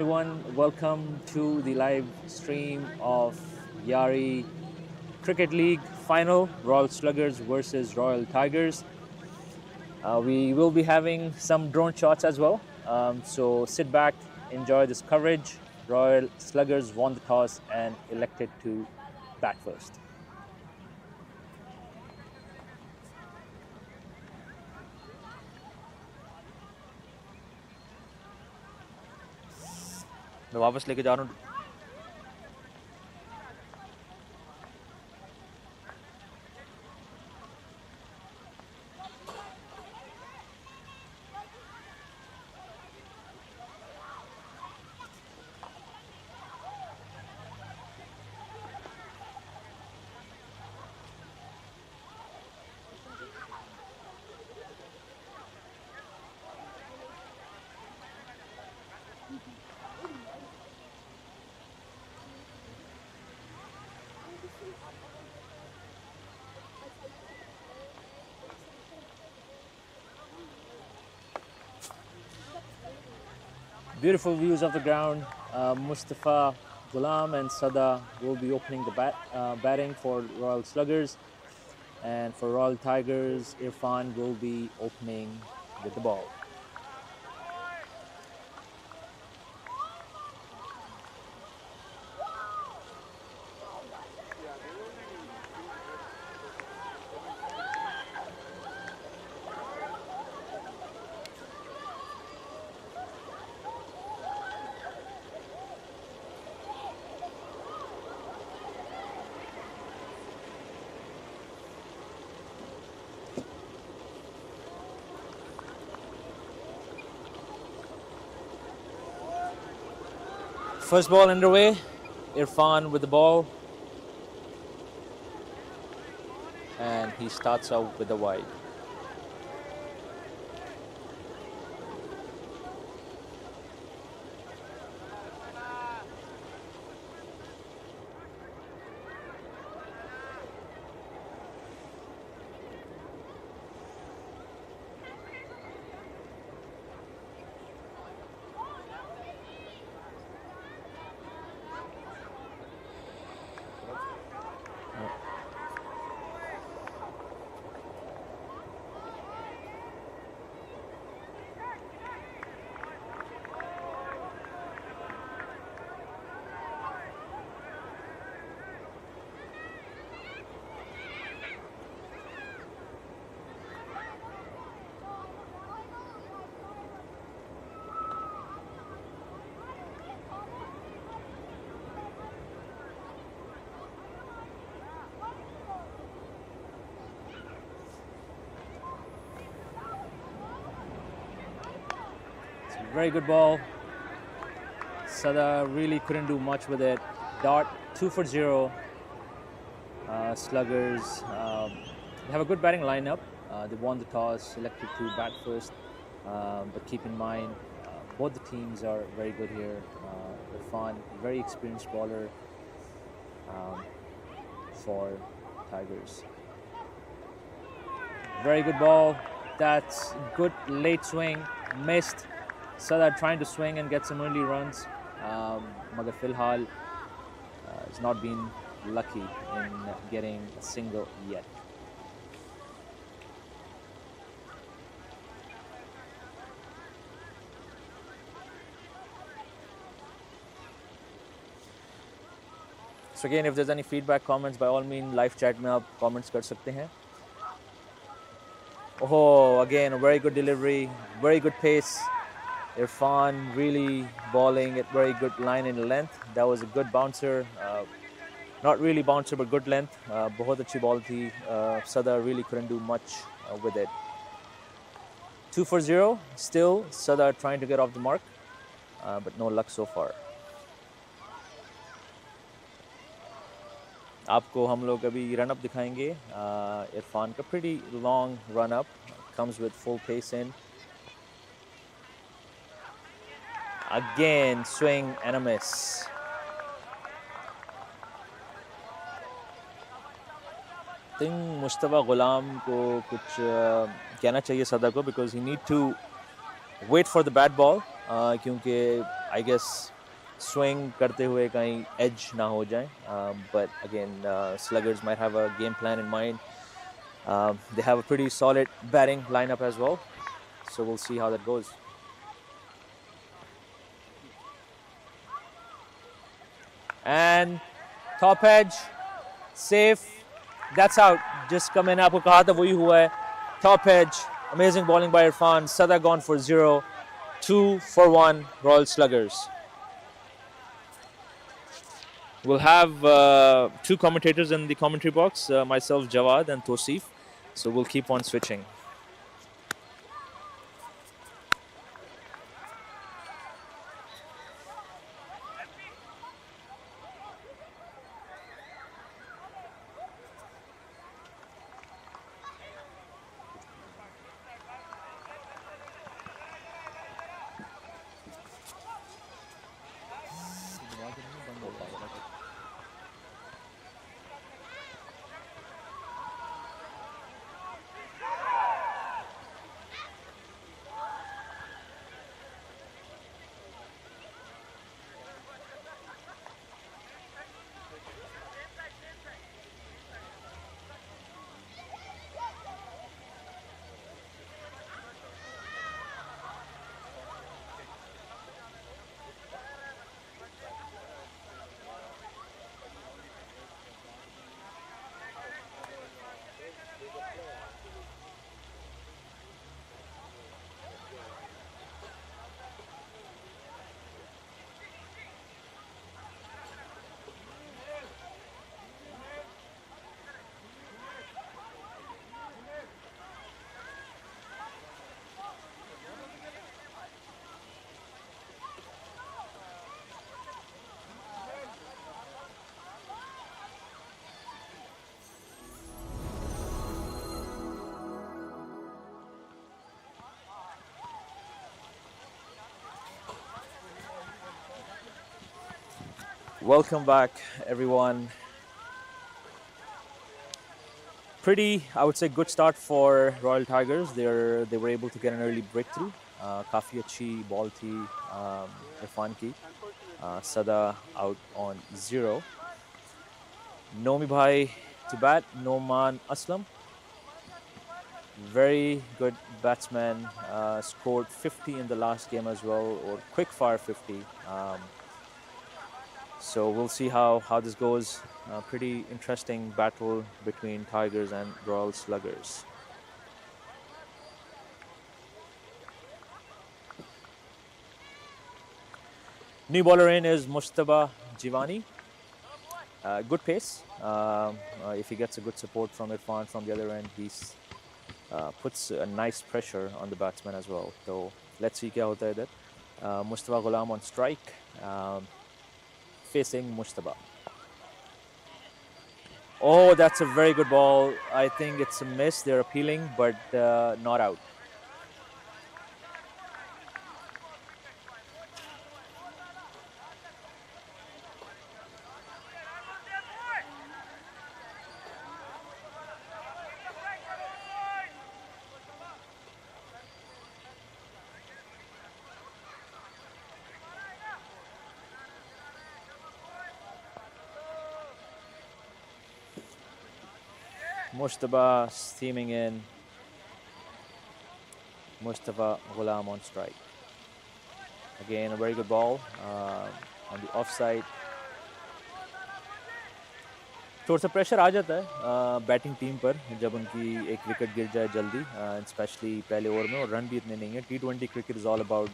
Everyone, welcome to the live stream of Yaari Cricket League final, Royal Sluggers versus Royal Tigers. We will be having some drone shots as well. So sit back, enjoy this coverage. Royal Sluggers won the toss and elected to bat first. मैं वापस लेके जा रहा हूँ. Beautiful views of the ground. Mustafa, Ghulam and Sada will be opening the batting for Royal Sluggers. And for Royal Tigers, Irfan will be opening with the ball. First ball underway. Irfan with the ball. And he starts out with the wide. Very good ball. Sada really couldn't do much with it. Dot 2 for 0. Sluggers they have a good batting lineup. They won the toss, selected to bat first. But keep in mind, both the teams are very good here. Irfan, very experienced bowler for Tigers. Very good ball. That's good late swing. Missed. Sada trying to swing and get some early runs. Magar Filhal has not been lucky in getting a single yet. So again, if there's any feedback, comments, by all means, live chat में आप comments कर सकते हैं. Oh, again, a very good delivery, very good pace. Irfan really bowling at very good line and length. That was a good bouncer. Not really bouncer, but good length. बहुत अच्छी ball थी. Sada really couldn't do much with it. 2 for 0. Still, Sada trying to get off the mark, but no luck so far. आपको हम लोग अभी run up दिखाएंगे. Irfan का pretty long run up comes with full pace in. Again, swing and a miss. I think Mustafa Ghulam को कुछ कहना चाहिए सदा को, because he need to wait for the bat ball. क्योंकि आई गेस swing करते हुए कहीं edge ना हो जाए. But again, Sluggers might have a game plan in mind. They have a pretty solid batting lineup as well, so we'll see how that goes. And top edge, safe. That's out. Just come in. आपको कहा था वही हुआ है. Top edge, amazing bowling by Irfan. Sada gone for 0, 2 for 1. Royal Sluggers. We'll have two commentators in the commentary box, myself, Jawad, and Tosif. So we'll keep on switching. Welcome back, everyone. Pretty, I would say, good start for Royal Tigers. They were able to get an early breakthrough. काफ़ी अच्छी ball थी इरफान की. Sada out on 0. Nomi Bhai to bat. Noman Aslam. Very good batsman. Scored 50 in the last game as well, or quick fire 50. So we'll see how this goes. Pretty interesting battle between Tigers and Royal Sluggers. New bowler in is Mushtaba Jivani. Good pace. If he gets a good support from Irfan from the other end, he puts a nice pressure on the batsman as well. So let's see क्या होता है इधर. Mushtaba Ghulam on strike. Facing Mushtaba. Oh, that's a very good ball. I think it's a miss. They're appealing, but not out. Mushtaba steaming in. Mushtaba Ghulam on strike. Again, a very good ball on the offside. थोड़ा सा pressure आ जाता है batting team पर जब उनकी एक wicket गिर जाए जल्दी, स्पेशली पहले ओवर में, और रन भी इतने नहीं है. T20 cricket is all about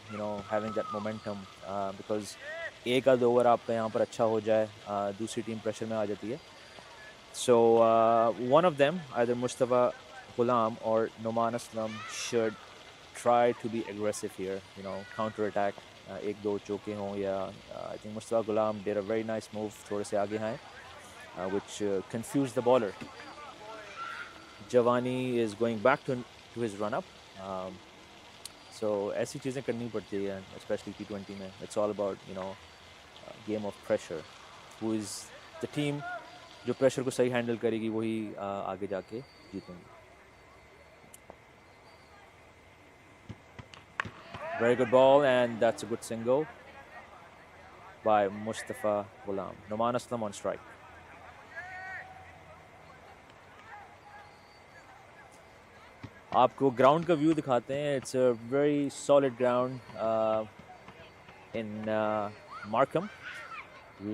having that momentum, because एक आध ओवर आपका यहाँ पर अच्छा हो जाए, दूसरी टीम प्रेशर में आ जाती है. So one of them, either Mustafa Ghulam or Noman Aslam, should try to be aggressive here. Counter-attack. एक दो चौके हों या I think Mustafa Ghulam did a very nice move, थोड़े से आगे हैं, which confused the bowler. Javani is going back to his run-up. So ऐसी चीज़ें करनी पड़ती हैं, especially T20 में. It's all about game of pressure. Who is the team जो प्रेशर को सही हैंडल करेगी वही आगे जाके जीतेंगे. Very good ball, and that's a good single by Mustafa Ghulam. Noman Aslam on strike. आपको ग्राउंड का व्यू दिखाते हैं. It's a very solid ground in Markham.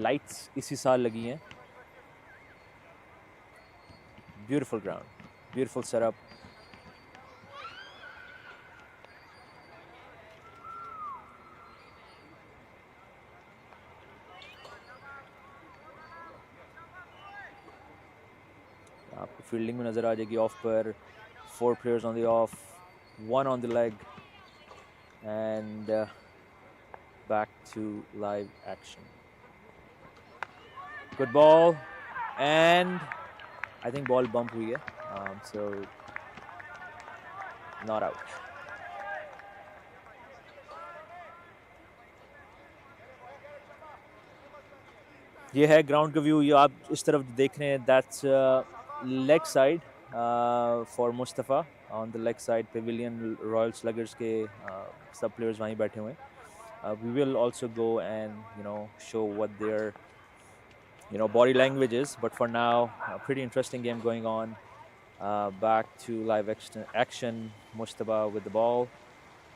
Lights इसी साल लगी हैं. Beautiful ground, beautiful setup. आपको फील्डिंग में नज़र आ जाएगी ऑफ पर. 4 players on the off, 1 on the leg, and back to live action. Good ball, and I think ball bump hui hai, so not out. ये है ग्राउंड का view. ये आप इस तरफ देख रहे हैं. That's leg side for Mustafa. On the leg side pavilion royal sluggers के सब प्लेयर्स वहीं बैठे हुए हैं. We will also go and show what their body language is, but for now a pretty interesting game going on. Back to live action. Mustafa with the ball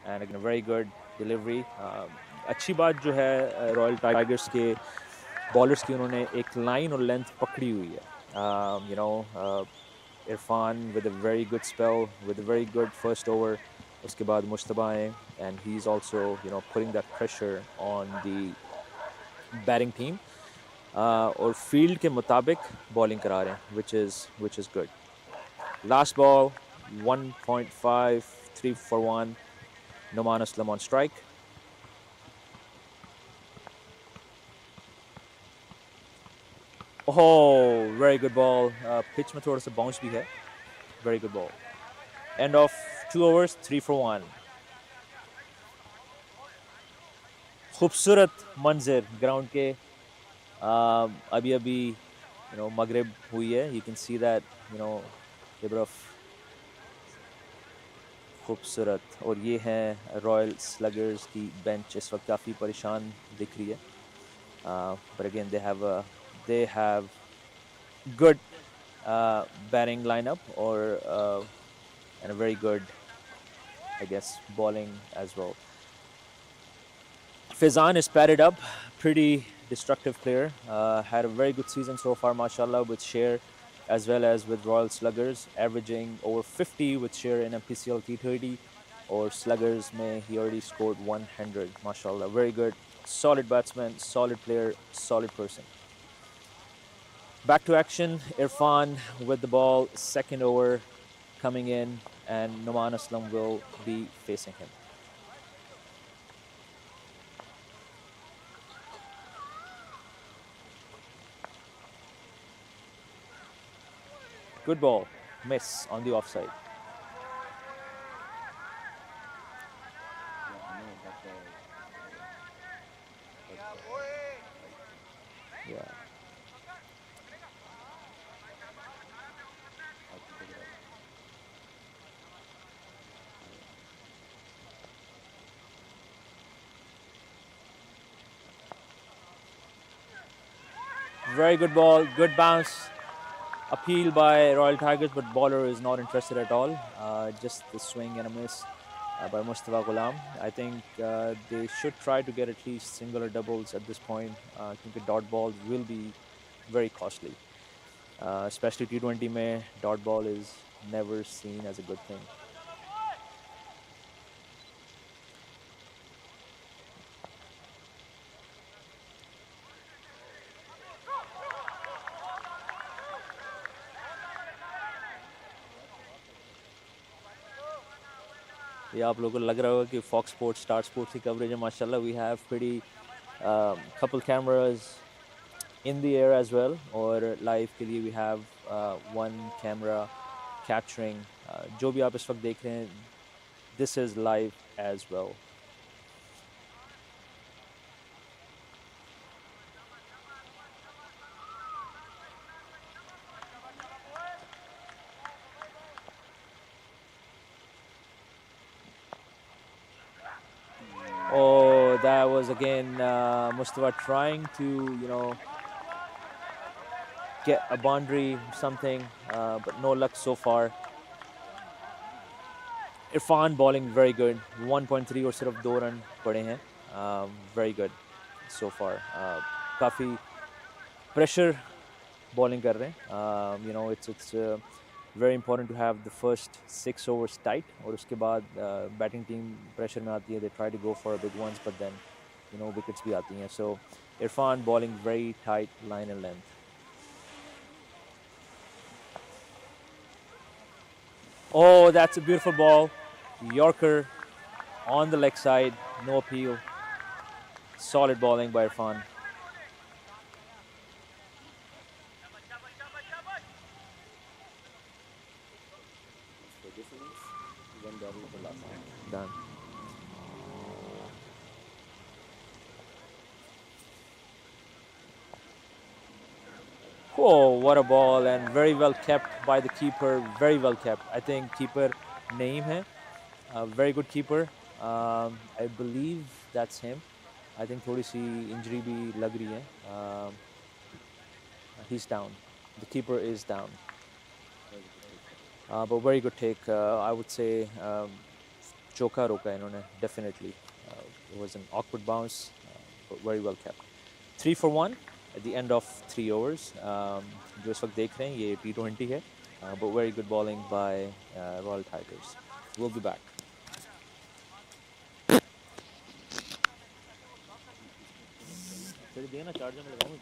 and again a very good delivery. अच्छी बात जो है royal tigers के bowlers की, उन्होंने एक line और length पकड़ी हुई है. Irfan with a very good spell, with a very good first over. उसके बाद मुस्तफा आए and he is also putting that pressure on the batting team. और फील्ड के मुताबिक बॉलिंग करा रहे हैं, which is good. Last ball, 1.5, 3 for 1. Noman Aslam on strike. Oh, very good ball. Pitch में थोड़ा सा bounce भी है. Very good ball. End of 2 overs, 3 for 1. खूबसूरत मंजर ग्राउंड के. अभी मगरिब हुई है. You can see that ये तरफ खूबसूरत. और ये है रॉयल स्लगर्स की बेंच. इस वक्त काफ़ी परेशान दिख रही है. But again they have good batting lineup and a very good, I guess, bowling as well. Fizan is padded up, pretty destructive player. Had a very good season so far, mashallah, with Sher as well as with Royal Sluggers, averaging over 50 with Sher in MPCL T20, or Sluggers he already scored 100, mashallah. Very good, solid batsman, solid player, solid person. Back to action. Irfan with the ball, second over coming in, and Noman Aslam will be facing him. Good ball, miss on the offside. Yeah. Very good ball, good bounce. Appeal by Royal Tigers, but bowler is not interested at all. Just the swing and a miss by Mustafa Ghulam. I think they should try to get at least single or doubles at this point. I think dot balls will be very costly. Especially T20 mein, dot ball is never seen as a good thing. ये आप लोगों को लग रहा होगा कि Fox Sports, Star Sports की coverage है, माशाल्लाह. We have pretty couple cameras in the air as well, और live के लिए we have one camera capturing जो भी आप इस वक्त देख रहे हैं, this is live as well. was again Mustafa trying to, get a boundary or something, but no luck so far. Irfan bowling very good. 1.3 और सिर्फ 2 रन पड़े हैं. Very good so far. काफ़ी pressure bowling कर रहे हैं. It's very important to have the first 6 overs tight. और उसके बाद batting team pressure में आती है. They try to go for big ones, but then wickets भी आती हैं. So Irfan bowling very tight line and length. Oh, that's a beautiful ball. Yorker on the leg side, no appeal. Solid bowling by Irfan. Done. Oh, what a ball, and very well kept by the keeper. Very well kept. I think keeper name hai. Very good keeper. I believe that's him. I think थोड़ी सी injury भी लग रही है. He's down. The keeper is down. But very good take. I would say चौका रोका इन्होंने definitely. It was an awkward bounce, but very well kept. 3 for 1 at the end of 3 overs. जो इस वक्त देख रहे हैं ये T20 है. But very good bowling by Royal Tigers. We'll be back. देना चार्जर में लगाऊं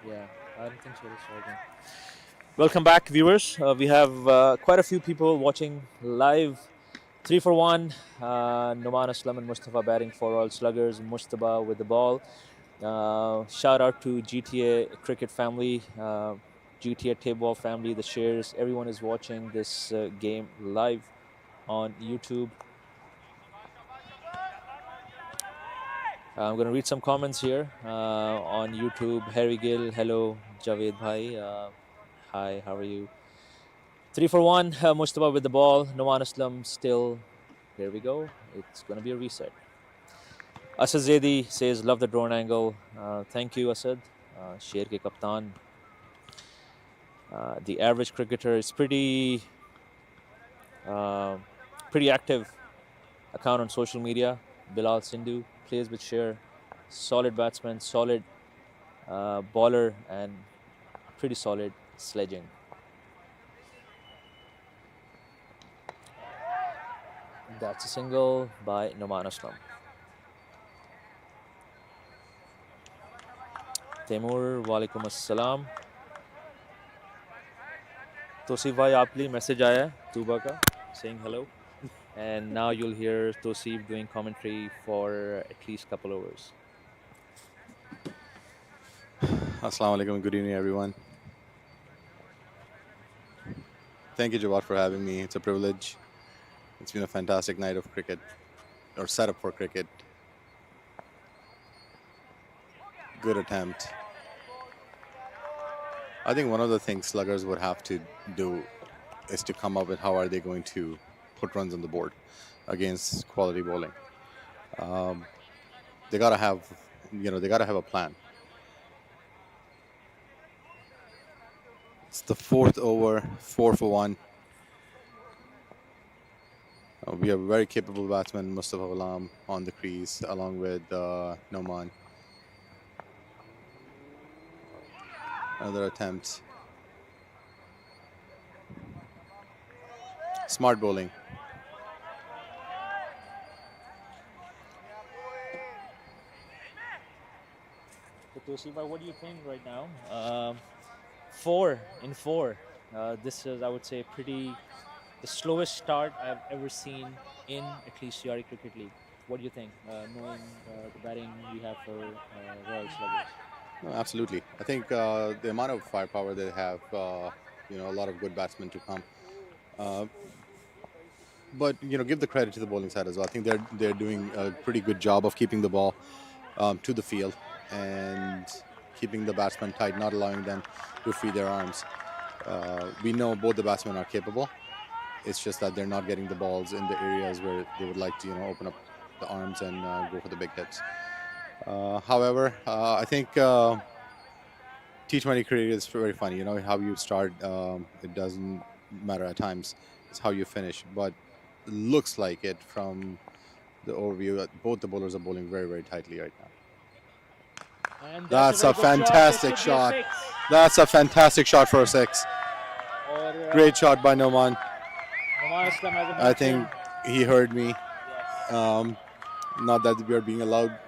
Yeah, I don't think so. Welcome back, viewers. We have quite a few people watching live. 3 for 1. Noman Aslam and Mustafa batting for all Sluggers. Mustafa with the ball. Shout out to GTA cricket family, GTA table family, the Shers. Everyone is watching this game live on YouTube. I'm going to read some comments here on YouTube. Harry Gill, hello. Javed Bhai, hi, how are you? 3 for 1. Mustafa with the ball. Noman Aslam still. Here we go. It's going to be a reset. Asad Zaidi says, love the drone angle. Thank you, Asad. Sher ke kaptan. The average cricketer is pretty active account on social media. Bilal Sindhu plays with Sher. Solid batsman, solid bowler, and pretty solid sledging. That's a single by Noman Aslam. Taimur, walaikum assalam. Tosif bhai, aapli message aaya Tuba ka saying hello. And now you'll hear Tosif doing commentary for at least a couple overs. Assalamu alaikum. Good evening, everyone. Thank you, Jawad, for having me. It's a privilege. It's been a fantastic night of cricket, or setup for cricket. Good attempt. I think one of the things Sluggers would have to do is to come up with how are they going to put runs on the board against quality bowling. They gotta have a plan. It's the fourth over, 4 for 1. We have a very capable batsman, Mustafa Ghulam, on the crease, along with Noman. Another attempt. Smart bowling. Toshiba, what do you think right now? 4 in 4. This is, I would say, the slowest start I've ever seen in at least Yaari Cricket League. What do you think, knowing the batting we have for Royal Sluggers? No, absolutely. I think the amount of firepower they have, a lot of good batsmen to come. But give the credit to the bowling side as well. I think they're doing a pretty good job of keeping the ball to the field and keeping the batsmen tight, not allowing them to free their arms. We know both the batsmen are capable. It's just that they're not getting the balls in the areas where they would like to, open up the arms and go for the big hits. However, I think T20 cricket is very funny. You know how you start, it doesn't matter at times. It's how you finish. But it looks like it from the overview that both the bowlers are bowling very, very tightly right now. And That's a very good fantastic shot. shot. That's a fantastic shot for a 6. Great shot by Noman. I think he heard me. Yes. Not that we are being allowed,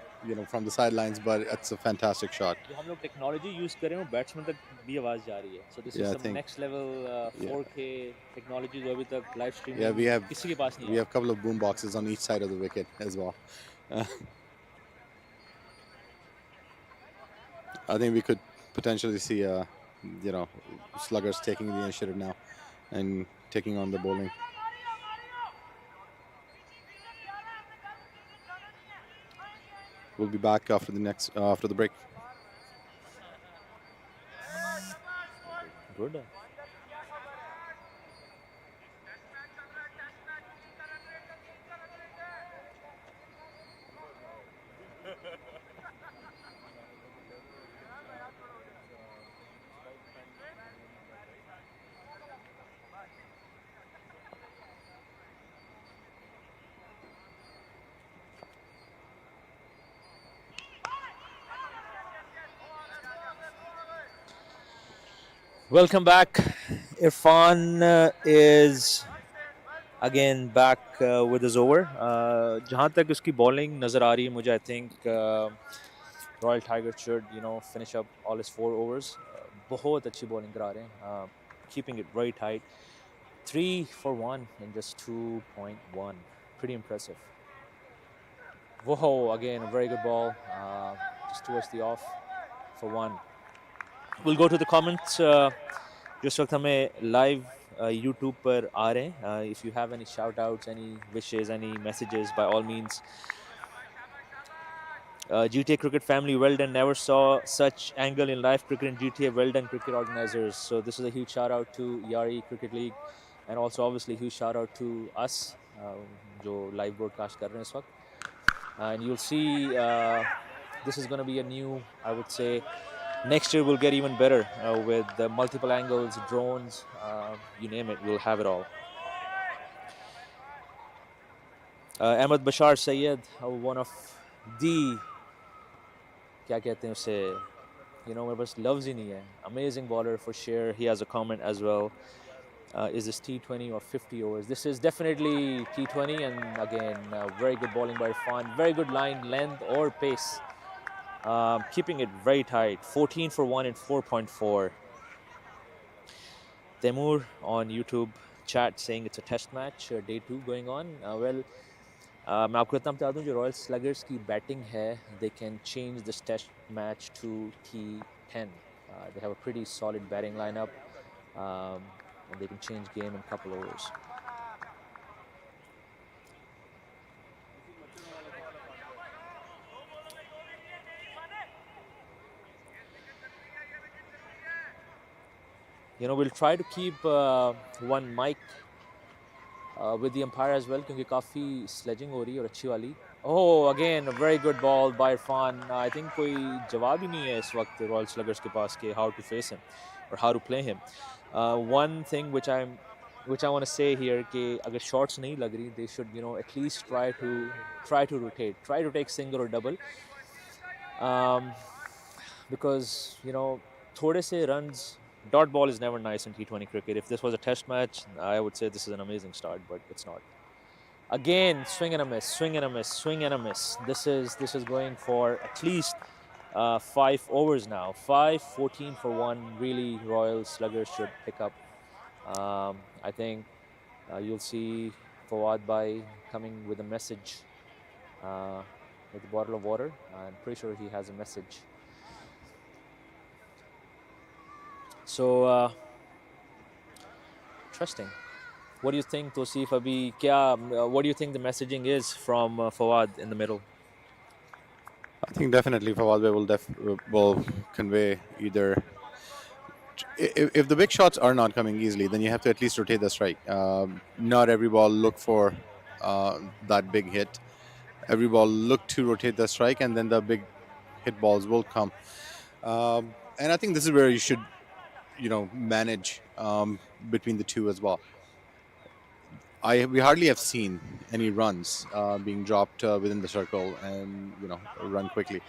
from the sidelines, but it's a fantastic shot. जो हम लोग technology use कर रहे हैं batsman तक भी आवाज जा रही है so this is Yeah, I some think- next level 4K technology जो अभी तक लाइव स्ट्रीम Yeah, किसी के पास नहीं we है. have a couple of boom boxes on each side of the wicket as well. I think we could potentially see, Sluggers taking the initiative now and taking on the bowling. We'll be back after the break. Good. Welcome back. Irfan is again back with his over. जहाँ तक उसकी bowling नज़र आ रही है मुझे, I think Royal Tiger should finish up all his 4 overs. बहुत अच्छी bowling करा रहे हैं. Keeping it very tight. 3 for 1 in just 2.1. Pretty impressive. Whoa, again a very good ball. Just towards the off for 1. We'll go to the comments. जिस वक्त हमें live YouTube पर आ रहे हैं. If you have any shout outs, any wishes, any messages, by all means. GTA Cricket family, well done. Never saw such angle in live cricket in GTA. Well done, cricket organizers. So this is a huge shout out to Yaari Cricket League, and also obviously huge shout out to us, जो live broadcast कर रहे हैं इस वक्त. And you'll see this is going to be a new, I would say, next year we'll get even better with the multiple angles, drones, you name it, we'll have it all. Ahmed Bashar Sayed, one of the, क्या कहते हैं उसे, मेरे पास loves ही नहीं है. Amazing bowler for Sher. He has a comment as well. Is this T20 or 50 overs? This is definitely T20, and again, very good bowling by Irfan. Very good line, length or pace. Keeping it very tight. 14 for 1 and 4.4. Temur on YouTube chat saying it's a test match, day 2 going on. मैं आपको इतना बता दूं, जो Royal Sluggers की batting है, they can change this test match to T10. They have a pretty solid batting lineup. And they can change game in a couple overs. We'll try to keep one mic with the umpire as well, क्योंकि काफ़ी sledging हो रही है और अच्छी वाली. Oh, again a very good ball by Irfan. I think कोई जवाब ही नहीं है इस वक्त Royal Sluggers के पास कि how to face him. or how to play him. One thing which I want to say here, कि अगर shots नहीं लग रही, they should at least try to rotate, try to take single or double, because थोड़े से runs. Dot ball is never nice in T20 cricket. If this was a test match, I would say this is an amazing start, but it's not. Again, swing and a miss, swing and a miss, swing and a miss. This is going for at least 5 overs now. 5-14 for 1. Really, Royal Sluggers should pick up. I think you'll see Fawad Bhai coming with a message with a bottle of water. I'm pretty sure he has a message. So, interesting. What do you think, Tosif? Abhi, what do you think the messaging is from Fawad in the middle? I think definitely Fawad will convey either. If the big shots are not coming easily, then you have to at least rotate the strike. Not every ball look for that big hit. Every ball look to rotate the strike, and then the big hit balls will come. And I think this is where you should, manage between the two as well. We hardly have seen any runs being dropped within the circle and run quickly.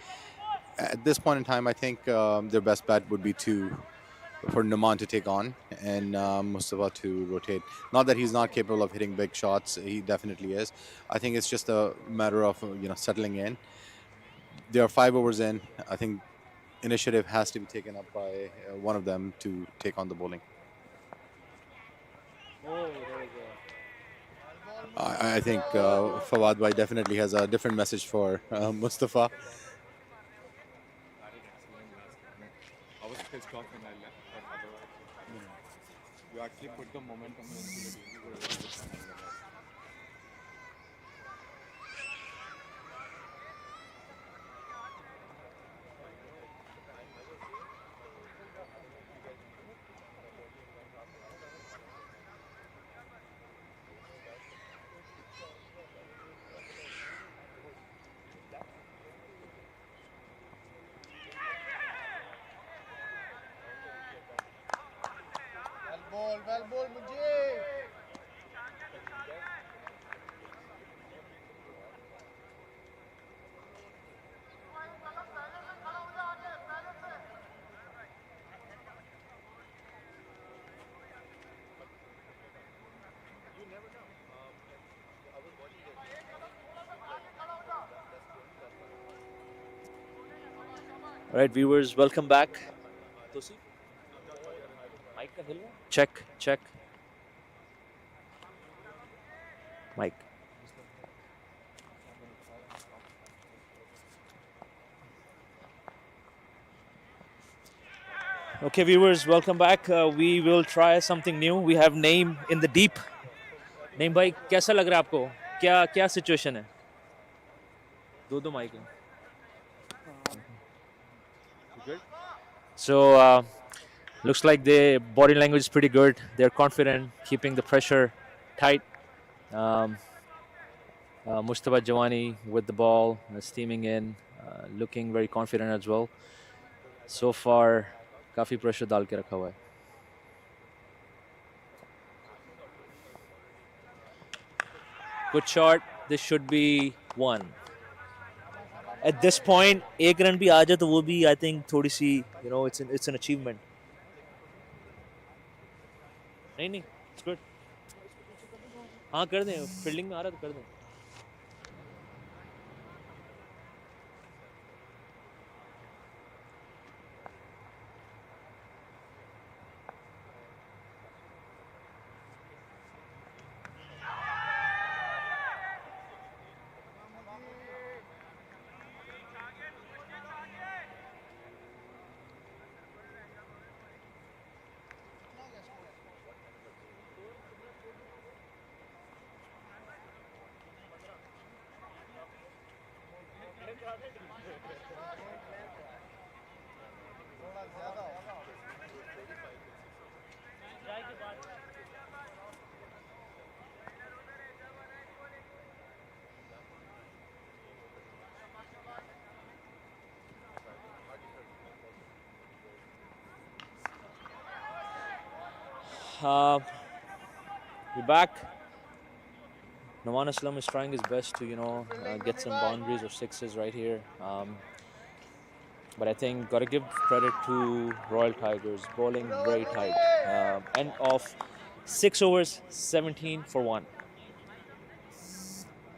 At this point in time, I think their best bet would be for Naman to take on and Mustafa to rotate. Not that he's not capable of hitting big shots; he definitely is. I think it's just a matter of settling in. There are 5 overs in. I think initiative has to be taken up by one of them to take on the bowling. I think Fawad Bhai definitely has a different message for Mustafa. I was pissed off when I left, but otherwise, you actually put the momentum into the game. Well ball, mujhe. All right, viewers, welcome back. Check. Mike. Okay, viewers, welcome back. We will try something new. We have Naeem in the deep. Naeem भाई कैसा लग रहा है आपको? क्या situation है? दो mic हैं. Good. So looks like the body language is pretty good. They're confident, keeping the pressure tight. Mustafa Jawani with the ball, steaming in, looking very confident as well. So far, काफी pressure डाल के रखा हुआ है. Good shot. This should be one. At this point, एक run भी आ जाए तो वो भी I think थोड़ी सी it's an achievement. नहीं, it's good. हाँ कर दें, फील्डिंग में आ रहा तो कर दें. we're back. Nawan Aslam is trying his best to, get some boundaries or sixes right here. But I think got to give credit to Royal Tigers, bowling very tight. End of 6 overs, 17 for 1.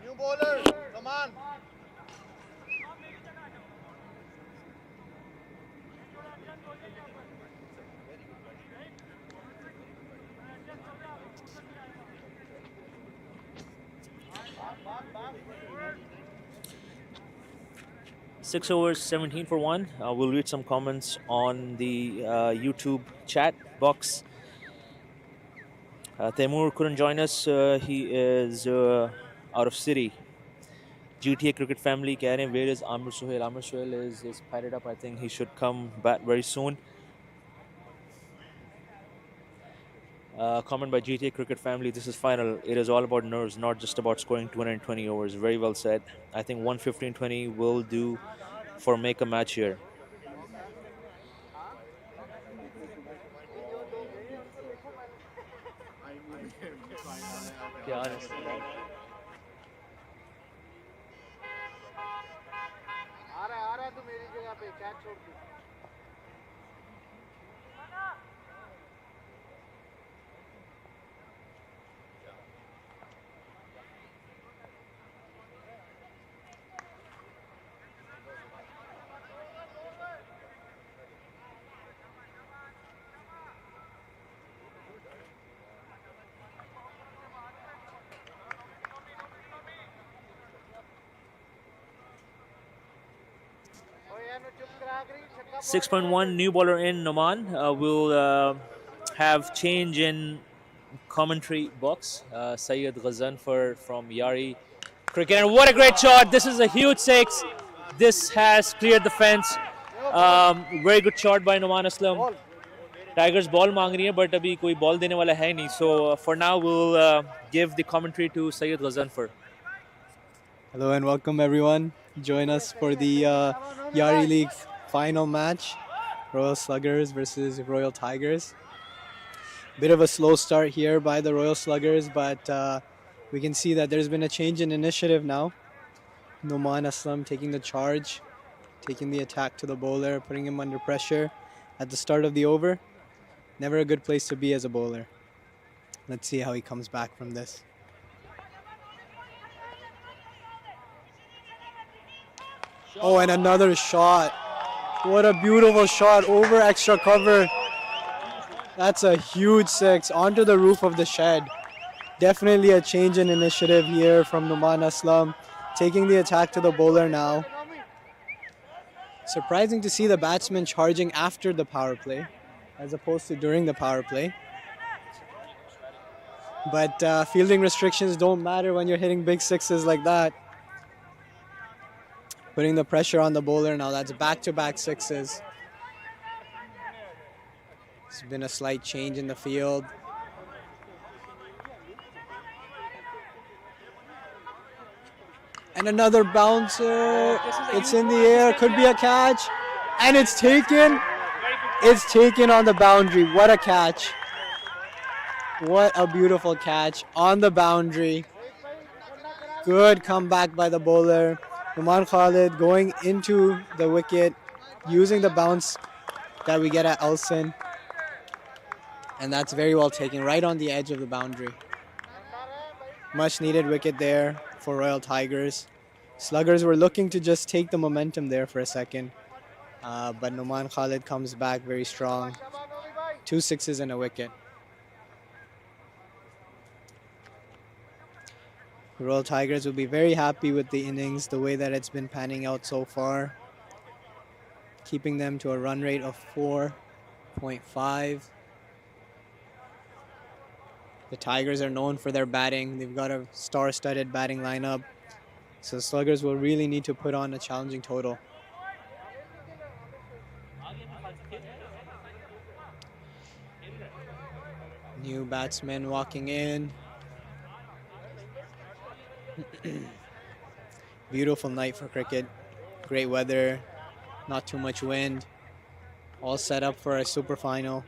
New bowler, come on. 6 overs, 17 for 1. We'll read some comments on the YouTube chat box. Taimur couldn't join us. He is out of city. GTA cricket family keh rahe hain, where is Amir Suhail? Amir Suhail is padded up. I think he should come back very soon. Comment by GTA cricket family. This is final. It is all about nerves, not just about scoring 220 overs. Very well said. I think 115-20 will do for make a match here. Yeah, honestly. आ रहा है तू मेरी जगह पे catch छोड़ दे 6.1 new bowler in Noman. We'll have change in commentary box. Syed Ghazanfar from Yaari Cricket. And what a great shot. This is a huge six. This has cleared the fence. Very good shot by Noman Aslam. Tigers ball मांग रही है but अभी कोई ball देने वाला है नहीं. So for now we'll give the commentary to Syed Ghazanfar. Hello and welcome everyone. Join us for the Yaari League final match. Royal Sluggers versus Royal Tigers. Bit of a slow start here by the Royal Sluggers, but we can see that there's been a change in initiative now. Noman Aslam taking the charge, taking the attack to the bowler, putting him under pressure at the start of the over. Never a good place to be as a bowler. Let's see how he comes back from this. Oh, and another shot. What a beautiful shot over extra cover. That's a huge six onto the roof of the shed. Definitely a change in initiative here from Noman Aslam. Taking the attack to the bowler now. Surprising to see the batsman charging after the power play as opposed to during the power play. But fielding restrictions don't matter when you're hitting big sixes like that. Putting the pressure on the bowler now. That's back-to-back sixes. There's been a slight change in the field. And another bouncer. It's in the air. Could be a catch. And it's taken. It's taken on the boundary. What a catch. What a beautiful catch on the boundary. Good comeback by the bowler. Umar Khalid going into the wicket, using the bounce that we get at Elson. And that's very well taken, right on the edge of the boundary. Much needed wicket there for Royal Tigers. Sluggers were looking to just take the momentum there for a second. But Noman Khalid comes back very strong. 2 sixes and a wicket. Royal Tigers will be very happy with the innings, the way that it's been panning out so far. Keeping them to a run rate of 4.5. The Tigers are known for their batting. They've got a star-studded batting lineup. So Sluggers will really need to put on a challenging total. New batsman walking in. Beautiful night for cricket. Great weather, not too much wind. All set up for a super final.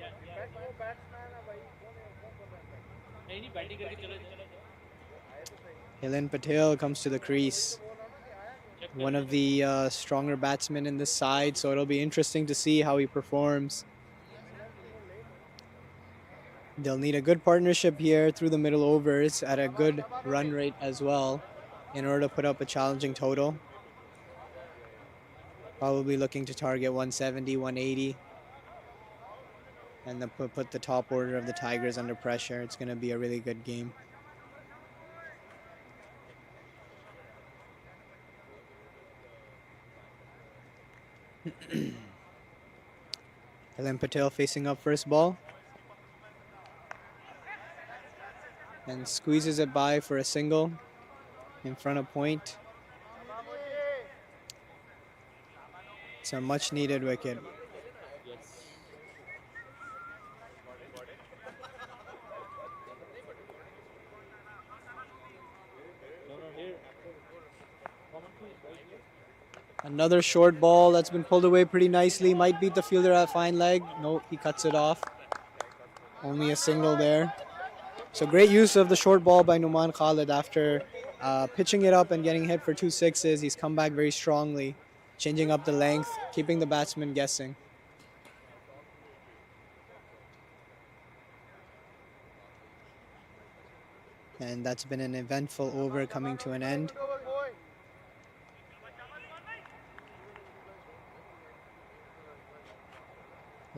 Hilen Patel comes to the crease. One of the stronger batsmen in this side, so it'll be interesting to see how he performs. They'll need a good partnership here through the middle overs at a good run rate as well in order to put up a challenging total. Probably looking to target 170, 180. And then put the top order of the Tigers under pressure. It's going to be a really good game. Hilen Patel facing up first ball. And squeezes it by for a single in front of point. It's a much needed wicket. Another short ball that's been pulled away pretty nicely. Might beat the fielder at fine leg. No, he cuts it off. Only a single there. So great use of the short ball by Numan Khalid after pitching it up and getting hit for 2 sixes. He's come back very strongly, changing up the length, keeping the batsman guessing. And that's been an eventful over coming to an end.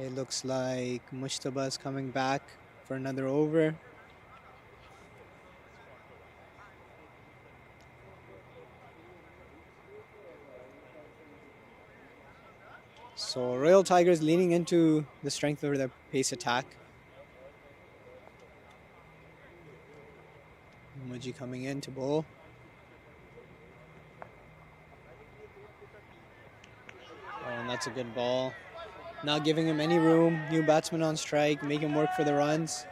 It looks like Mujtaba is coming back for another over. So Royal Tigers leaning into the strength of their pace attack. Muji coming in to bowl. Oh, and that's a good ball. Not giving him any room. New batsman on strike. Make him work for the runs.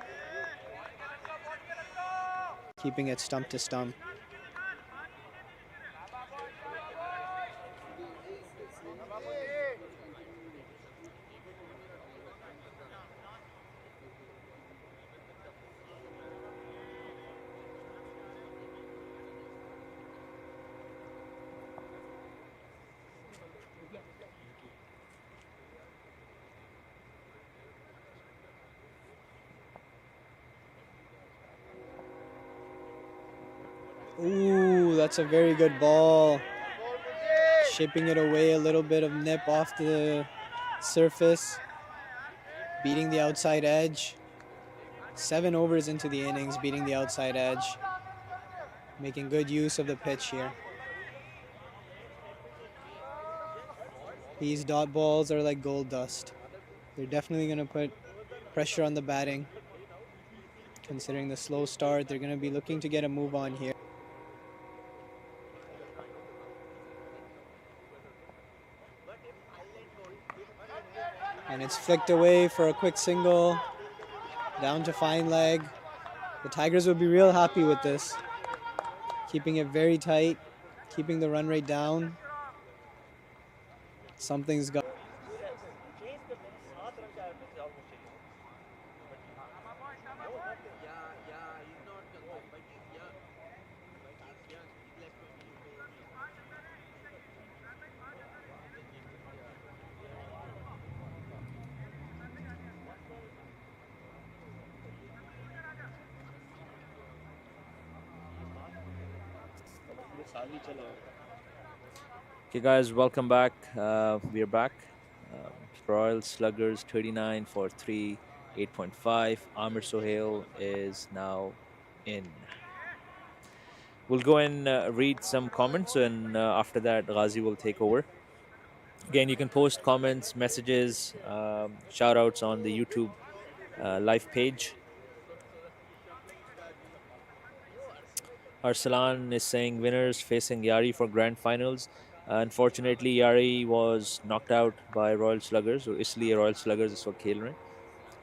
Keeping it stump to stump. Ooh, that's a very good ball. Chipping it away, a little bit of nip off the surface. Beating the outside edge. 7 overs into the innings, beating the outside edge. Making good use of the pitch here. These dot balls are like gold dust. They're definitely going to put pressure on the batting. Considering the slow start, they're going to be looking to get a move on here. And it's flicked away for a quick single. Down to fine leg. The Tigers will be real happy with this. Keeping it very tight. Keeping the run rate down. Something's got. Okay, guys, welcome back. We are back. Royal Sluggers 39 for 3, 8.5. Amir Sohail is now in. We'll go and read some comments, and after that, Ghazi will take over. Again, you can post comments, messages, shout outs on the YouTube live page. Arsalan is saying winners facing Yaari for grand finals. Unfortunately, Yaari was knocked out by Royal Sluggers, or isliye Royal Sluggers is what khel rahe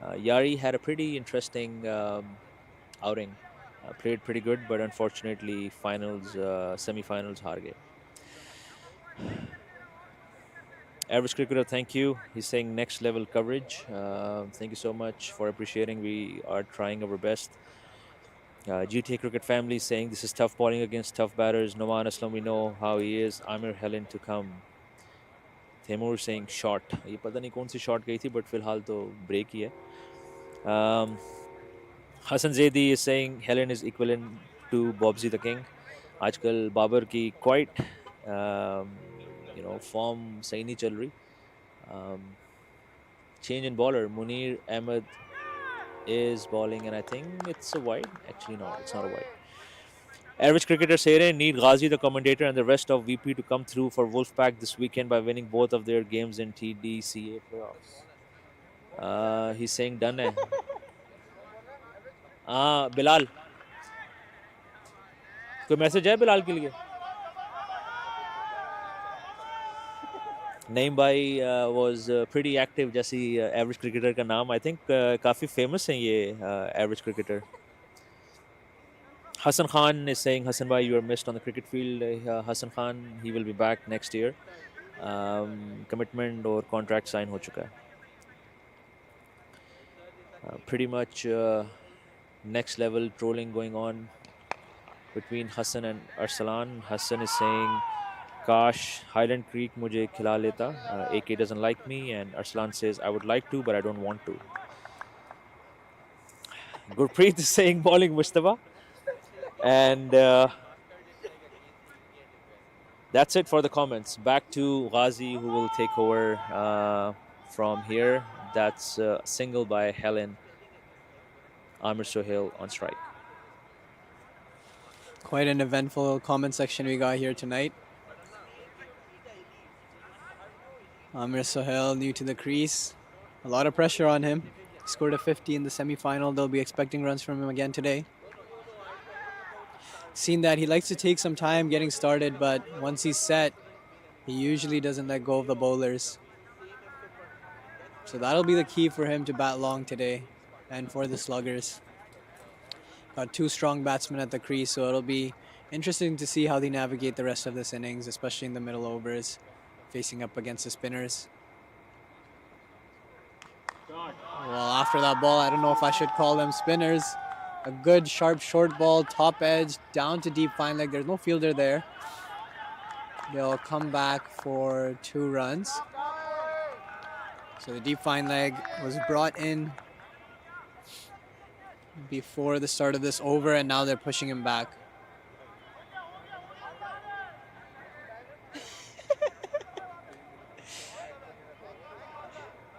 hain. Yaari had a pretty interesting outing. Played pretty good, but unfortunately, semi-finals haar gaye. Average cricketer, thank you. He's saying next level coverage. Thank you so much for appreciating. We are trying our best. GTA Cricket Family saying this is tough bowling against tough batters. Noman Aslam, we know how he is. Amir Helen to come. Temur saying short. ये पता नहीं कौन सी short गई थी, but फिलहाल तो break ही है. Hassan Zaidi is saying Helen is equivalent to Bobsy the King. आजकल बाबर की quite form सही नहीं चल रही. Change in bowler. Munir Ahmed is bowling, and I think it's a wide. Actually, no, it's not a wide. Average cricketer Sher need Ghazi, the commentator, and the rest of VP to come through for Wolfpack this weekend by winning both of their games in TDCA playoffs. He's saying done hai. Bilal. कोई message है बिलाल के लिए? Naim Bhai was pretty active, जैसी average cricketer का नाम. I think काफी famous हैं ये average cricketer. Hassan Khan is saying, Hassan Bhai, you are missed on the cricket field. Hassan Khan, he will be back next year. Commitment or contract sign ho chuka hai. Pretty much next level trolling going on between Hassan and Arsalan. Hassan is saying, Kash, Highland Creek mujhe khila leta. AK doesn't like me. And Arsalan says, I would like to, but I don't want to. Gurpreet is saying, bowling Mustafa. And that's it for the comments. Back to Ghazi, who will take over from here. That's a single by Helen. Amir Sohail on strike. Quite an eventful comment section we got here tonight. Amir Sohail new to the crease. A lot of pressure on him. Scored a 50 in the semi-final. They'll be expecting runs from him again today. Seen that he likes to take some time getting started, but once he's set, he usually doesn't let go of the bowlers. So that'll be the key for him to bat long today and for the Sluggers. Got two strong batsmen at the crease, so it'll be interesting to see how they navigate the rest of this innings, especially in the middle overs, facing up against the spinners. Well, after that ball, I don't know if I should call them spinners. A good sharp short ball, top edge, down to deep fine leg. There's no fielder there. They'll come back for 2 runs. So the deep fine leg was brought in before the start of this over, and now they're pushing him back.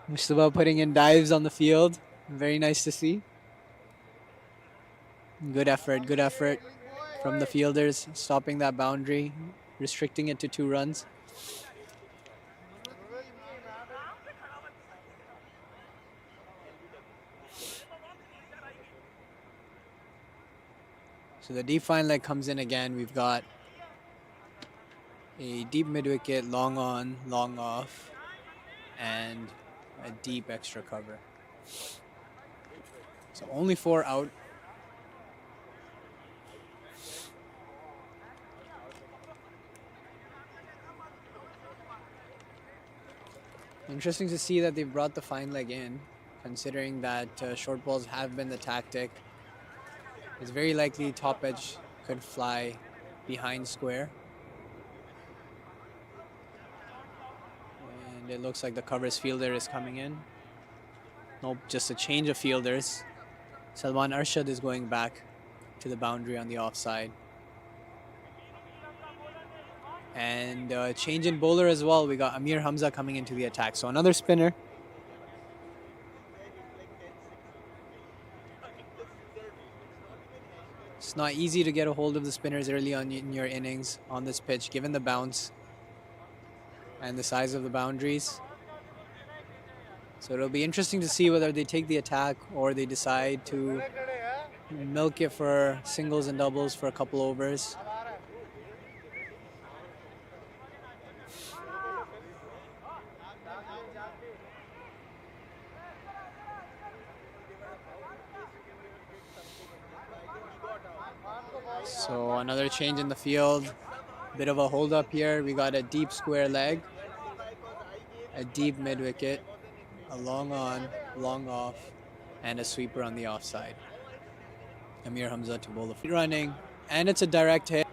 Mustafa putting in dives on the field. Very nice to see. Good effort from the fielders, stopping that boundary, restricting it to 2 runs. So the deep fine leg comes in again. We've got a deep mid-wicket, long on, long off, and a deep extra cover. So only 4 out. Interesting to see that they've brought the fine leg in, considering that short balls have been the tactic. It's very likely top edge could fly behind square. And it looks like the covers fielder is coming in. Nope, just a change of fielders. Salman Arshad is going back to the boundary on the offside. And change in bowler as well. We got Amir Hamza coming into the attack. So another spinner. It's not easy to get a hold of the spinners early on in your innings on this pitch, given the bounce and the size of the boundaries. So it'll be interesting to see whether they take the attack or they decide to milk it for singles and doubles for a couple overs. So another change in the field. Bit of a hold up here. We got a deep square leg, a deep mid wicket, a long on, long off, and a sweeper on the offside. Amir Hamza to bowl the running, and it's a direct hit,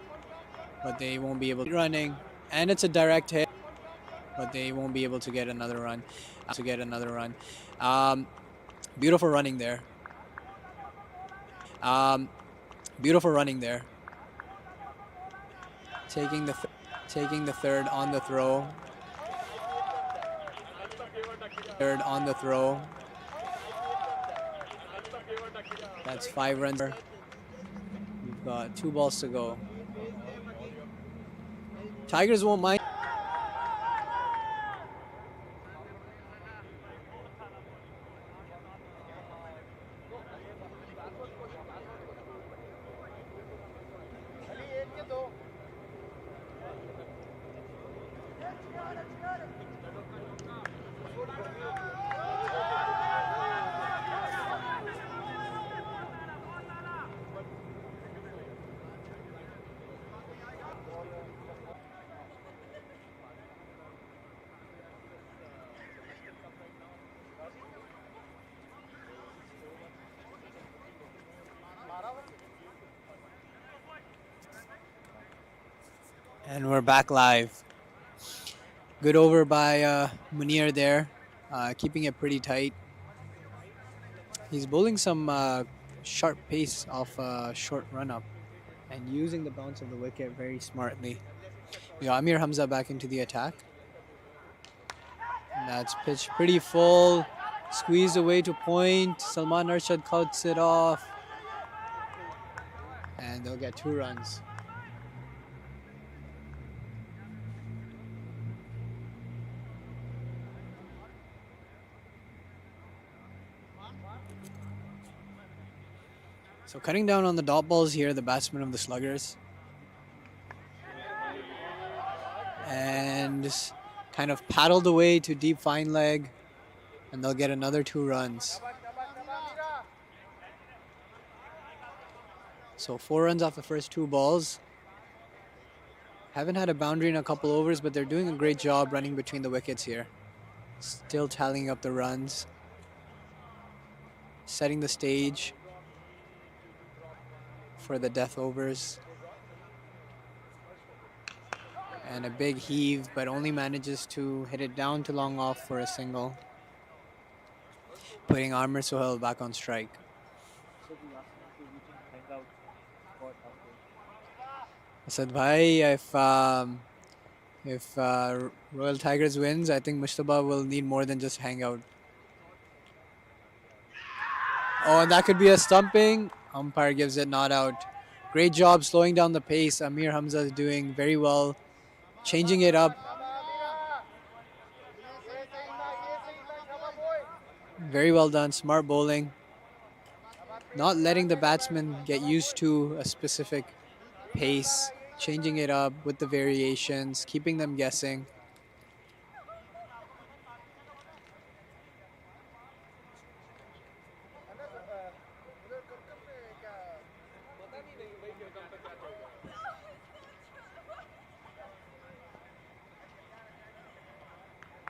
but they won't be able to running, and it's a direct hit, but they won't be able to get another run. Beautiful running there. Beautiful running there. Taking the third on the throw. That's 5 runs. We've got 2 balls to go. Tigers won't mind. And we're back live. Good over by Munir there, keeping it pretty tight. He's bowling some sharp pace off a short run-up and using the bounce of the wicket very smartly. We got Amir Hamza back into the attack. And that's pitched pretty full. Squeezed away to point. Salman Arshad cuts it off. And they'll get 2 runs. So cutting down on the dot balls here, the batsmen of the Sluggers. And just kind of paddled away to deep fine leg. And they'll get another 2 runs. So 4 runs off the first 2 balls. Haven't had a boundary in a couple overs, but they're doing a great job running between the wickets here. Still tallying up the runs. Setting the stage for the death overs. And a big heave, but only manages to hit it down to long off for a single. Putting Amir Sohail back on strike. Asad bhai, if Royal Tigers wins, I think Mushtaba will need more than just hang out. Oh, and that could be a stumping. Umpire gives it not out. Great job slowing down the pace. Amir Hamza is doing very well, changing it up. Very well done, smart bowling. Not letting the batsman get used to a specific pace, changing it up with the variations, keeping them guessing.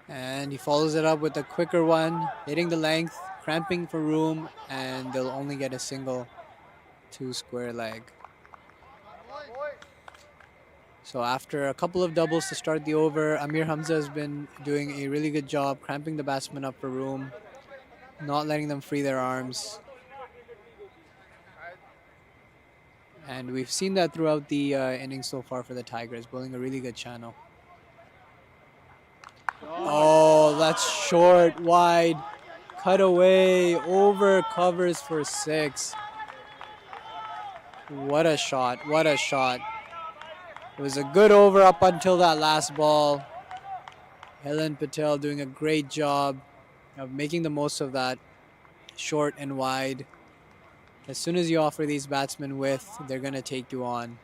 And he follows it up with a quicker one, hitting the length, cramping for room, and they'll only get a single to square leg. So after a couple of doubles to start the over, Amir Hamza has been doing a really good job cramping the batsmen up for room, not letting them free their arms. And we've seen that throughout the innings so far for the Tigers, bowling a really good channel. Oh, that's short, wide, cut away, over covers for 6. What a shot, what a shot. It was a good over up until that last ball. Helen Patel doing a great job of making the most of that short and wide. As soon as you offer these batsmen width, they're going to take you on.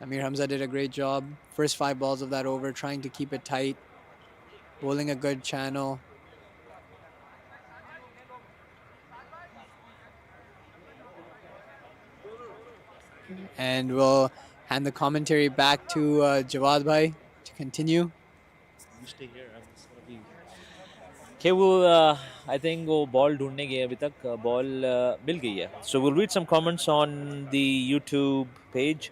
Amir Hamza did a great job. First 5 balls of that over, trying to keep it tight. Bowling a good channel. And we'll hand the commentary back to Jawad bhai to continue. You stay here. I'm just gonna be Okay, well, I think वो ball ढूंढने गए अभी तक ball मिल गई है. So we'll read some comments on the YouTube page.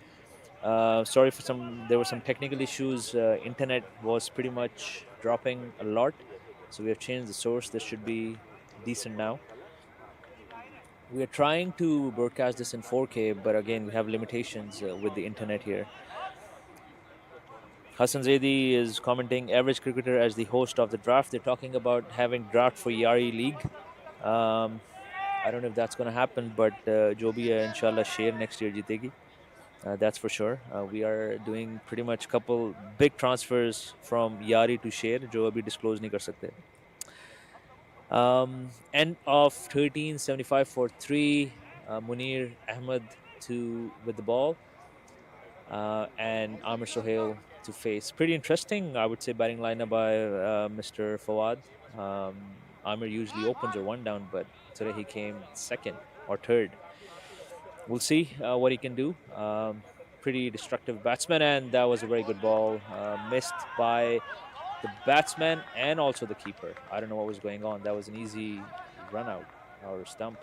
Sorry for there were some technical issues. Internet was pretty much dropping a lot, so we have changed the source. This should be decent now. We are trying to broadcast this in 4K, but again, we have limitations with the internet here. Hassan Zaidi is commenting average cricketer as the host of the draft. They're talking about having draft for Yaari League. Um, I don't know if that's going to happen, but jo bhi hai, inshallah, Sher next year jitegi. That's for sure. We are doing pretty much couple big transfers from Yaari to Sher, jo abhi disclose nahi kar sakte. End of 1375 for 3. Munir Ahmed with the ball. And Amir Sohail to face. Pretty interesting, I would say, batting lineup by Mr. Fawad. Amir usually opens or one down, but today he came second or third. We'll see what he can do. Pretty destructive batsman, and that was a very good ball. Missed by the batsman and also the keeper. I don't know what was going on. That was an easy run out or stump.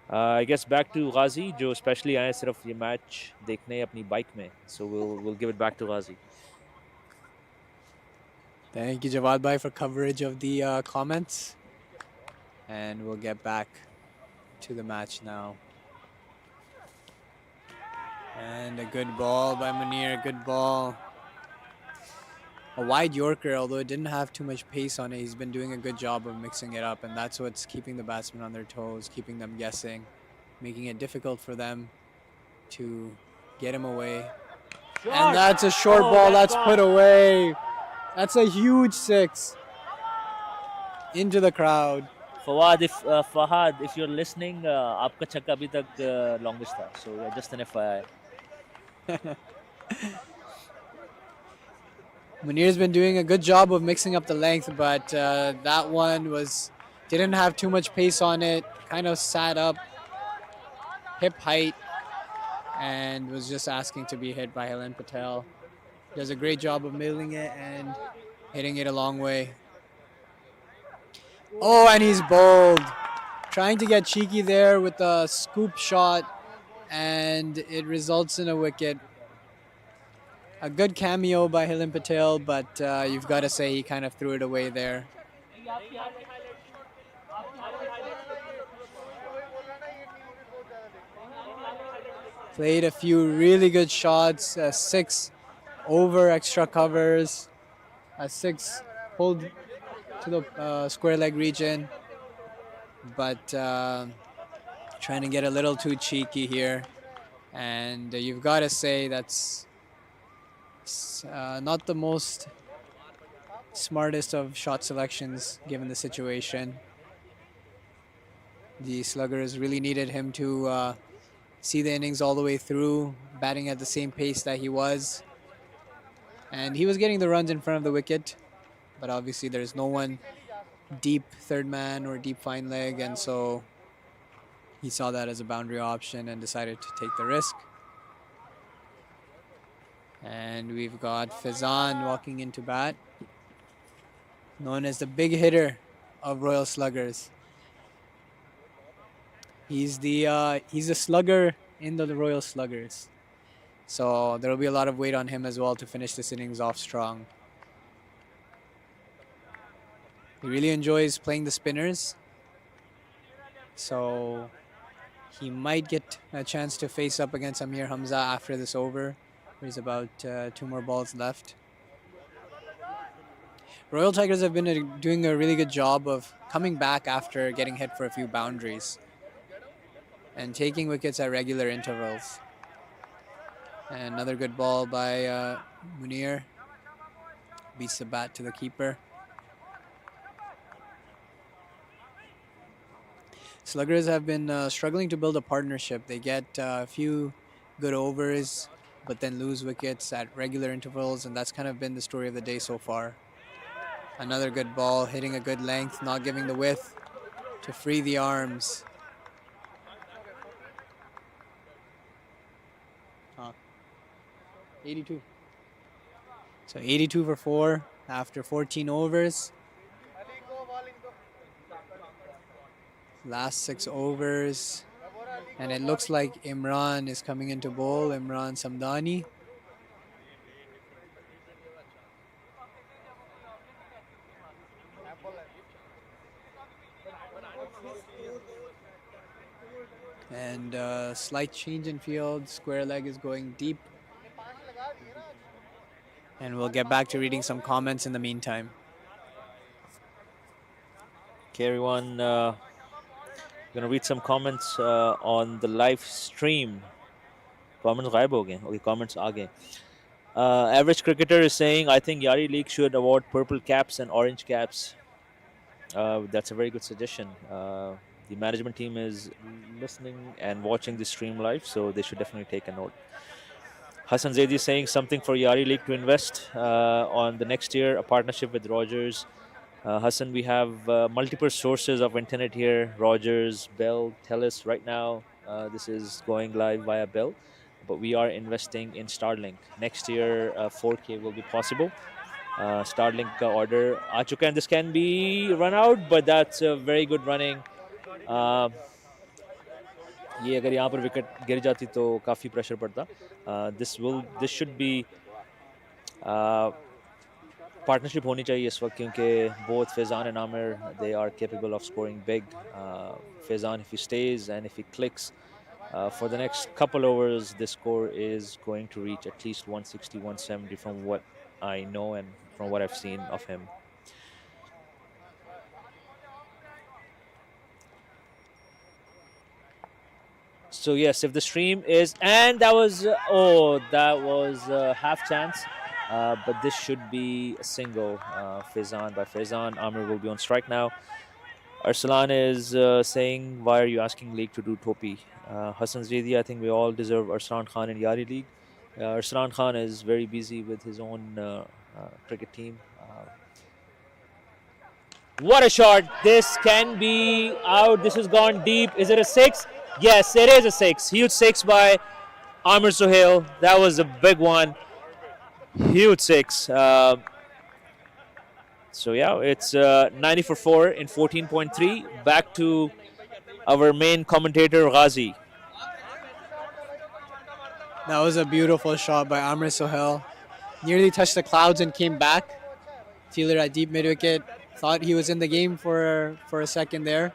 I guess back to Ghazi, जो especially आए सिर्फ ये match देखने अपनी bike में. So we'll give it back to Ghazi. Thank you, Jawad Bhai, for coverage of the comments. And we'll get back to the match now. And a good ball by Munir, good ball. A wide Yorker, although it didn't have too much pace on it. He's been doing a good job of mixing it up, and that's what's keeping the batsmen on their toes, keeping them guessing, making it difficult for them to get him away. And that's a short ball that's put away. That's a huge 6 into the crowd. Fahad, if you're listening, आपका छक्का अभी तक longest था. So yeah, just an FYI. Munir's been doing a good job of mixing up the length, but that one didn't have too much pace on it. Kind of sat up, hip height, and was just asking to be hit by Helen Patel. Does a great job of milling it and hitting it a long way. Oh, and he's bowled. Trying to get cheeky there with a scoop shot, and it results in a wicket. A good cameo by Helen Patel, but you've got to say he kind of threw it away there. Played a few really good shots, 6 over extra covers, a 6 pulled to the square leg region, but trying to get a little too cheeky here. And you've got to say that's not the most smartest of shot selections given the situation. The Sluggers really needed him to see the innings all the way through, batting at the same pace that he was. And he was getting the runs in front of the wicket, but obviously there's no one deep third man or deep fine leg, and so he saw that as a boundary option and decided to take the risk. And we've got Fizan walking into bat, known as the big hitter of Royal Sluggers. He's a slugger in the Royal Sluggers. So there will be a lot of weight on him as well to finish this innings off strong. He really enjoys playing the spinners. So he might get a chance to face up against Amir Hamza after this over. There's about 2 more balls left. Royal Tigers have been doing a really good job of coming back after getting hit for a few boundaries and taking wickets at regular intervals. And another good ball by Munir. Beats the bat to the keeper. Sluggers have been struggling to build a partnership. They get a few good overs, but then lose wickets at regular intervals, and that's kind of been the story of the day so far. Another good ball, hitting a good length, not giving the width to free the arms. 82. So 82 for 4 after 14 overs. Last 6 overs. And it looks like Imran is coming into bowl. Imran Samdani. And slight change in field. Square leg is going deep. And we'll get back to reading some comments in the meantime. Okay, everyone. Gonna read some comments on the live stream. Comments गायब हो गए. Okay, comments आ गए. Average cricketer is saying, I think Yaari League should award purple caps and orange caps. That's a very good suggestion. The management team is listening and watching the stream live, so they should definitely take a note. Hassan Zaidi is saying something for Yaari League to invest on the next year, a partnership with Rogers. Hassan, we have multiple sources of internet here. Rogers, Bell, Telus. Right now, this is going live via Bell, but we are investing in Starlink. Next year, 4K will be possible. Starlink order aa chuka, and this can be run out, but that's a very good running. ये अगर यहाँ पर wicket गिर जाती तो काफ़ी pressure पड़ता. This should be partnership होनी चाहिए इस वक्त, क्योंकि both Faizan and Amir, they are capable of scoring big. Faizan, if he stays and if he clicks for the next couple overs, the score is going to reach at least 160, 170 from what I know and from what I've seen of him. So yes, if the stream is, and that was half chance, but this should be a single. Faizan by Faizan. Amir will be on strike now. Arsalan is saying, why are you asking League to do Topi? Hassan Zaidi, I think we all deserve Arsalan Khan in Yaari League. Arsalan Khan is very busy with his own cricket team. What a shot! This can be out. This has gone deep. Is it a 6? Yes, it is a 6. Huge 6 by Amir Sohail. That was a big one. Huge 6. So yeah, it's 90 for 4 in 14.3. Back to our main commentator, Ghazi. That was a beautiful shot by Amir Sohail. Nearly touched the clouds and came back. Fielder at deep mid-wicket. Thought he was in the game for a second there,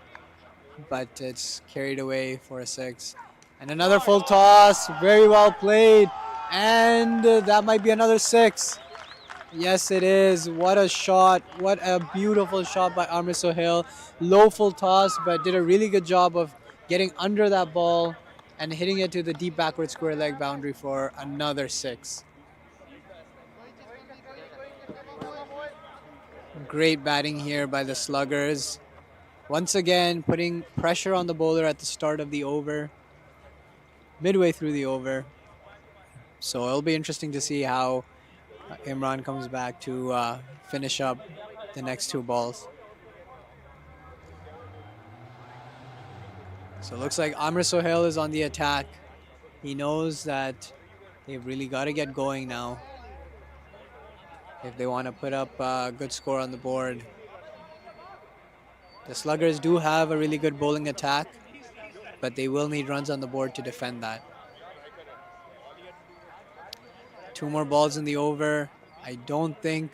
but it's carried away for a 6. And another full toss. Very well played. And that might be another 6. Yes, it is. What a shot. What a beautiful shot by Amir Sohail. Low full toss, but did a really good job of getting under that ball and hitting it to the deep backward square leg boundary for another 6. Great batting here by the Sluggers. Once again, putting pressure on the bowler at the start of the over, midway through the over. So it'll be interesting to see how Imran comes back to finish up the next 2 balls. So it looks like Amir Sohail is on the attack. He knows that they've really got to get going now if they want to put up a good score on the board. The Sluggers do have a really good bowling attack, but they will need runs on the board to defend that. 2 more balls in the over. I don't think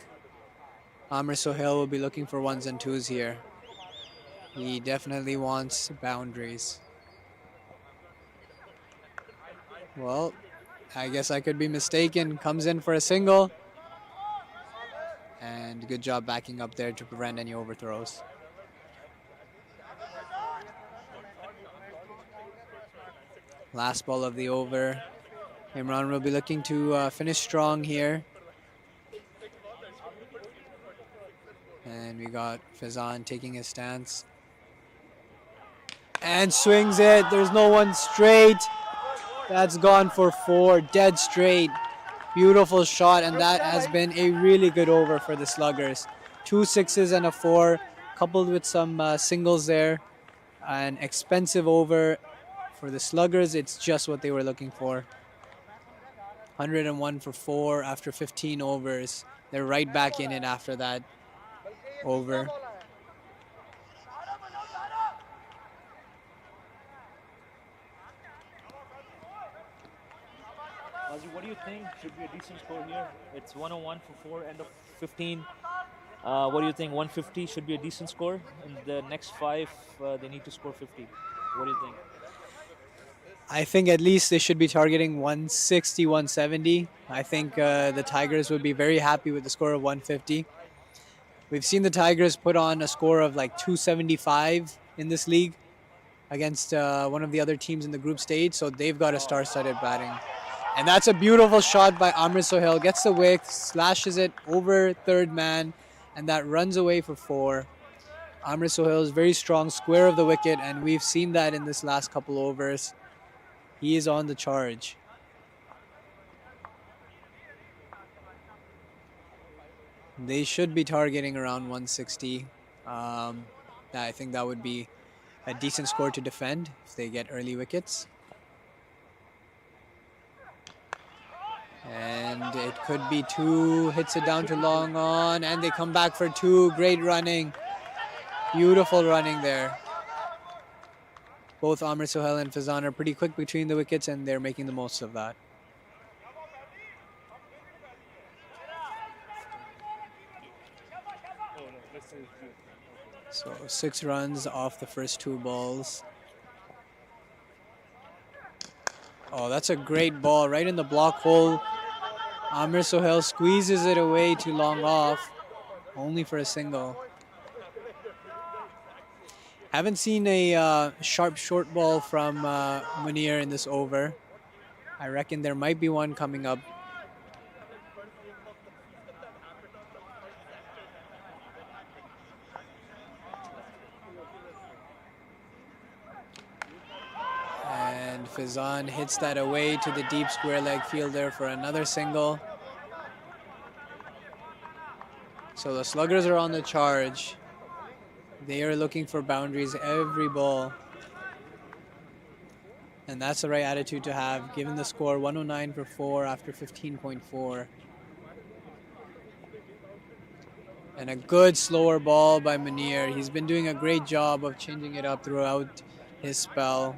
Amir Sohail will be looking for 1s and 2s here. He definitely wants boundaries. Well, I guess I could be mistaken. Comes in for a single. And good job backing up there to prevent any overthrows. Last ball of the over. Imran will be looking to finish strong here. And we got Faizan taking his stance. And swings it. There's no one straight. That's gone for 4. Dead straight. Beautiful shot. And that has been a really good over for the Sluggers. 2 6s and a 4. Coupled with some singles there. An expensive over. For the Sluggers, it's just what they were looking for. 101 for 4 after 15 overs. They're right back in it after that over. Ozzy, what do you think should be a decent score here? It's 101 for 4, end of 15. What do you think? 150 should be a decent score. In the next 5, they need to score 50. What do you think? I think at least they should be targeting 160, 170. I think the Tigers would be very happy with the score of 150. We've seen the Tigers put on a score of like 275 in this league against one of the other teams in the group stage, so they've got a star-studded batting. And that's a beautiful shot by Amrit Sohail. Gets the wick, slashes it over third man, and that runs away for 4. Amrit Sohail is very strong, square of the wicket, and we've seen that in this last couple overs. He is on the charge. They should be targeting around 160. I think that would be a decent score to defend if they get early wickets. And it could be 2, hits it down to long on, and they come back for 2. Great running. Beautiful running there. Both Amrit Sohail and Fazan are pretty quick between the wickets, and they're making the most of that. So 6 runs off the first 2 balls. Oh, that's a great ball right in the block hole. Amrit Sohail squeezes it away too long off, only for a single. Haven't seen a sharp short ball from Munir in this over. I reckon there might be one coming up. And Fazan hits that away to the deep square leg fielder for another single. So the Sluggers are on the charge. They are looking for boundaries every ball. And that's the right attitude to have, given the score 109 for 4 after 15.4. And a good slower ball by Munir. He's been doing a great job of changing it up throughout his spell.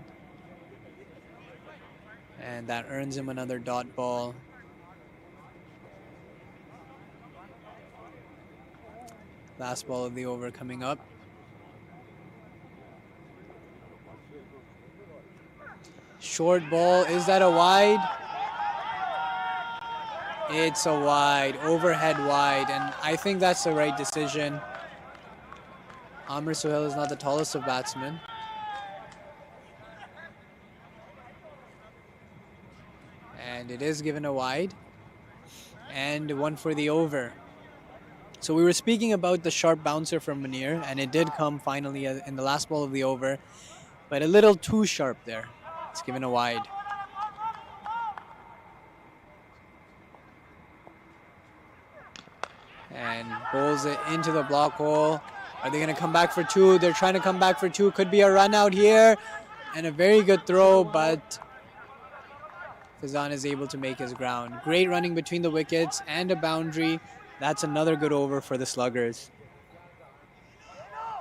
And that earns him another dot ball. Last ball of the over coming up. Short ball, is that a wide? It's a wide, overhead wide, and I think that's the right decision. Amrit Sohail is not the tallest of batsmen. And it is given a wide, and one for the over. So we were speaking about the sharp bouncer from Munir, and it did come finally in the last ball of the over, but a little too sharp there. It's given a wide. And bowls it into the block hole. Are they going to come back for 2? They're trying to come back for 2. Could be a run out here. And a very good throw, but Fazan is able to make his ground. Great running between the wickets and a boundary. That's another good over for the Sluggers.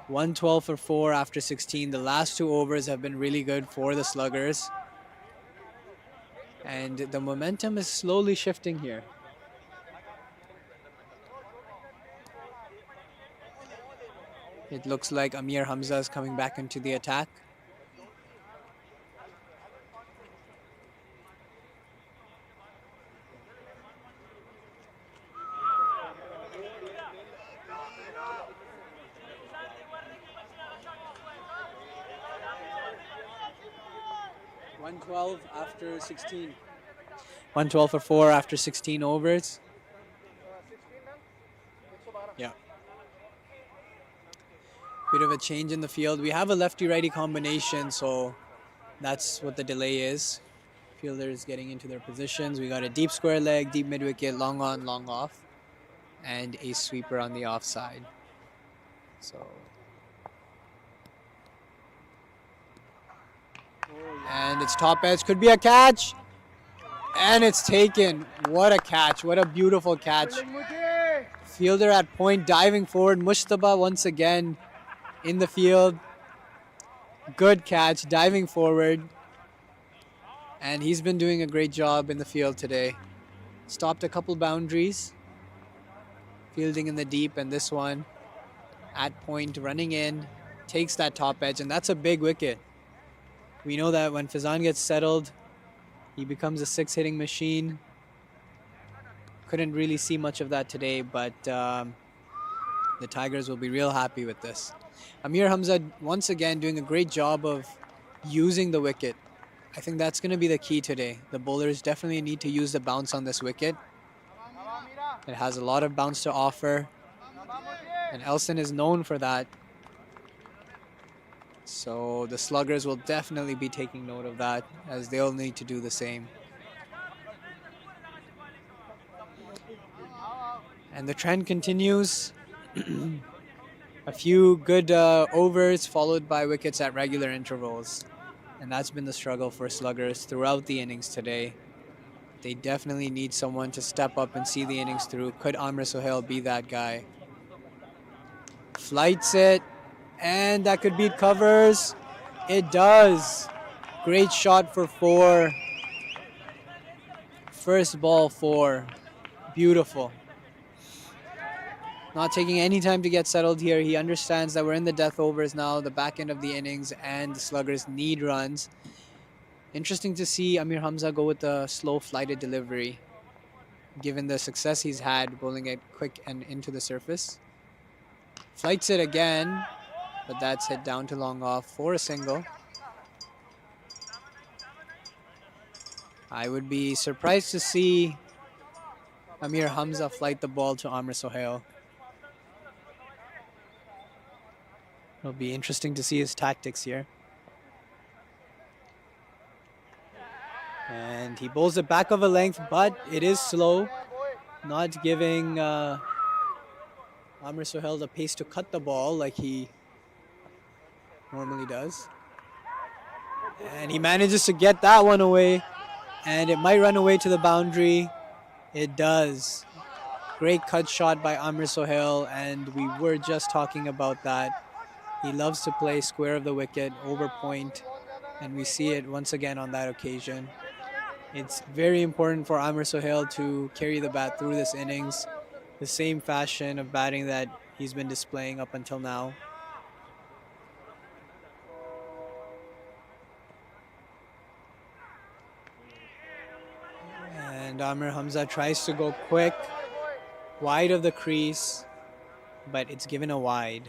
112 for 4 after 16. The last 2 overs have been really good for the Sluggers. And the momentum is slowly shifting here. It looks like Amir Hamza is coming back into the attack. After 16. 112 for 4 after 16 overs. Yeah. Bit of a change in the field. We have a lefty-righty combination, so that's what the delay is. Fielders getting into their positions. We got a deep square leg, deep mid-wicket, long on, long off, and a sweeper on the offside. So. And it's top edge, could be a catch. And it's taken. What a catch, what a beautiful catch. Fielder at point, diving forward. Mushtaba once again in the field. Good catch, diving forward. And he's been doing a great job in the field today. Stopped a couple boundaries. Fielding in the deep, and this one at point, running in, takes that top edge, and that's a big wicket. We know that when Fazan gets settled, he becomes a 6-hitting machine. Couldn't really see much of that today, but the Tigers will be real happy with this. Amir Hamza once again doing a great job of using the wicket. I think that's going to be the key today. The bowlers definitely need to use the bounce on this wicket. It has a lot of bounce to offer, and Elson is known for that. So the Sluggers will definitely be taking note of that, as they'll need to do the same. And the trend continues. A few good overs followed by wickets at regular intervals. And that's been the struggle for Sluggers throughout the innings today. They definitely need someone to step up and see the innings through. Could Amr Sohail be that guy? Flights it, and that could beat covers. It does. Great shot for 4. First ball 4. Beautiful. Not taking any time to get settled here. He understands that we're in the death overs now, the back end of the innings, and the Sluggers need runs. Interesting to see Amir Hamza go with the slow flighted delivery, given the success he's had bowling it quick and into the surface. Flights it again, but that's hit down to long off for a single. I would be surprised to see Amir Hamza flight the ball to Amr Sohail. It'll be interesting to see his tactics here. And he bowls it back of a length, but it is slow, not giving Amr Sohail the pace to cut the ball like he normally does. And he manages to get that one away, and it might run away to the boundary. It does. Great cut shot by Amr Sohail, and we were just talking about that. He loves to play square of the wicket, over point, and we see it once again on that occasion. It's very important for Amr Sohail to carry the bat through this innings, the same fashion of batting that he's been displaying up until now. And Amir Hamza tries to go quick, wide of the crease, but it's given a wide.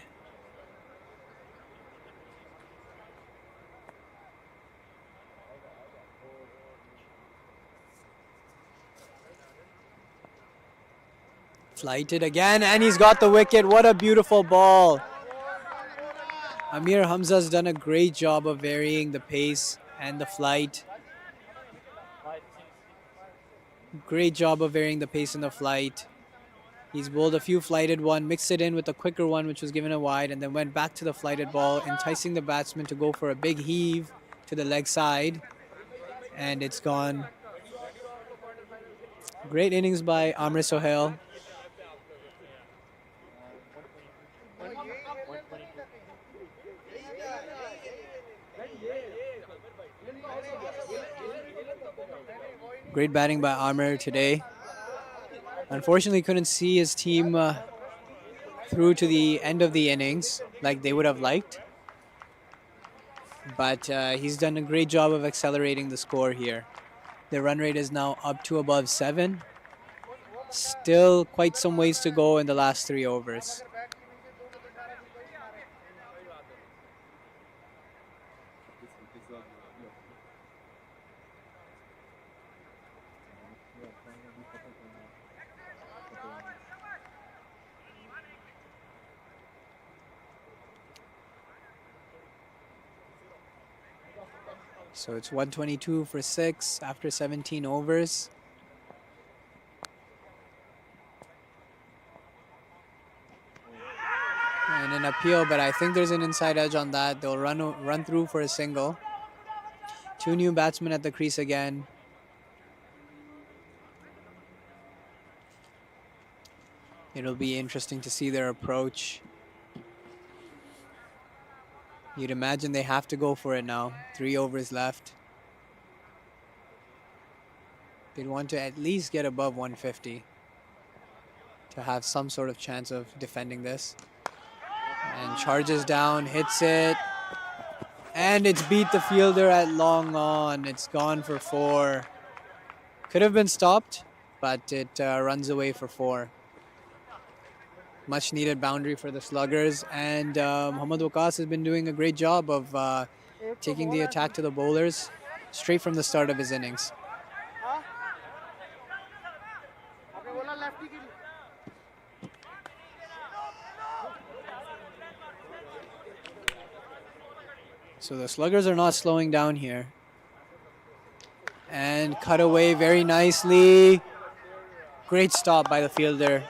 Flighted again, and he's got the wicket. What a beautiful ball. Amir Hamza's done a great job of varying the pace and the flight. Great job of varying the pace and the flight. He's bowled a few flighted one, mixed it in with a quicker one, which was given a wide, and then went back to the flighted ball, enticing the batsman to go for a big heave to the leg side. And it's gone. Great innings by Amr Sohail. Great batting by Amr today. Unfortunately, couldn't see his team through to the end of the innings like they would have liked. But he's done a great job of accelerating the score here. The run rate is now up to above 7. Still quite some ways to go in the last 3 overs. So it's 122 for 6 after 17 overs. And an appeal, but I think there's an inside edge on that. They'll run through for a single. 2 new batsmen at the crease again. It'll be interesting to see their approach. You'd imagine they have to go for it now. 3 overs left. They'd want to at least get above 150 to have some sort of chance of defending this. And charges down, hits it. And it's beat the fielder at long on. It's gone for 4. Could have been stopped, but it runs away for 4. Much needed boundary for the Sluggers. And Mohammad Waqas has been doing a great job of taking the attack to the bowlers straight from the start of his innings. आपने बोला lefty के लिए So the Sluggers are not slowing down here. And cut away very nicely. Great stop by the fielder.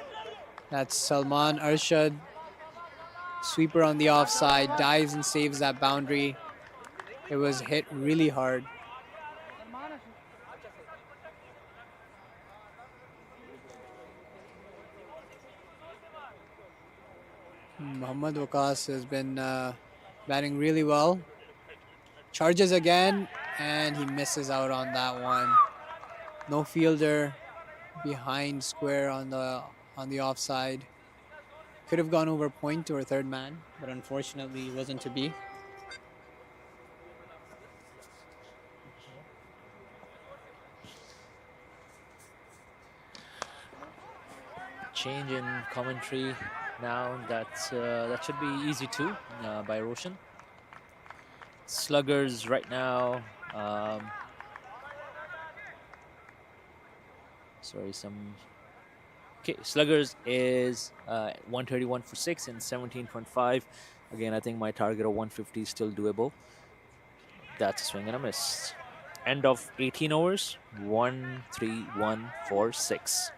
That's Salman Arshad. Sweeper on the offside, dives and saves that boundary. It was hit really hard. Mohammad Waqas has been batting really well. Charges again, and he misses out on that one. No fielder behind square on the offside. Could have gone over point to our third man, but unfortunately it wasn't to be. Change in commentary now. That should be easy too by Roshan. Sluggers right now. Okay, Sluggers is 131 for 6 and 17.5. Again, I think my target of 150 is still doable. That's a swing and a miss. End of 18 overs. 1-3-1 for 6.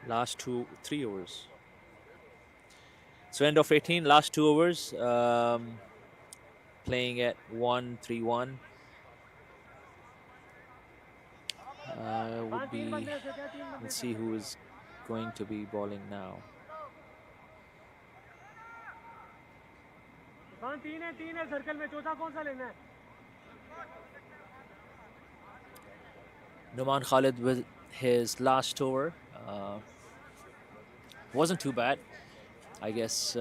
Last 3 overs. So end of 18, last 2 overs. Playing at 1-3-1. Would be. Let's see who is going to be bowling now. Numan Khalid with his last over. Wasn't too bad, I guess.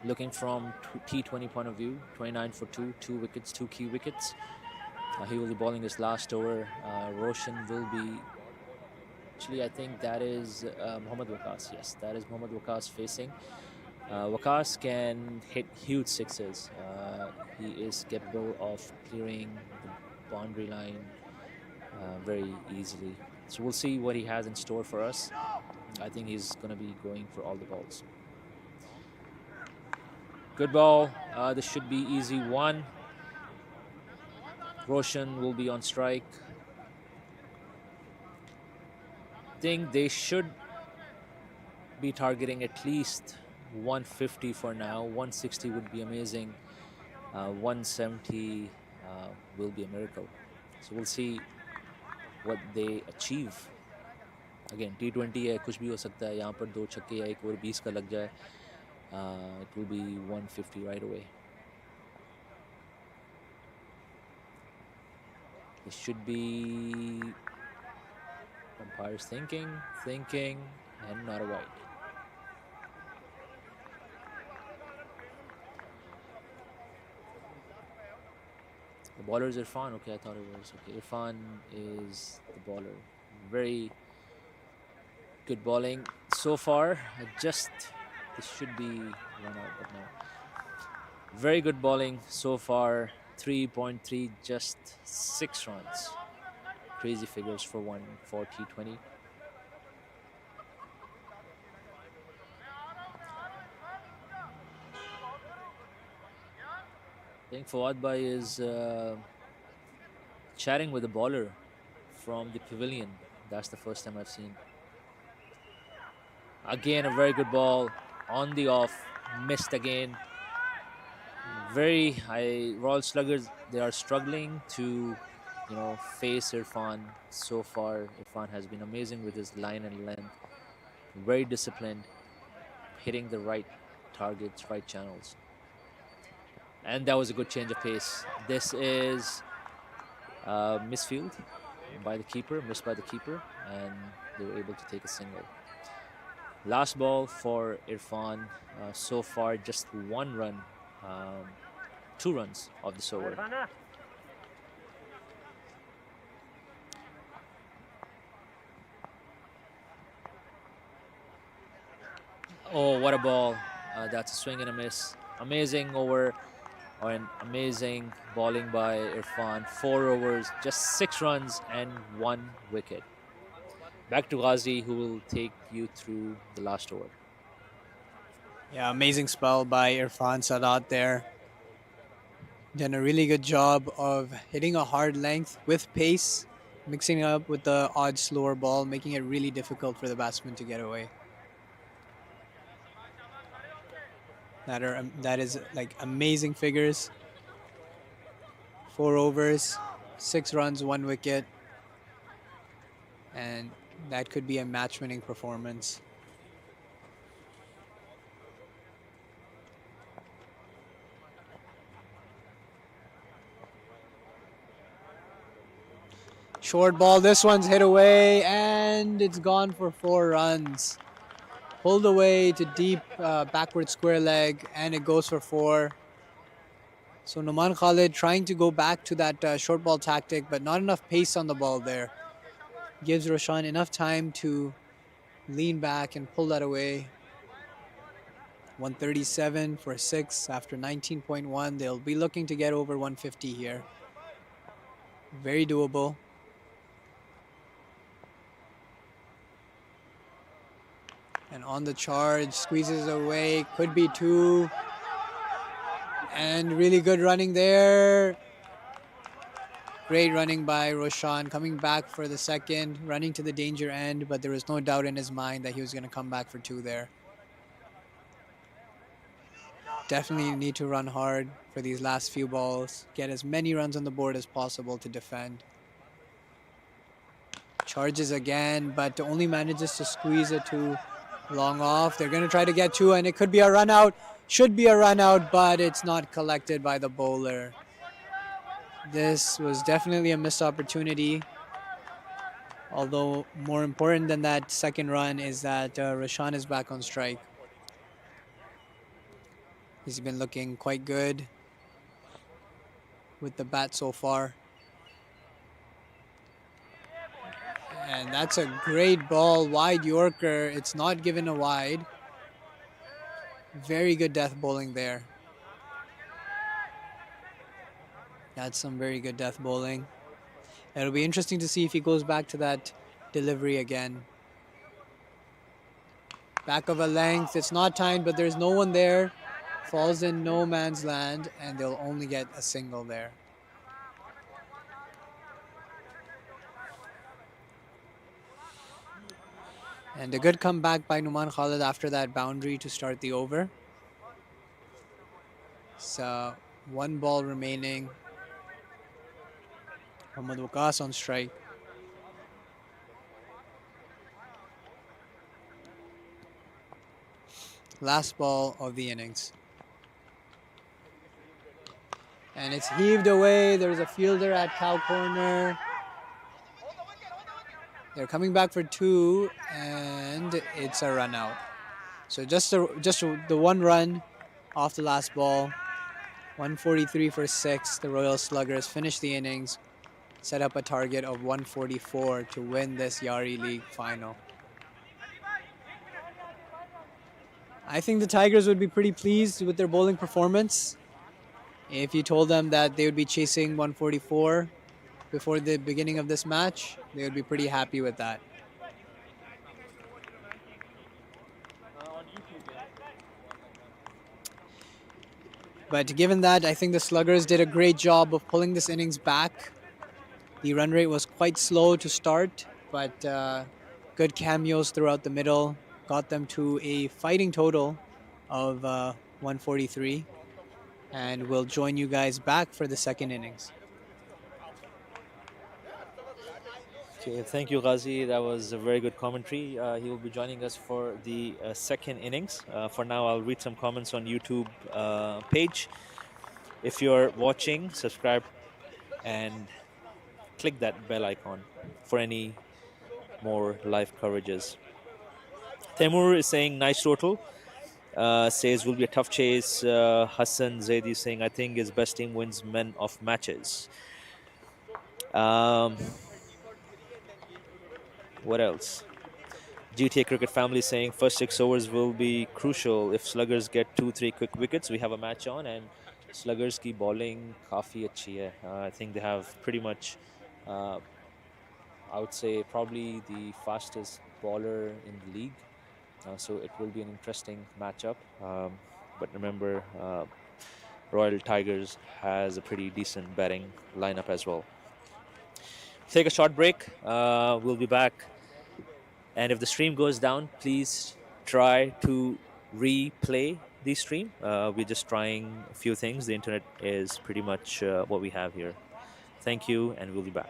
Looking from T20 point of view, 29 for 2, 2 wickets, 2 key wickets. He will be bowling his last over. Roshan will be. Actually, I think that is Mohammad Waqas. Yes, that is Mohammad Waqas facing. Waqas can hit huge sixes. He is capable of clearing the boundary line very easily. So we'll see what he has in store for us. I think he's going to be going for all the balls. Good ball. This should be easy 1. Roshan will be on strike. I think they should be targeting at least 150 for now. 160 would be amazing. 170 will be a miracle. So we'll see what they achieve. Again, T20 है, कुछ भी हो सकता है. यहाँ पर 2 छक्के या 1 ओवर 20 का लग जाए. It will be 150 right away. It should be umpires thinking, and not a wide. The bowler is Irfan. Okay, I thought it was okay. Irfan is the bowler. Very good bowling so far. This should be run out, but no. Very good bowling so far. 3.3, just 6 runs. Crazy figures for T20. I think Fawad Bhai is chatting with the bowler from the pavilion. That's the first time I've seen. Again, a very good ball on the off, missed again. Royal Sluggers, they are struggling to, face Irfan so far. Irfan has been amazing with his line and length, very disciplined, hitting the right targets, right channels. And that was a good change of pace. This is misfield by the keeper, missed by the keeper, and they were able to take a single. Last ball for Irfan. So far, just 1 run, 2 runs of this over. Oh, what a ball. That's a swing and a miss. Amazing over, or an amazing bowling by Irfan. 4 overs, just 6 runs and 1 wicket. Back to Ghazi, who will take you through the last over. Yeah, amazing spell by Irfan Sadat there. Done a really good job of hitting a hard length with pace, mixing it up with the odd slower ball, making it really difficult for the batsman to get away. That is like amazing figures. 4 overs, 6 runs, 1 wicket, and that could be a match-winning performance. Short ball, this one's hit away, and it's gone for 4 runs. Pulled away to deep backward square leg, and it goes for 4. So Numan Khalid trying to go back to that short ball tactic, but not enough pace on the ball there. Gives Roshan enough time to lean back and pull that away. 137 for 6 after 19.1. They'll be looking to get over 150 here. Very doable. And on the charge, squeezes away, could be 2. And really good running there. Great running by Roshan, coming back for the second, running to the danger end, but there was no doubt in his mind that he was going to come back for 2 there. Definitely need to run hard for these last few balls, get as many runs on the board as possible to defend. Charges again, but only manages to squeeze it to long off. They're going to try to get 2, and it could be a run out. Should be a run out, but it's not collected by the bowler. This was definitely a missed opportunity. Although more important than that second run is that Roshan is back on strike. He's been looking quite good with the bat so far. And that's a great ball, wide Yorker. It's not given a wide. Very good death bowling there. That's some very good death bowling. It'll be interesting to see if he goes back to that delivery again. Back of a length, it's not timed, but there's no one there. Falls in no man's land, and they'll only get a single there. And a good comeback by Numan Khalid after that boundary to start the over. So 1 ball remaining. Mohammad Waqas on strike. Last ball of the innings. And it's heaved away. There's a fielder at cow corner. They're coming back for 2, and it's a run out. So just the 1 run off the last ball. 143 for 6. The Royal Sluggers finish the innings, set up a target of 144 to win this Yaari League final. I think the Tigers would be pretty pleased with their bowling performance. If you told them that they would be chasing 144 before the beginning of this match, they would be pretty happy with that. But given that, I think the Sluggers did a great job of pulling this innings back. The run rate was quite slow to start, but good cameos throughout the middle got them to a fighting total of 143. and we'll join you guys back for the second innings. Okay, thank you, Ghazi. That was a very good commentary. He will be joining us for the second innings. For now, I'll read some comments on YouTube page. If you're watching, subscribe and click that bell icon for any more live coverages. Temur is saying nice total. Says will be a tough chase. Hassan Zaidi is saying I think his best team wins men of matches. Um, what else? GTA Cricket Family saying first 6 overs will be crucial. If Sluggers get 2-3 quick wickets, we have a match on. And Sluggers ki bowling kafi achhi hai. I think they have pretty much, I would say, probably the fastest bowler in the league. So it will be an interesting matchup. But remember, Royal Tigers has a pretty decent batting lineup as well. Take a short break. We'll be back. And if the stream goes down, please try to replay the stream. We're just trying a few things. The internet is pretty much what we have here. Thank you, and we'll be back.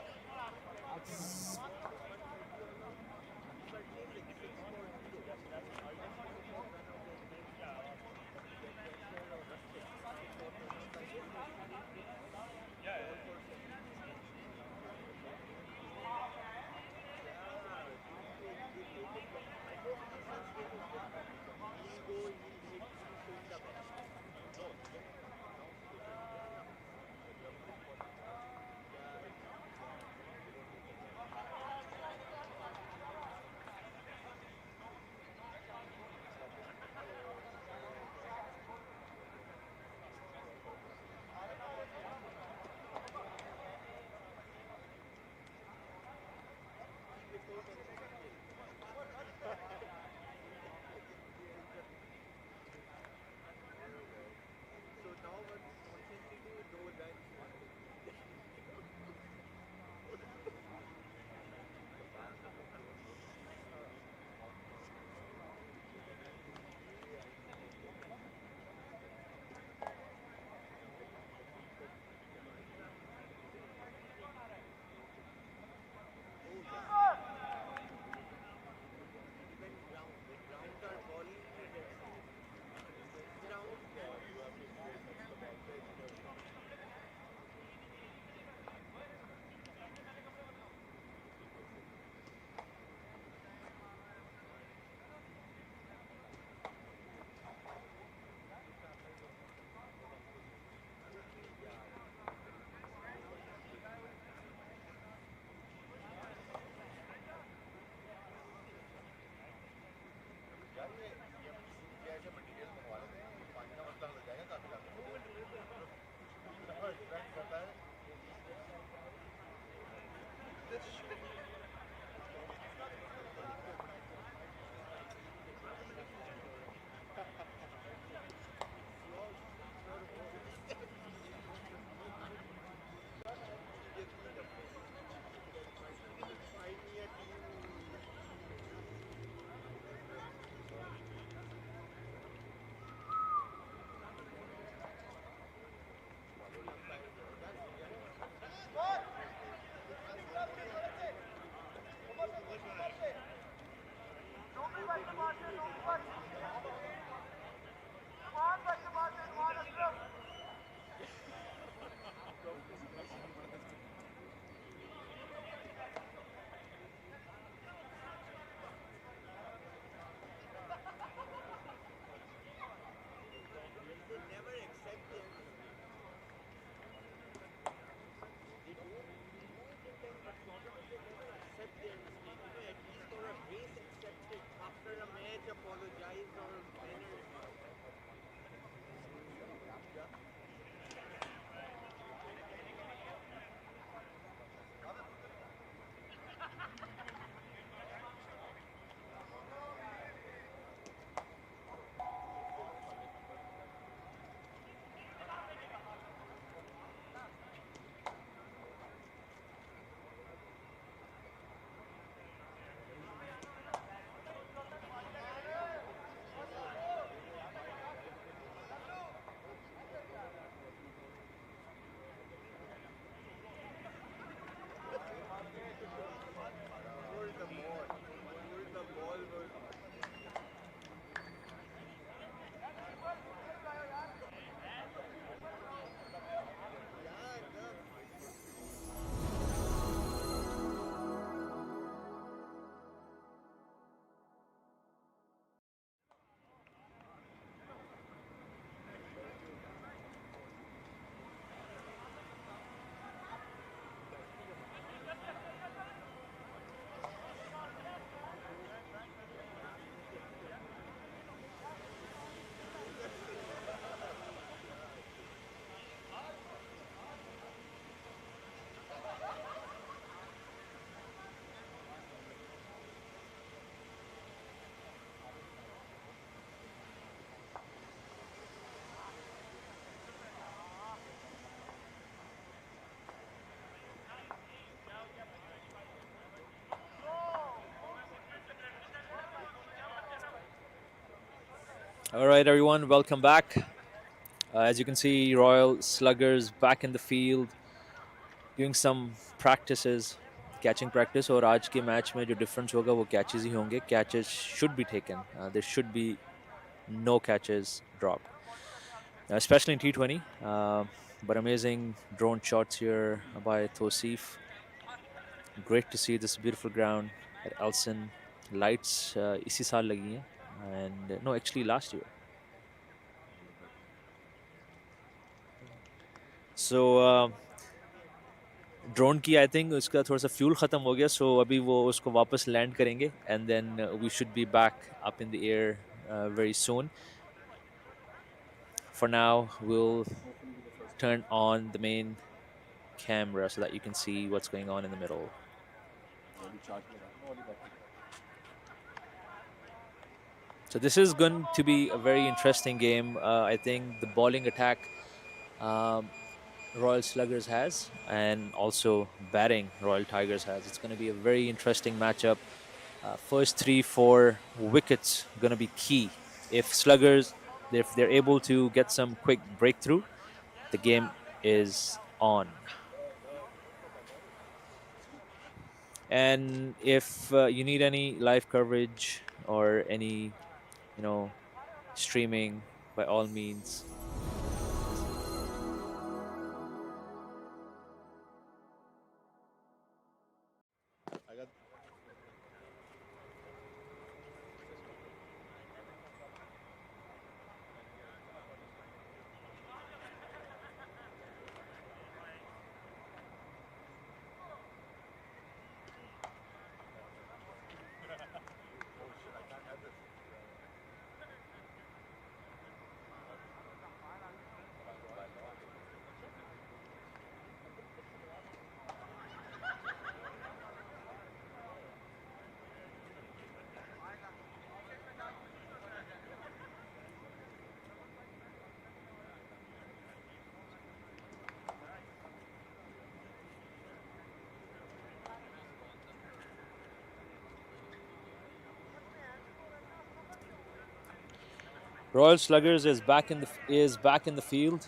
All right, everyone, welcome back. As you can see, Royal Sluggers back in the field doing some practices, catching practice. और आज के match में जो difference होगा वो catches ही होंगे. Catches should be taken. There should be no catches dropped, especially in T20. But amazing drone shots here by Tosif. Great to see this beautiful ground at Elson. Lights इसी साल लगी हैं, and no, actually last year. So drone की I think उसका थोड़ा सा fuel ख़त्म हो गया, सो अभी वो उसको वापस लैंड करेंगे and then we should be back up in the air very soon. For now, we'll turn on the main camera so that you can see what's going on in the middle. So this is going to be a very interesting game. I think the bowling attack Royal Sluggers has, and also batting Royal Tigers has. It's going to be a very interesting matchup. First 3-4 wickets going to be key. If Sluggers, if they're able to get some quick breakthrough, the game is on. And if you need any live coverage or any, streaming, by all means. Royal Sluggers is back in the field,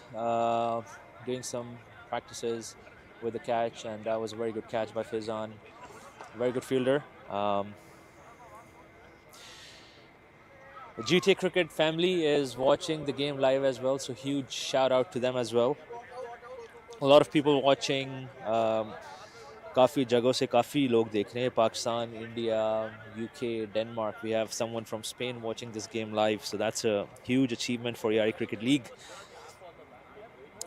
doing some practices with the catch, and that was a very good catch by Faizan. Very good fielder. The GTA Cricket family is watching the game live as well, so huge shout out to them as well. A lot of people watching. काफ़ी जगहों से काफ़ी लोग देख रहे हैं. Pakistan, India, UK, Denmark. We have someone from Spain watching this game live, so that's a huge achievement for Yaari Cricket League.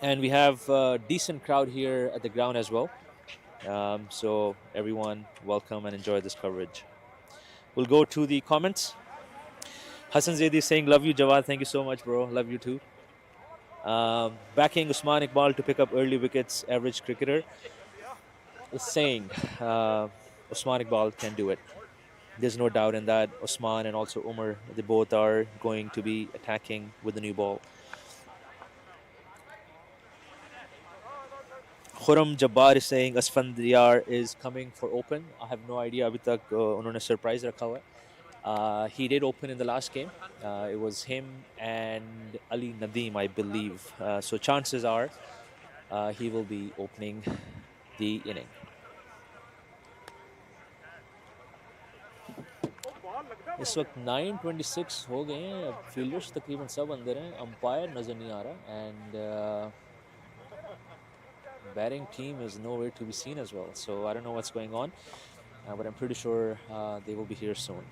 And we have a decent crowd here at the ground as well. So everyone, welcome and enjoy this coverage. We'll go to the comments. Hassan Zaidi is saying, love you, Jawad. Thank you so much, bro. Love you too. Backing Usman Iqbal to pick up early wickets, average cricketer. Is saying Usman Iqbal can do it. There's no doubt in that. Usman and also Umar, they both are going to be attacking with the new ball. Khurram Jabbar is saying Asfandiyar is coming for open. I have no idea. Abhi tak unhone surprise rakha hua hai. He did open in the last game. It was him and Ali Nadeem, I believe. So chances are he will be opening the inning. इस वक्त 9:26 हो गए हैं. Fielders तकरीबन सब अंदर हैं. Umpire नज़र नहीं आ रहा. And batting team is nowhere to be seen as well. So I don't know what's going on, but I'm pretty sure they will be here soon.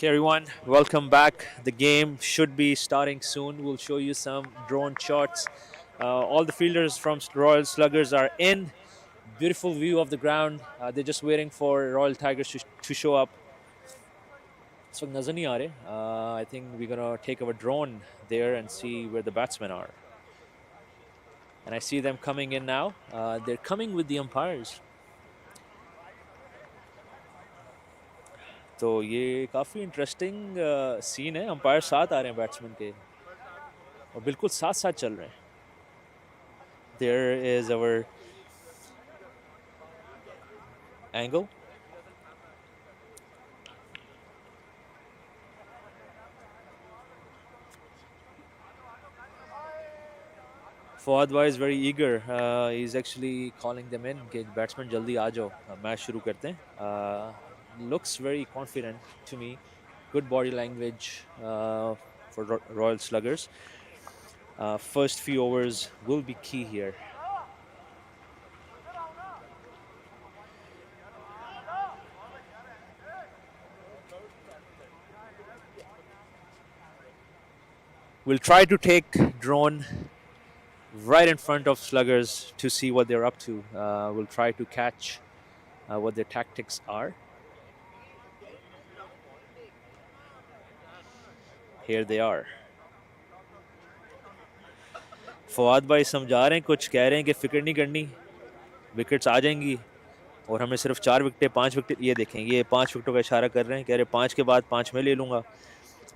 Okay, everyone, welcome back. The game should be starting soon. We'll show you some drone shots. All the fielders from Royal Sluggers are in. Beautiful view of the ground. They're just waiting for Royal Tigers to show up. So nazar nahi aa rahe. I think we're gonna take our drone there and see where the batsmen are. And I see them coming in now. They're coming with the umpires. तो ये काफ़ी interesting scene है. Umpire साथ आ रहे हैं batsman के और बिल्कुल साथ साथ चल रहे हैं. There is our angle. Fawad Bhai is very eager. He's actually calling them in कि बैट्समैन जल्दी आ जाओ, मैच शुरू करते हैं. Looks very confident to me. Good body language for Royal Sluggers. First few overs will be key here. We'll try to take drone right in front of Sluggers to see what they're up to. We'll try to catch what their tactics are. Here they are. Fawad भाई समझा रहे हैं, कुछ कह रहे हैं कि फिक्र नहीं करनी, विकेट्स आ जाएंगी और हमें सिर्फ 4 विकेटें 5 विकेट. ये देखें, ये 5 विकेटों का इशारा कर रहे हैं, कह रहे 5 के बाद 5 में ले लूँगा.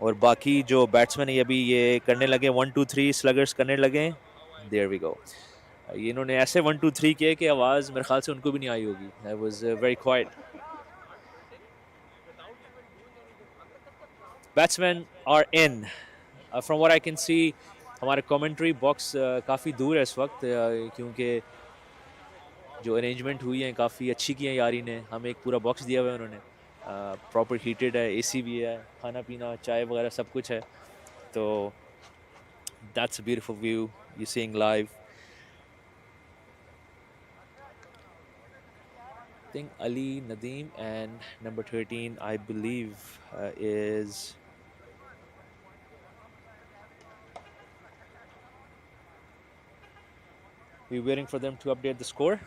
और बाकी जो बैट्समैन है अभी ये करने लगे 1 2 3 स्लगर्स करने लगे. There we go. ये इन्होंने ऐसे 1 2 3 किए कि आवाज़ मेरे ख्याल से उनको भी नहीं आई होगी. I was very quiet. Batsmen are in. From what I can see हमारे कमेंट्री बॉक्स काफ़ी दूर है इस वक्त, क्योंकि जो अरेंजमेंट हुई है काफ़ी अच्छी की है यारी ने. हमें एक पूरा बॉक्स दिया हुआ है उन्होंने, प्रॉपर हीटेड है, एसी भी है, खाना पीना चाय वगैरह सब कुछ है. तो that's a beautiful view you seeing live. I think Ali Nadeem and number 13 I believe is we're waiting for them to update the score.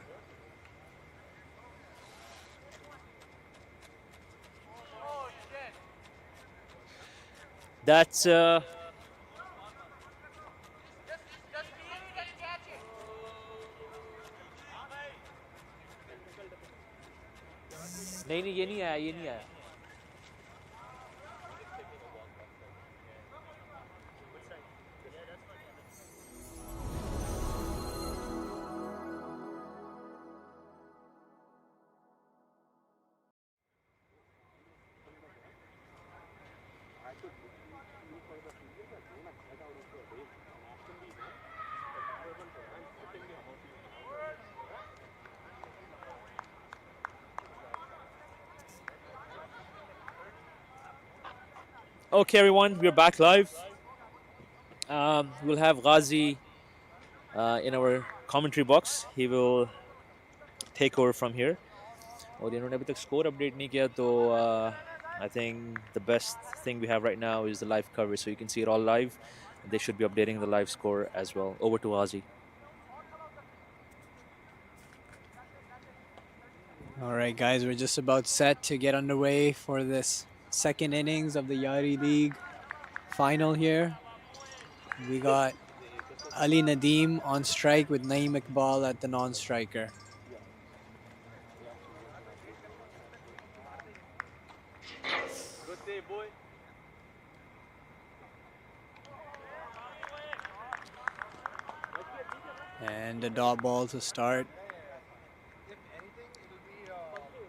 That's नहीं ये नहीं आया, ये नहीं आया. Okay, everyone, we're back live. We'll have Ghazi in our commentary box. He will take over from here. और इन्होंने अभी तक स्कोर अपडेट नहीं किया, तो I think the best thing we have right now is the live coverage, so you can see it all live. They should be updating the live score as well. Over to Ghazi. All right, guys, we're just about set to get underway for this second innings of the Yaari League final here. We got Ali Nadeem on strike with Naeem Iqbal at the non-striker. And a dot ball to start.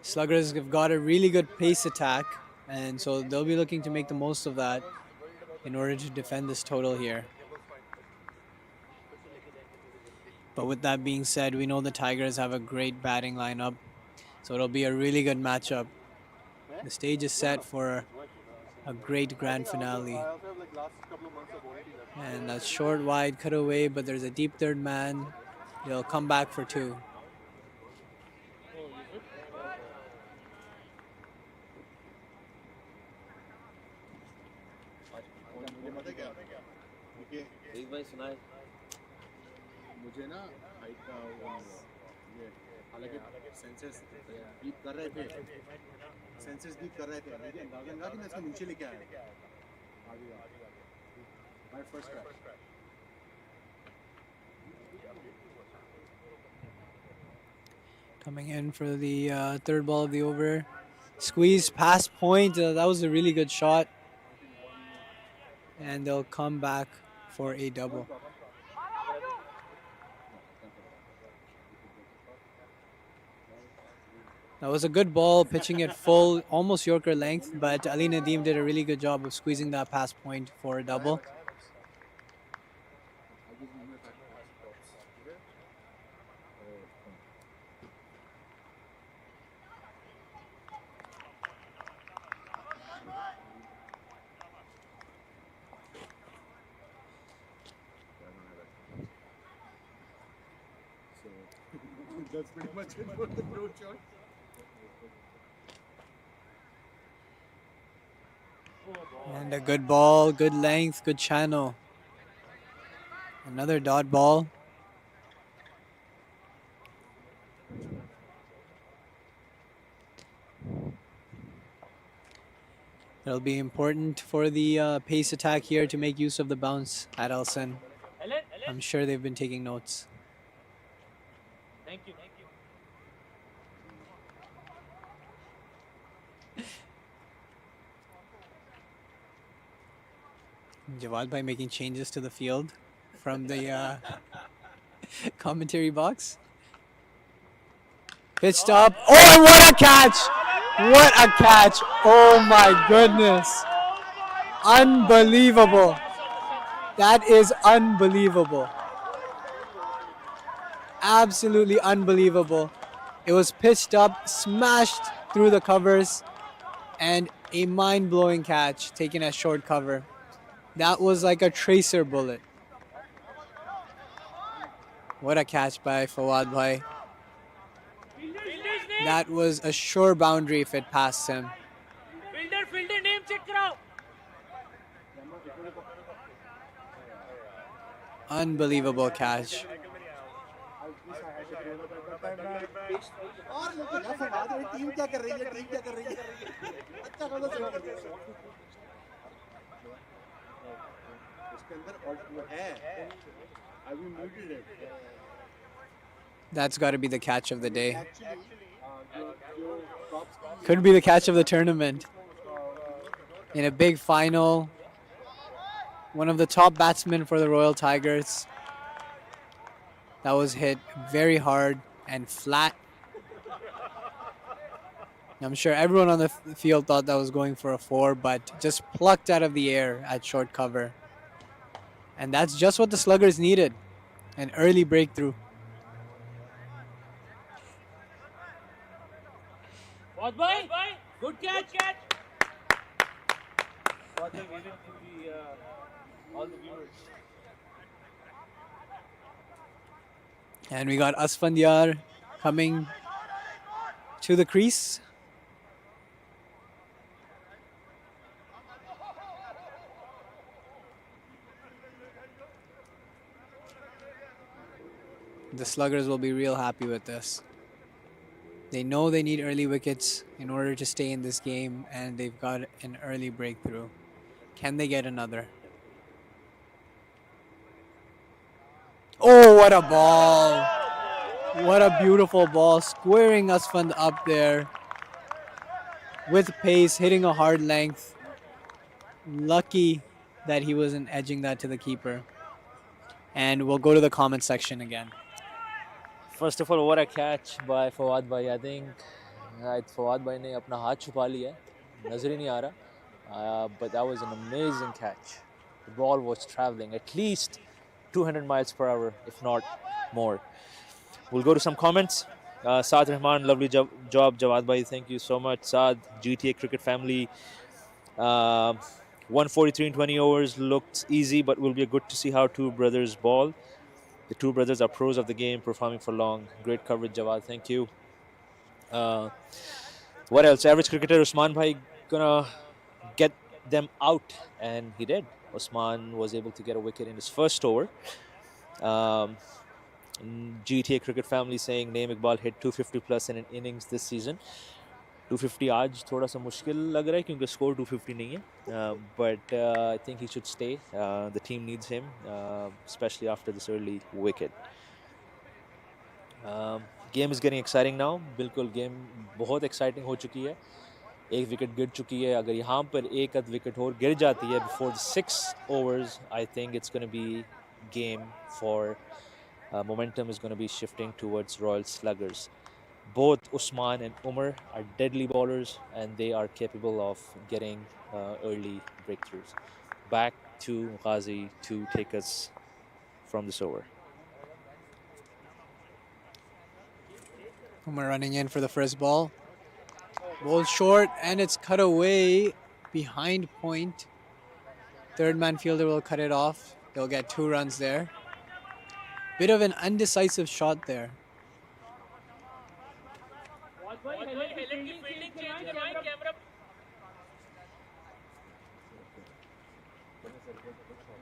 Sluggers have got a really good pace attack, and so they'll be looking to make the most of that in order to defend this total here. But with that being said, we know the Tigers have a great batting lineup, so it'll be a really good matchup. The stage is set for a great grand finale. And that's short, wide, cut away, but there's a deep third man. They'll come back for two. मुझे ना height का ये हालांकि sensors beep कर रहे थे मुझे अंदाजा लगा कि मैं इसको नीचे लेके आया my first try. Coming in for the third ball of the over. Squeeze past point. That was a really good shot. And they'll come back for a double. That was a good ball, pitching it full, almost Yorker length, but Ali Nadeem did a really good job of squeezing that past point for a double. That's pretty much it for the throat shot. And a good ball, good length, good channel. Another dot ball. It'll be important for the pace attack here to make use of the bounce at Elson. I'm sure they've been taking notes. Thank you. Jawad Bhai making changes to the field from the commentary box. Pitched up. Oh, and what a catch! What a catch! Oh my goodness. Unbelievable. That is unbelievable. Absolutely unbelievable. It was pitched up, smashed through the covers, and a mind-blowing catch taken as short cover. That was like a tracer bullet. What a catch by Fawad Bhai. That was a sure boundary if it passed him. Fielder name check karao. Unbelievable catch. Team क्या कर रही है अच्छा खासा save कर दिया इसके अंदर वो है I will muted it. That's got to be the catch of the day. Could be the catch of the tournament. In a big final, one of the top batsmen for the Royal Tigers. That was hit very hard and flat. I'm sure everyone on the field thought that was going for a 4, but just plucked out of the air at short cover. And that's just what the Sluggers needed. An early breakthrough. Good catch. All the viewers. And we got Asfandyar coming to the crease. The Sluggers will be real happy with this. They know they need early wickets in order to stay in this game, and they've got an early breakthrough. Can they get another? Oh, what a ball! What a beautiful ball, squaring Asfand up there with pace, hitting a hard length. Lucky that he wasn't edging that to the keeper. and we'll go to the comment section again. First of all, what a catch by Fawad Bhai. I think Fawad Bhai ने अपना हाथ छुपा लिया है, नजर ही नहीं आ रहा. But that was an amazing catch. The ball was traveling at least 200 miles per hour, if not more. We'll go to some comments. Saad Rahman, lovely job, Jawad Bhai. Thank you so much, Saad. GTA Cricket Family. 143 in 20 overs looked easy, but will be good to see how two brothers ball. The two brothers are pros of the game, performing for long. Great coverage, Jawad. Thank you. What else? Average cricketer Usman Bhai gonna get them out, and he did. Usman was able to get a wicket in his first over. GTA Cricket Family saying Naeem Iqbal hit 250 plus in an innings this season. 250 आज थोड़ा सा मुश्किल लग रहा है क्योंकि score 250 नहीं है. But I think he should stay. The team needs him, especially after this early wicket. Game is getting exciting now. बिल्कुल game बहुत exciting हो चुकी है. एक विकेट गिर चुकी है. अगर यहाँ पर एक आध विकेट और गिर जाती है before the 6 overs, I think it's going to be game for momentum is going to be shifting towards Royal Sluggers. Both Usman and Umar are deadly bowlers, and they are capable of getting early breakthroughs. Back to Ghazi to take us from this over. Umar running in for the first ball. Ball short, and it's cut away behind point. Third man fielder will cut it off. They'll get 2 runs there. Bit of an undecisive shot there.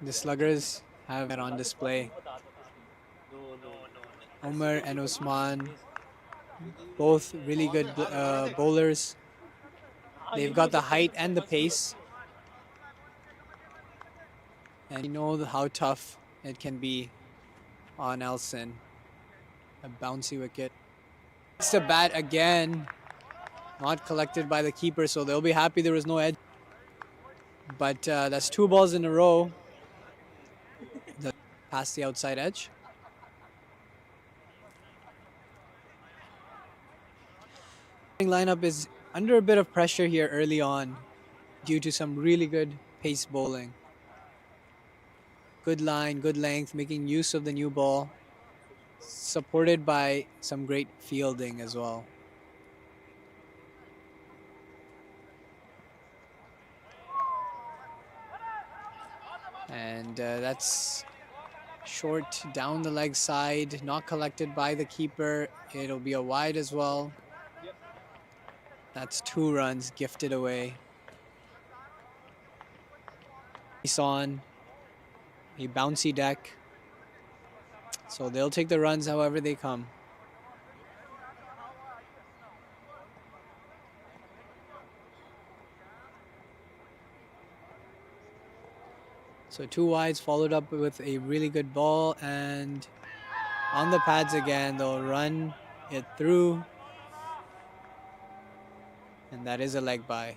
The Sluggers have it on display. Umar and Usman, both really good bowlers. They've got the height and the pace. And you know how tough it can be on Elson. A bouncy wicket. It's a bat again. Not collected by the keeper, so they'll be happy there was no edge. But that's 2 balls in a row. Past the outside edge. Lineup is under a bit of pressure here early on due to some really good pace bowling. Good line, good length, making use of the new ball. Supported by some great fielding as well. And that's short down the leg side, not collected by the keeper. It'll be a wide as well. That's 2 runs gifted away. He's on a bouncy deck. So they'll take the runs however they come. So 2 wides followed up with a really good ball, and on the pads again, they'll run it through. And that is a leg by.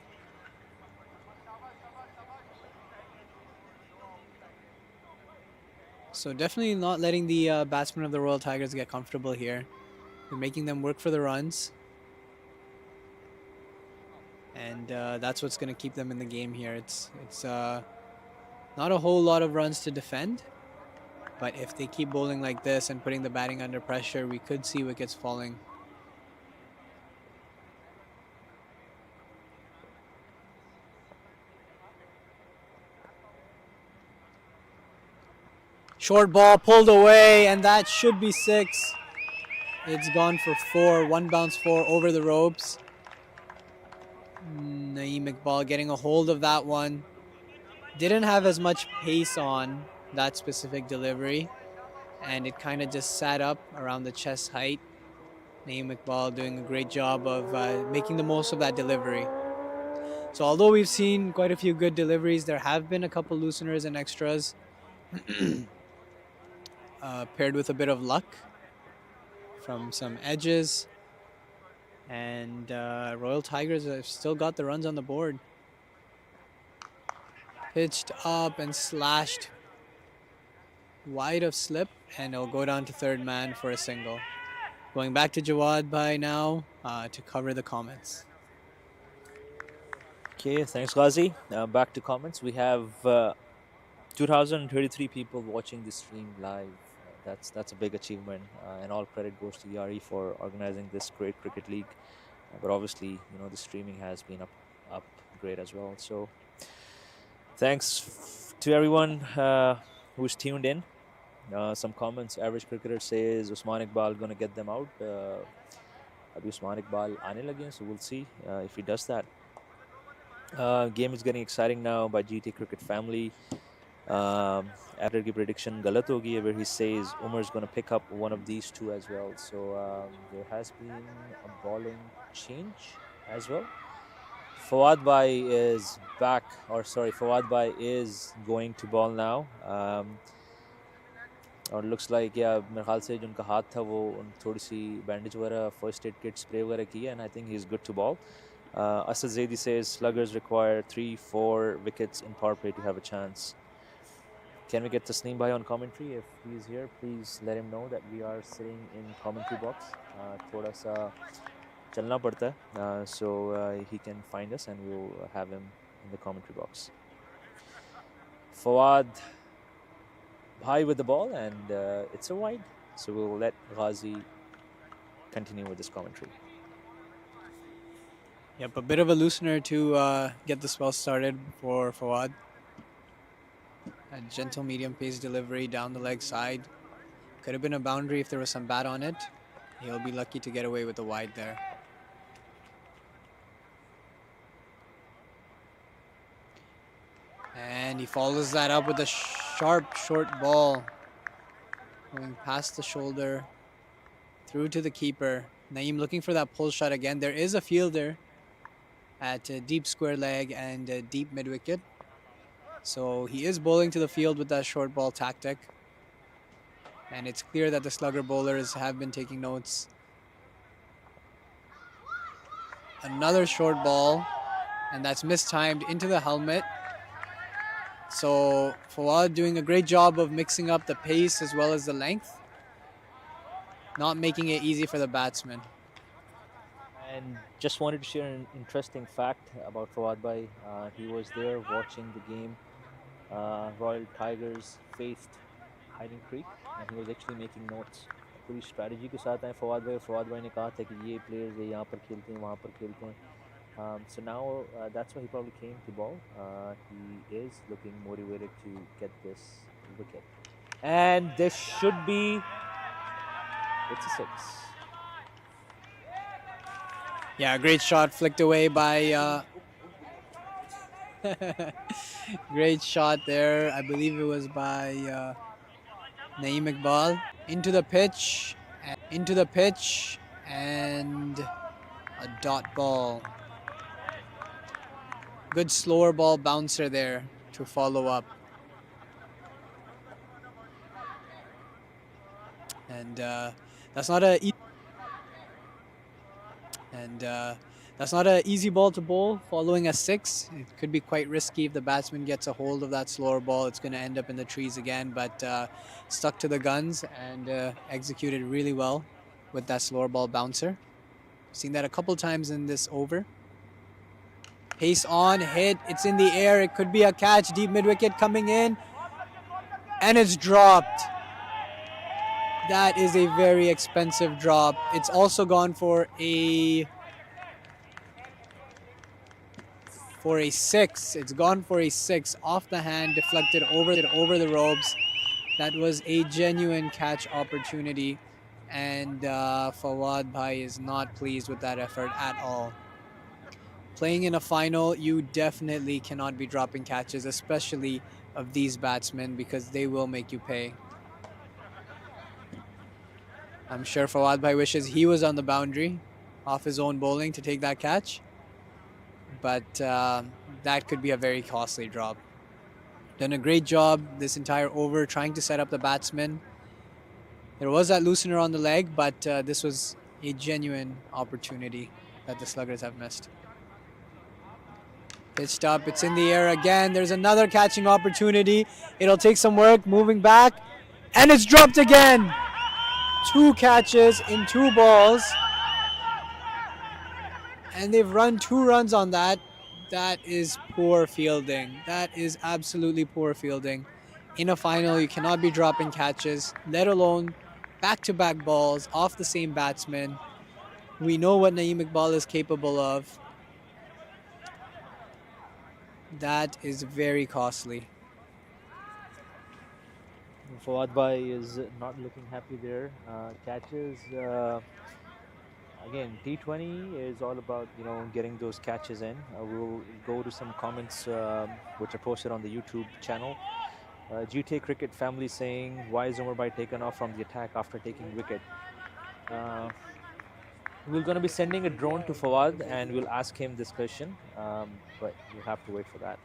So definitely not letting the batsmen of the Royal Tigers get comfortable here. They're making them work for the runs. And that's what's going to keep them in the game here. It's not a whole lot of runs to defend. But if they keep bowling like this and putting the batting under pressure, we could see wickets falling. Short ball pulled away, and that should be 6. It's gone for 4. 1 bounce 4 over the ropes. Naeem Iqbal getting a hold of that one. Didn't have as much pace on that specific delivery, and it kind of just sat up around the chest height. Naeem Iqbal doing a great job of making the most of that delivery. So although we've seen quite a few good deliveries, there have been a couple looseners and extras. Paired with a bit of luck from some edges, and Royal Tigers have still got the runs on the board. Pitched up and slashed wide of slip, and it'll go down to third man for a single. Going back to Jawad Bhai now to cover the comments. Okay, thanks, Ghazi. Back to comments. We have 2,033 people watching this stream live. That's a big achievement, and all credit goes to Yaari for organizing this great cricket league. But obviously, the streaming has been up great as well. So thanks to everyone who's tuned in. Some comments. Average cricketer says Usman Iqbal gonna get them out. Abhi Usman Iqbal aane lage, so we'll see if he does that. Game is getting exciting now by GT Cricket Family. After the prediction galat ho gayi, where he says Umar's going to pick up one of these two as well. So there has been a bowling change as well. Fawad Bhai is back, or sorry, Fawad Bhai is going to bowl now. और looks like मेरे ख्याल से जो उनका हाथ था वो थोड़ी सी बैंडेज वगैरह फर्स्ट एड किट स्प्रे वगैरह की है, and I think he's good to ball. Asad Zaidi says Sluggers require 3-4 wickets in power play to have a chance. Can we get Tasneem Bhai on commentary? If he's here, please let him know that we are sitting in commentary box. थोड़ा सा चलना पड़ता है, so he can find us and we'll have him in the commentary box. Fawad Bhai with the ball, and it's a wide, so we'll let Ghazi continue with this commentary. Yep, a bit of a loosener to get the spell started for Fawad. A gentle medium pace delivery down the leg side. Could have been a boundary if there was some bat on it. He'll be lucky to get away with the wide there. And he follows that up with a sharp short ball. Going past the shoulder, through to the keeper. Naeem looking for that pull shot again. There is a fielder at a deep square leg and a deep mid wicket. So he is bowling to the field with that short ball tactic. And it's clear that the slugger bowlers have been taking notes. Another short ball, and that's mistimed into the helmet. So Fawad doing a great job of mixing up the pace as well as the length, not making it easy for the batsman. And just wanted to share an interesting fact about Fawad Bhai. He was there watching the game. Royal Tigers faced Hiding Creek, and he was actually making notes. पूरी strategy के साथ आए फवाद भाई ने कहा था कि ये players यहाँ पर खेलते हैं, वहाँ पर खेलते हैं. So now that's why he probably came to ball. He is looking motivated to get this wicket, and this should be. It's a 6. Yeah, great shot flicked away by. Great shot there. I believe it was by Naeem Iqbal. Into the pitch, and a dot ball. Good slower ball bouncer there to follow up. And that's not a that's not an easy ball to bowl. Following a 6, it could be quite risky if the batsman gets a hold of that slower ball. It's going to end up in the trees again, but stuck to the guns and executed really well with that slower ball bouncer. Seen that a couple times in this over. Pace on, hit, it's in the air, it could be a catch, deep mid-wicket coming in, and it's dropped. That is a very expensive drop. It's also gone for a 6. It's gone for a 6, off the hand, deflected over the ropes. That was a genuine catch opportunity, and Fawad Bhai is not pleased with that effort at all. Playing in a final, you definitely cannot be dropping catches, especially of these batsmen, because they will make you pay. I'm sure Fawad Bhai wishes he was on the boundary off his own bowling to take that catch, but that could be a very costly drop. Done a great job this entire over trying to set up the batsman. There was that loosener on the leg, but this was a genuine opportunity that the Sluggers have missed. Pitched up, it's in the air again. There's another catching opportunity. It'll take some work, moving back. And it's dropped again. 2 catches in 2 balls. And they've run 2 runs on that. That is poor fielding. That is absolutely poor fielding. In a final, you cannot be dropping catches, let alone back-to-back balls off the same batsman. We know what Naeem Iqbal is capable of. That is very costly. Fawad Bhai is not looking happy there. Catches. Again, T20 is all about getting those catches in. We'll go to some comments which are posted on the YouTube channel. GTA Cricket Family saying, why is Umar Bhai taken off from the attack after taking wicket? We're going to be sending a drone to Fawad and we'll ask him this question, but you'll have to wait for that.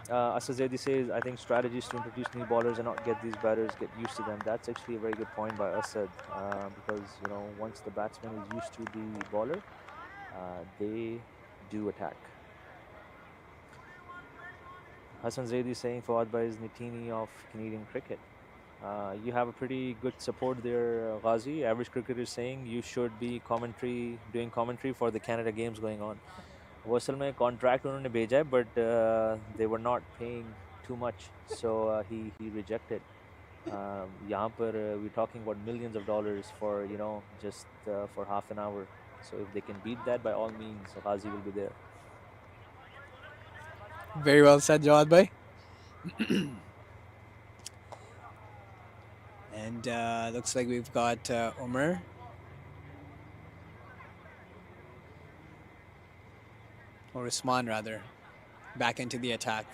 Asad Zaidi says, I think strategies to introduce new bowlers and not get these batters get used to them. That's actually a very good point by Asad, because once the batsman is used to the bowler, they do attack. Hassan Zaidi saying Fawad Bhai is Nitini of Canadian cricket. You have a pretty good support there, Ghazi. Average cricketer is saying you should be doing commentary for the Canada games going on. वो असल में contract उन्होंने भेजा है but they were not paying too much so he rejected यहाँ पर we talking about millions of dollars for just for half an hour, so if they can beat that, by all means Ghazi will be there. Very well said, Jawad bhai. And looks like we've got Umar. Or Usman rather, back into the attack.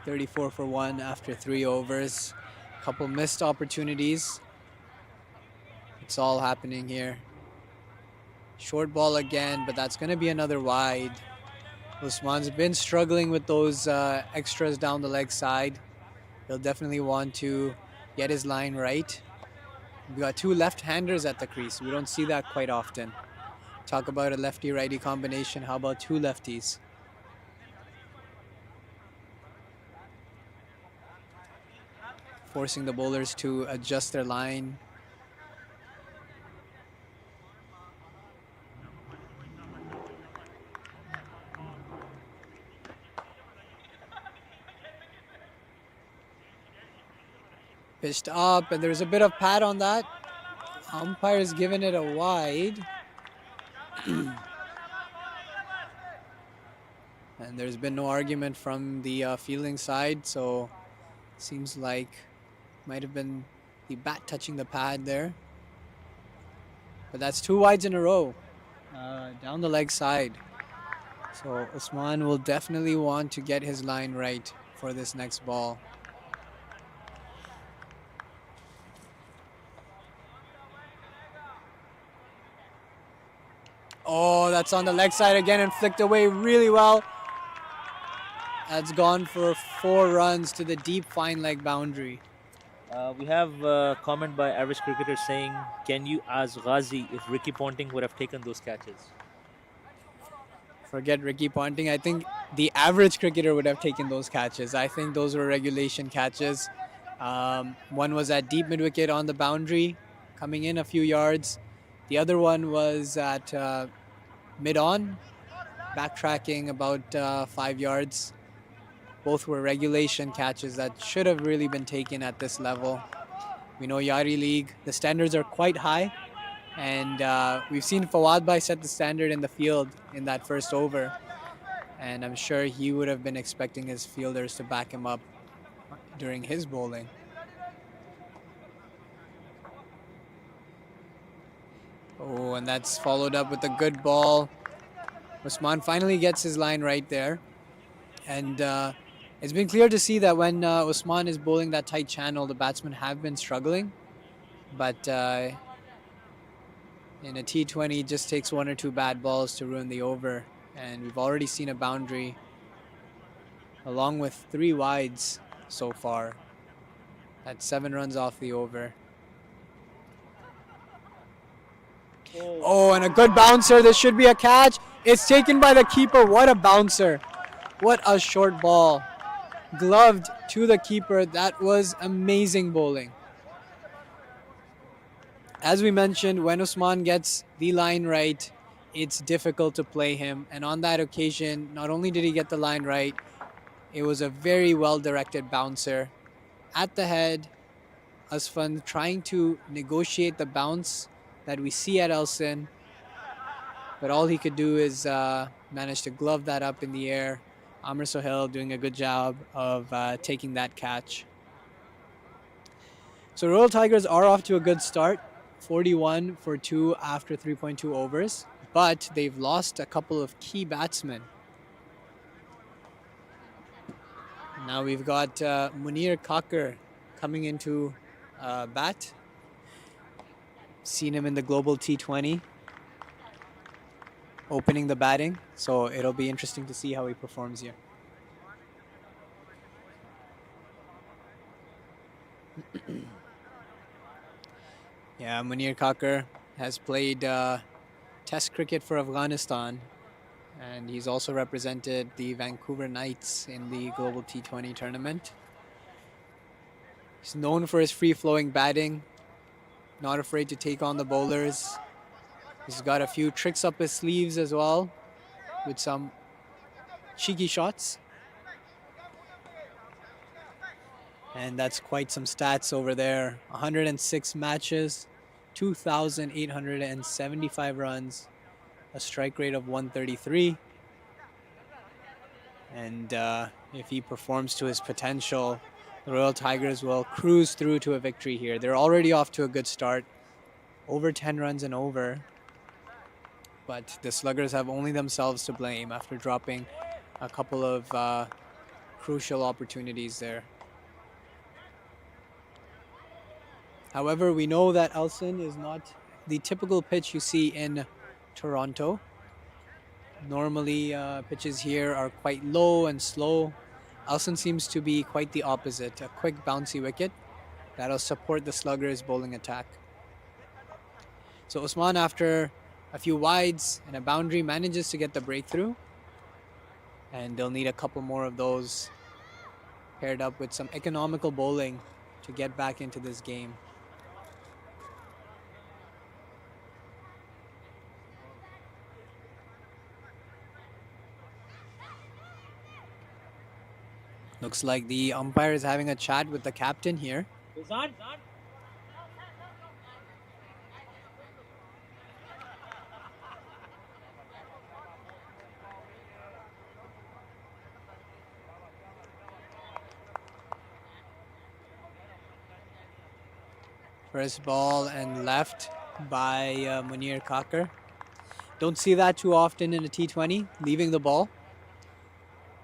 .34 for 1 after 3 overs. Couple missed opportunities. It's all happening here. Short ball again, but that's going to be another wide. Usman's been struggling with those extras down the leg side. He'll definitely want to get his line right. We got 2 left-handers at the crease. We don't see that quite often. Talk about a lefty-righty combination. How about 2 lefties? Forcing the bowlers to adjust their line. Pitched up, and there's a bit of pad on that. Umpire's given it a wide. And there's been no argument from the fielding side, so seems like might have been the bat touching the pad there. But that's 2 wides in a row down the leg side. So Usman will definitely want to get his line right for this next ball. Oh, that's on the leg side again and flicked away really well. That's gone for 4 runs to the deep fine leg boundary. We have a comment by average cricketer saying, can you ask Ghazi if Ricky Ponting would have taken those catches? Forget Ricky Ponting. I think the average cricketer would have taken those catches. I think those were regulation catches. One was at deep mid-wicket on the boundary, coming in a few yards. The other one was at mid-on, backtracking about 5 yards. Both were regulation catches that should have really been taken at this level. We know Yaari League, the standards are quite high. And we've seen Fawad Bhai set the standard in the field in that first over. And I'm sure he would have been expecting his fielders to back him up during his bowling. Oh, and that's followed up with a good ball. Usman finally gets his line right there. And it's been clear to see that when Usman is bowling that tight channel, the batsmen have been struggling. But in a T20, it just takes 1 or 2 bad balls to ruin the over. And we've already seen a boundary along with 3 wides so far. That's 7 runs off the over. Oh, and a good bouncer. This should be a catch. It's taken by the keeper. What a bouncer. What a short ball. Gloved to the keeper. That was amazing bowling. As we mentioned, when Usman gets the line right, it's difficult to play him. And on that occasion, not only did he get the line right, it was a very well-directed bouncer. At the head, Asfan trying to negotiate the bounce that we see at Elson, but all he could do is manage to glove that up in the air. Amr Sohail doing a good job of taking that catch. So Royal Tigers are off to a good start, 41 for 2 after 3.2 overs, but they've lost a couple of key batsmen. Now we've got Munir Kakar coming into bat. Seen him in the global T20, opening the batting. So it'll be interesting to see how he performs here. Yeah, Munir Kakar has played Test cricket for Afghanistan, and he's also represented the Vancouver Knights in the global T20 tournament. He's known for his free-flowing batting, not afraid to take on the bowlers. He's got a few tricks up his sleeves as well, with some cheeky shots. And that's quite some stats over there. 106 matches, 2,875 runs, a strike rate of 133. And if he performs to his potential, the Royal Tigers will cruise through to a victory here. They're already off to a good start, over 10 runs and over. But the Sluggers have only themselves to blame after dropping a couple of crucial opportunities there. However, we know that Elson is not the typical pitch you see in Toronto. Normally, pitches here are quite low and slow. Elson seems to be quite the opposite, a quick bouncy wicket that'll support the Sluggers' bowling attack. So Usman, after a few wides and a boundary, manages to get the breakthrough. And they'll need a couple more of those paired up with some economical bowling to get back into this game. Looks like the umpire is having a chat with the captain here. First ball and left by Munir Kakar. Don't see that too often in a T20, leaving the ball.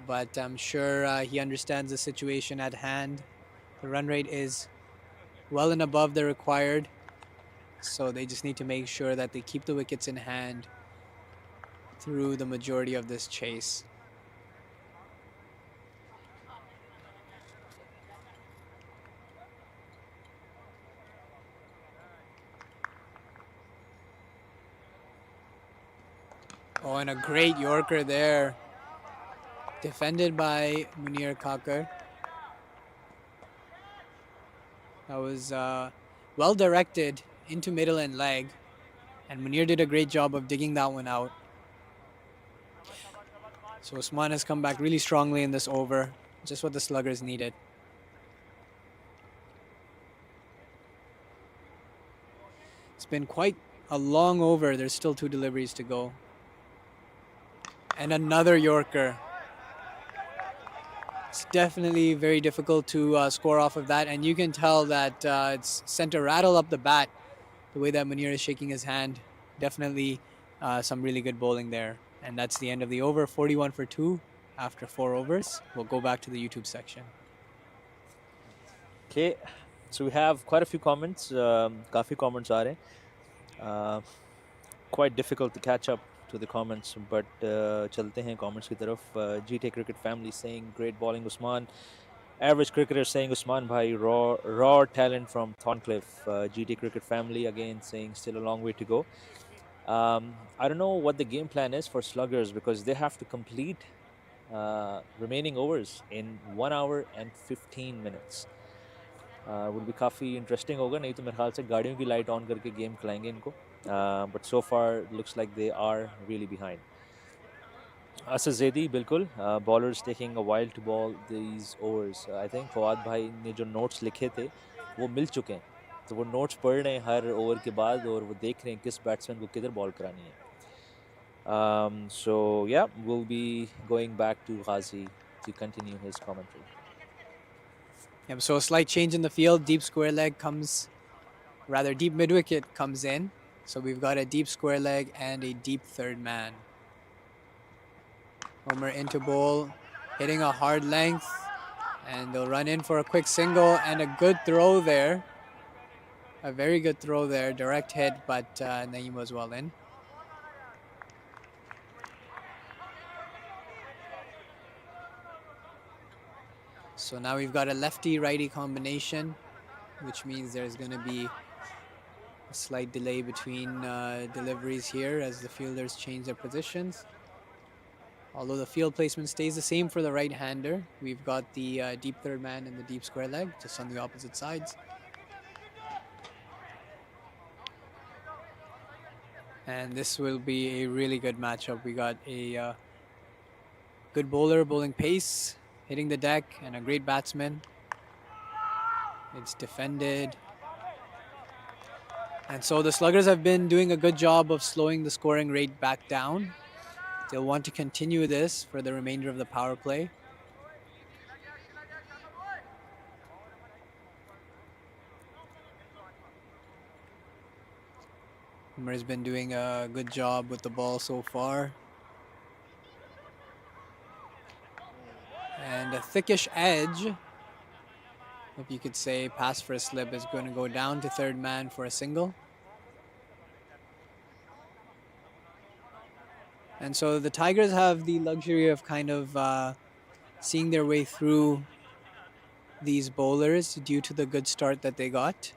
But I'm sure he understands the situation at hand. The run rate is well and above the required. So they just need to make sure that they keep the wickets in hand through the majority of this chase. Oh, and a great Yorker there. Defended by Munir Kakar. That was well directed into middle and leg. And Munir did a great job of digging that one out. So Usman has come back really strongly in this over. Just what the Sluggers needed. It's been quite a long over. There's still 2 deliveries to go. And another Yorker. It's definitely very difficult to score off of that, and you can tell that it's sent a rattle up the bat. The way that Munir is shaking his hand, definitely some really good bowling there. And that's the end of the over, 41 for 2 after 4 overs. We'll go back to the YouTube section. Okay, so we have quite a few comments. Kafi comments are quite difficult to catch up to the comments, but chalte hain comments ki taraf. GT Cricket Family saying great bowling Usman. Average cricketer saying Usman bhai, raw talent from Thorncliffe. GT Cricket Family again saying still a long way to go. I don't know what the game plan is for Sluggers because they have to complete remaining overs in 1 hour and 15 minutes. Would be काफ़ी interesting होगा नहीं तो मेरे ख्याल से गाड़ियों की light on करके गेम खिलाएंगे इनको but so far looks like they are really behind Asad Zaidi बिल्कुल bowlers taking a while to ball these overs I think Fawad भाई ने जो नोट्स लिखे थे वो मिल चुके हैं तो वो नोट्स पढ़ रहे हैं हर ओवर के बाद और वो देख रहे हैं किस बैट्समैन को किधर बॉल करानी है so yeah, we'll be going back to Ghazi to continue his commentary. Yep, so a slight change in the field. Deep square leg comes, rather deep mid wicket comes in. So we've got a deep square leg and a deep third man. Homer into bowl, hitting a hard length, and they'll run in for a quick single and a good throw there. A very good throw there, direct hit, but Naeem was well in. So now we've got a lefty-righty combination, which means there's going to be a slight delay between deliveries here as the fielders change their positions. Although the field placement stays the same for the right-hander, we've got the deep third man and the deep square leg just on the opposite sides. And this will be a really good matchup. We got a good bowler bowling pace, hitting the deck, and a great batsman. It's defended. And so the Sluggers have been doing a good job of slowing the scoring rate back down. They'll want to continue this for the remainder of the power play. Homer's been doing a good job with the ball so far. And a thickish edge, if you could say, pass for a slip is going to go down to third man for a single. And so the Tigers have the luxury of kind of seeing their way through these bowlers due to the good start that they got.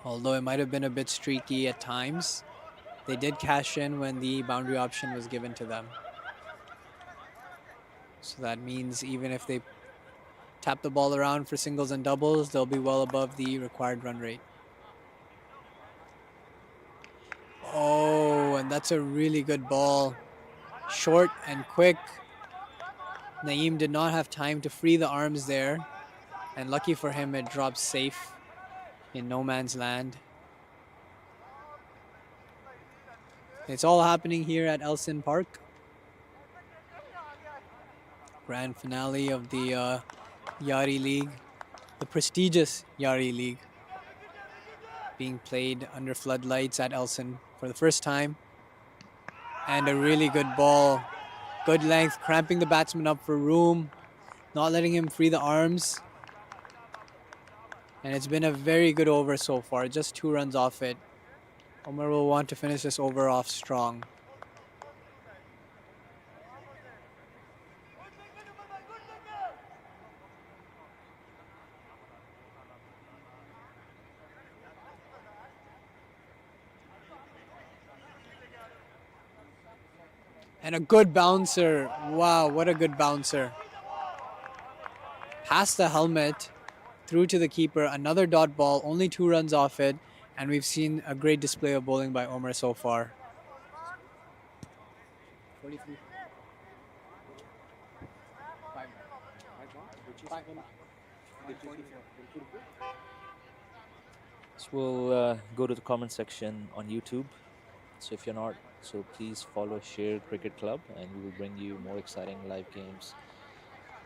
Although it might have been a bit streaky at times, they did cash in when the boundary option was given to them. So that means even if they tap the ball around for singles and doubles, they'll be well above the required run rate. Oh, and that's a really good ball. Short and quick. Naeem did not have time to free the arms there. And lucky for him, it dropped safe in no man's land. It's all happening here at Elson Park. Grand finale of the Yaari League, the prestigious Yaari League, being played under floodlights at Elson for the first time. And a really good ball, good length, cramping the batsman up for room, not letting him free the arms. And it's been a very good over so far, just 2 runs off it. Homer will want to finish this over off strong. And a good bouncer. Wow, what a good bouncer. Past the helmet, through to the keeper. Another dot ball, only 2 runs off it. And we've seen a great display of bowling by Homer so far. 43. So we'll go to the comment section on YouTube. So if you're not, so please follow Sher Cricket Club and we will bring you more exciting live games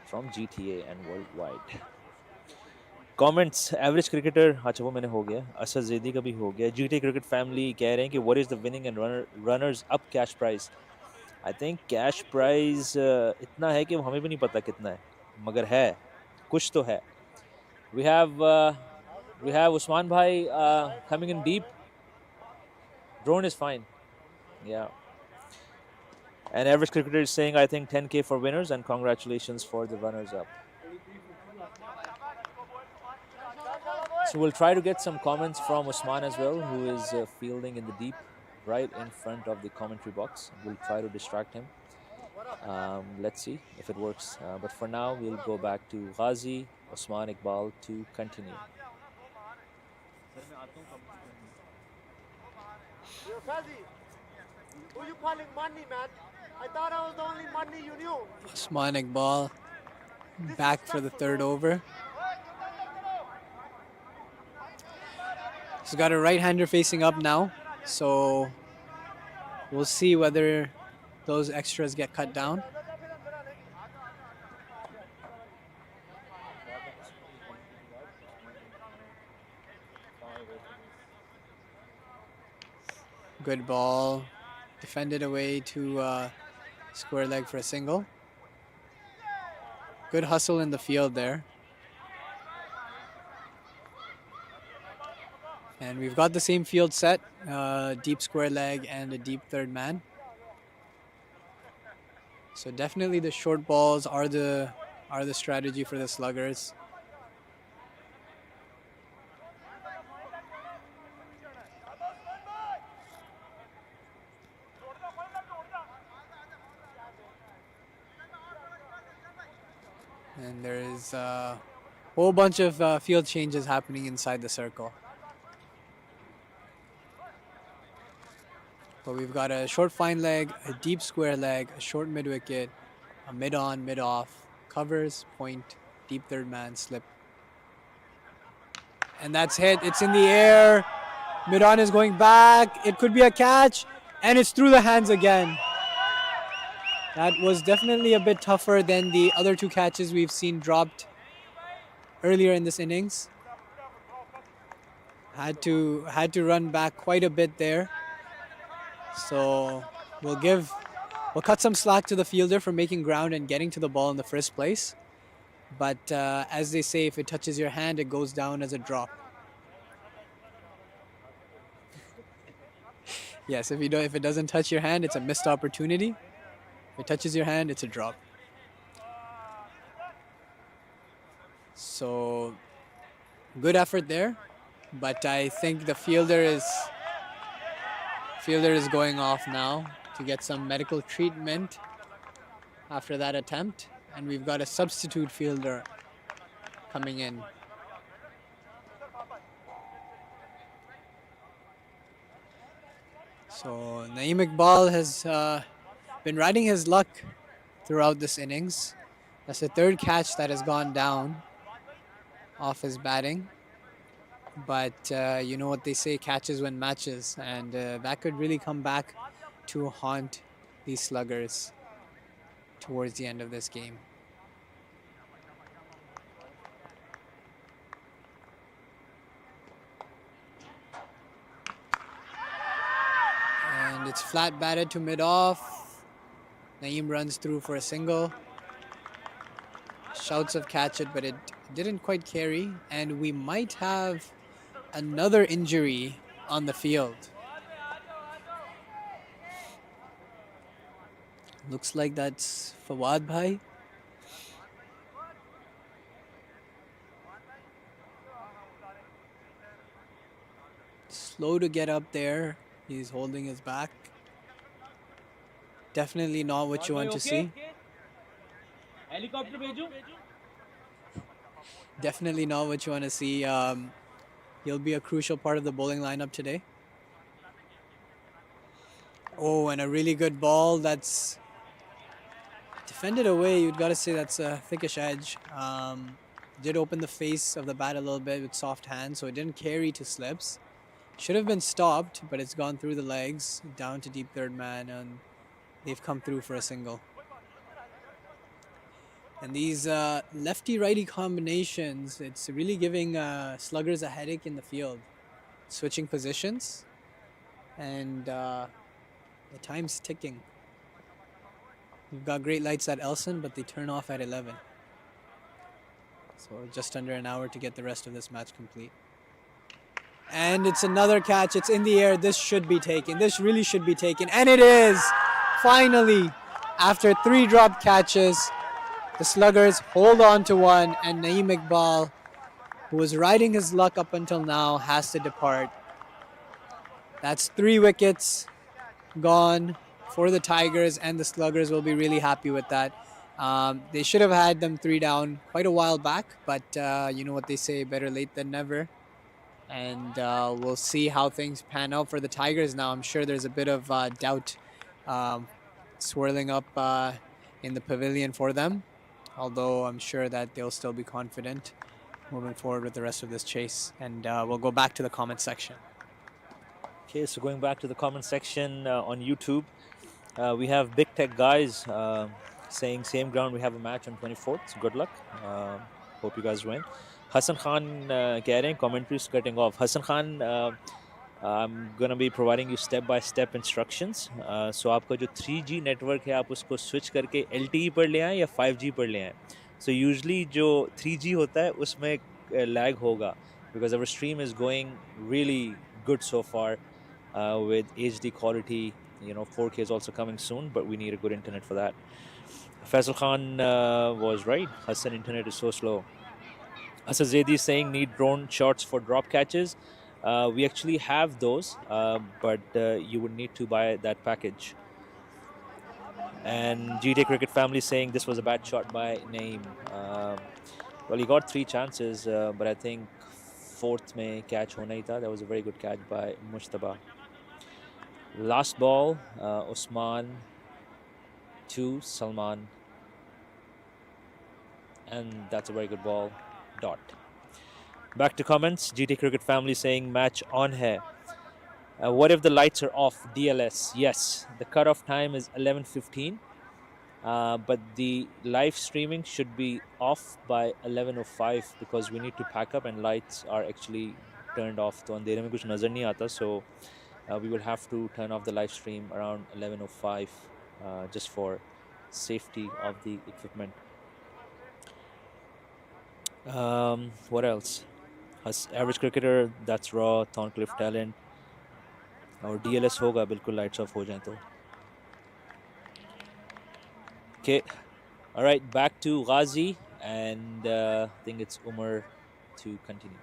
from GTA and worldwide. Comments, average cricketer, अच्छा वो मैंने हो गया, असद ज़ैदी का भी हो गया. GTA Cricket Family कह रहे हैं कि what is the winning and runners up cash prize? I think cash prize इतना है कि हमें भी नहीं पता कितना है, मगर है, कुछ तो है. We have Usman Bhai coming in deep. Drone is fine. Yeah. And average cricketer is saying, I think 10K for winners and congratulations for the runners up. So we'll try to get some comments from Usman as well, who is fielding in the deep, right in front of the commentary box. We'll try to distract him. Let's see if it works. But for now, we'll go back to Ghazi, Usman, Iqbal to continue. Yo, Fazi, who you calling money, man? I thought I was the only money you knew. Usman Iqbal back for the third over. He's got a right-hander facing up now, so we'll see whether those extras get cut down. Good ball, defended away to square leg for a single. Good hustle in the field there. And we've got the same field set, deep square leg and a deep third man. So definitely the short balls are the strategy for the Sluggers. And there is a whole bunch of field changes happening inside the circle. But we've got a short fine leg, a deep square leg, a short mid wicket, a mid on, mid off, covers, point, deep third man, slip. And that's hit. It's in the air. Mid on is going back. It could be a catch. And it's through the hands again. That was definitely a bit tougher than the other two catches we've seen dropped earlier in this innings. Had to run back quite a bit there. So we'll cut some slack to the fielder for making ground and getting to the ball in the first place. But as they say, if it touches your hand, it goes down as a drop. Yes, if it doesn't touch your hand, it's a missed opportunity. If it touches your hand, it's a drop. So good effort there, but I think the fielder is going off now to get some medical treatment after that attempt, and we've got a substitute fielder coming in. So Naeem Iqbal has been riding his luck throughout this innings. That's the third catch that has gone down off his batting. But you know what they say, catches win matches, and that could really come back to haunt these Sluggers towards the end of this game. And it's flat batted to mid-off. Naeem runs through for a single. Shouts of catch it, but it didn't quite carry, and we might have another injury on the field. Looks like that's Fawad Bhai. Slow to get up there. He's holding his back. Definitely not what you want to see. Helicopter bhejo. Definitely not what you want to see. He'll be a crucial part of the bowling lineup today. Oh, and a really good ball that's defended away. You'd got to say that's a thickish edge. Did open the face of the bat a little bit with soft hands, so it didn't carry to slips. Should have been stopped, but it's gone through the legs, down to deep third man, and they've come through for a single. And these lefty-righty combinations, it's really giving Sluggers a headache in the field. Switching positions, and the time's ticking. We've got great lights at Elson, but they turn off at 11. So just under an hour to get the rest of this match complete. And it's another catch. It's in the air. This should be taken. This really should be taken. And it is! Finally, after 3 dropped catches, the Sluggers hold on to one, and Naeem Iqbal who was riding his luck up until now, has to depart. That's 3 wickets gone for the Tigers, and the Sluggers will be really happy with that. They should have had them 3 down quite a while back, but you know what they say, better late than never. And we'll see how things pan out for the Tigers now. I'm sure there's a bit of doubt swirling up in the pavilion for them, although I'm sure that they'll still be confident moving forward with the rest of this chase. And we'll go back to the comment section. Okay, so going back to the comment section on YouTube, we have Big Tech Guys saying same ground, we have a match on 24th. So good luck. Hope you guys win. Hassan Khan कह रहे हैं commentary is cutting off. Hassan Khan, I'm gonna be providing you step-by-step instructions. So आपका जो 3G network है, आप उसको switch करके LTE पर ले आएं या 5G पर ले आएं. So usually जो 3G होता है उसमें lag होगा because our stream is going really good so far with HD quality. You know, 4K is also coming soon, but we need a good internet for that. Faisal Khan was right. Hassan internet is so slow. Asad Zaidi is saying need drone shots for drop catches. We actually have those, but you would need to buy that package. And GT Cricket Family saying this was a bad shot by Naeem. Well, he got 3 chances, but I think 4th mein catch hona hi tha. That was a very good catch by Mujtaba. Last ball, Usman to Salman. And that's a very good ball. Dot. Back to comments. GT Cricket Family saying match on hai. What if the lights are off? DLS. Yes. The cutoff time is 11:15. But the live streaming should be off by 11:05 because we need to pack up and lights are actually turned off. So andhere mein kuch nazar nahi aata. So we will have to turn off the live stream around 11:05 just for safety of the equipment. What else? Average cricketer, that's raw, Thorncliffe talent. और DLS होगा बिल्कुल lights off हो जाए तो. Okay, all right, back to Ghazi, and I think it's Umar to continue.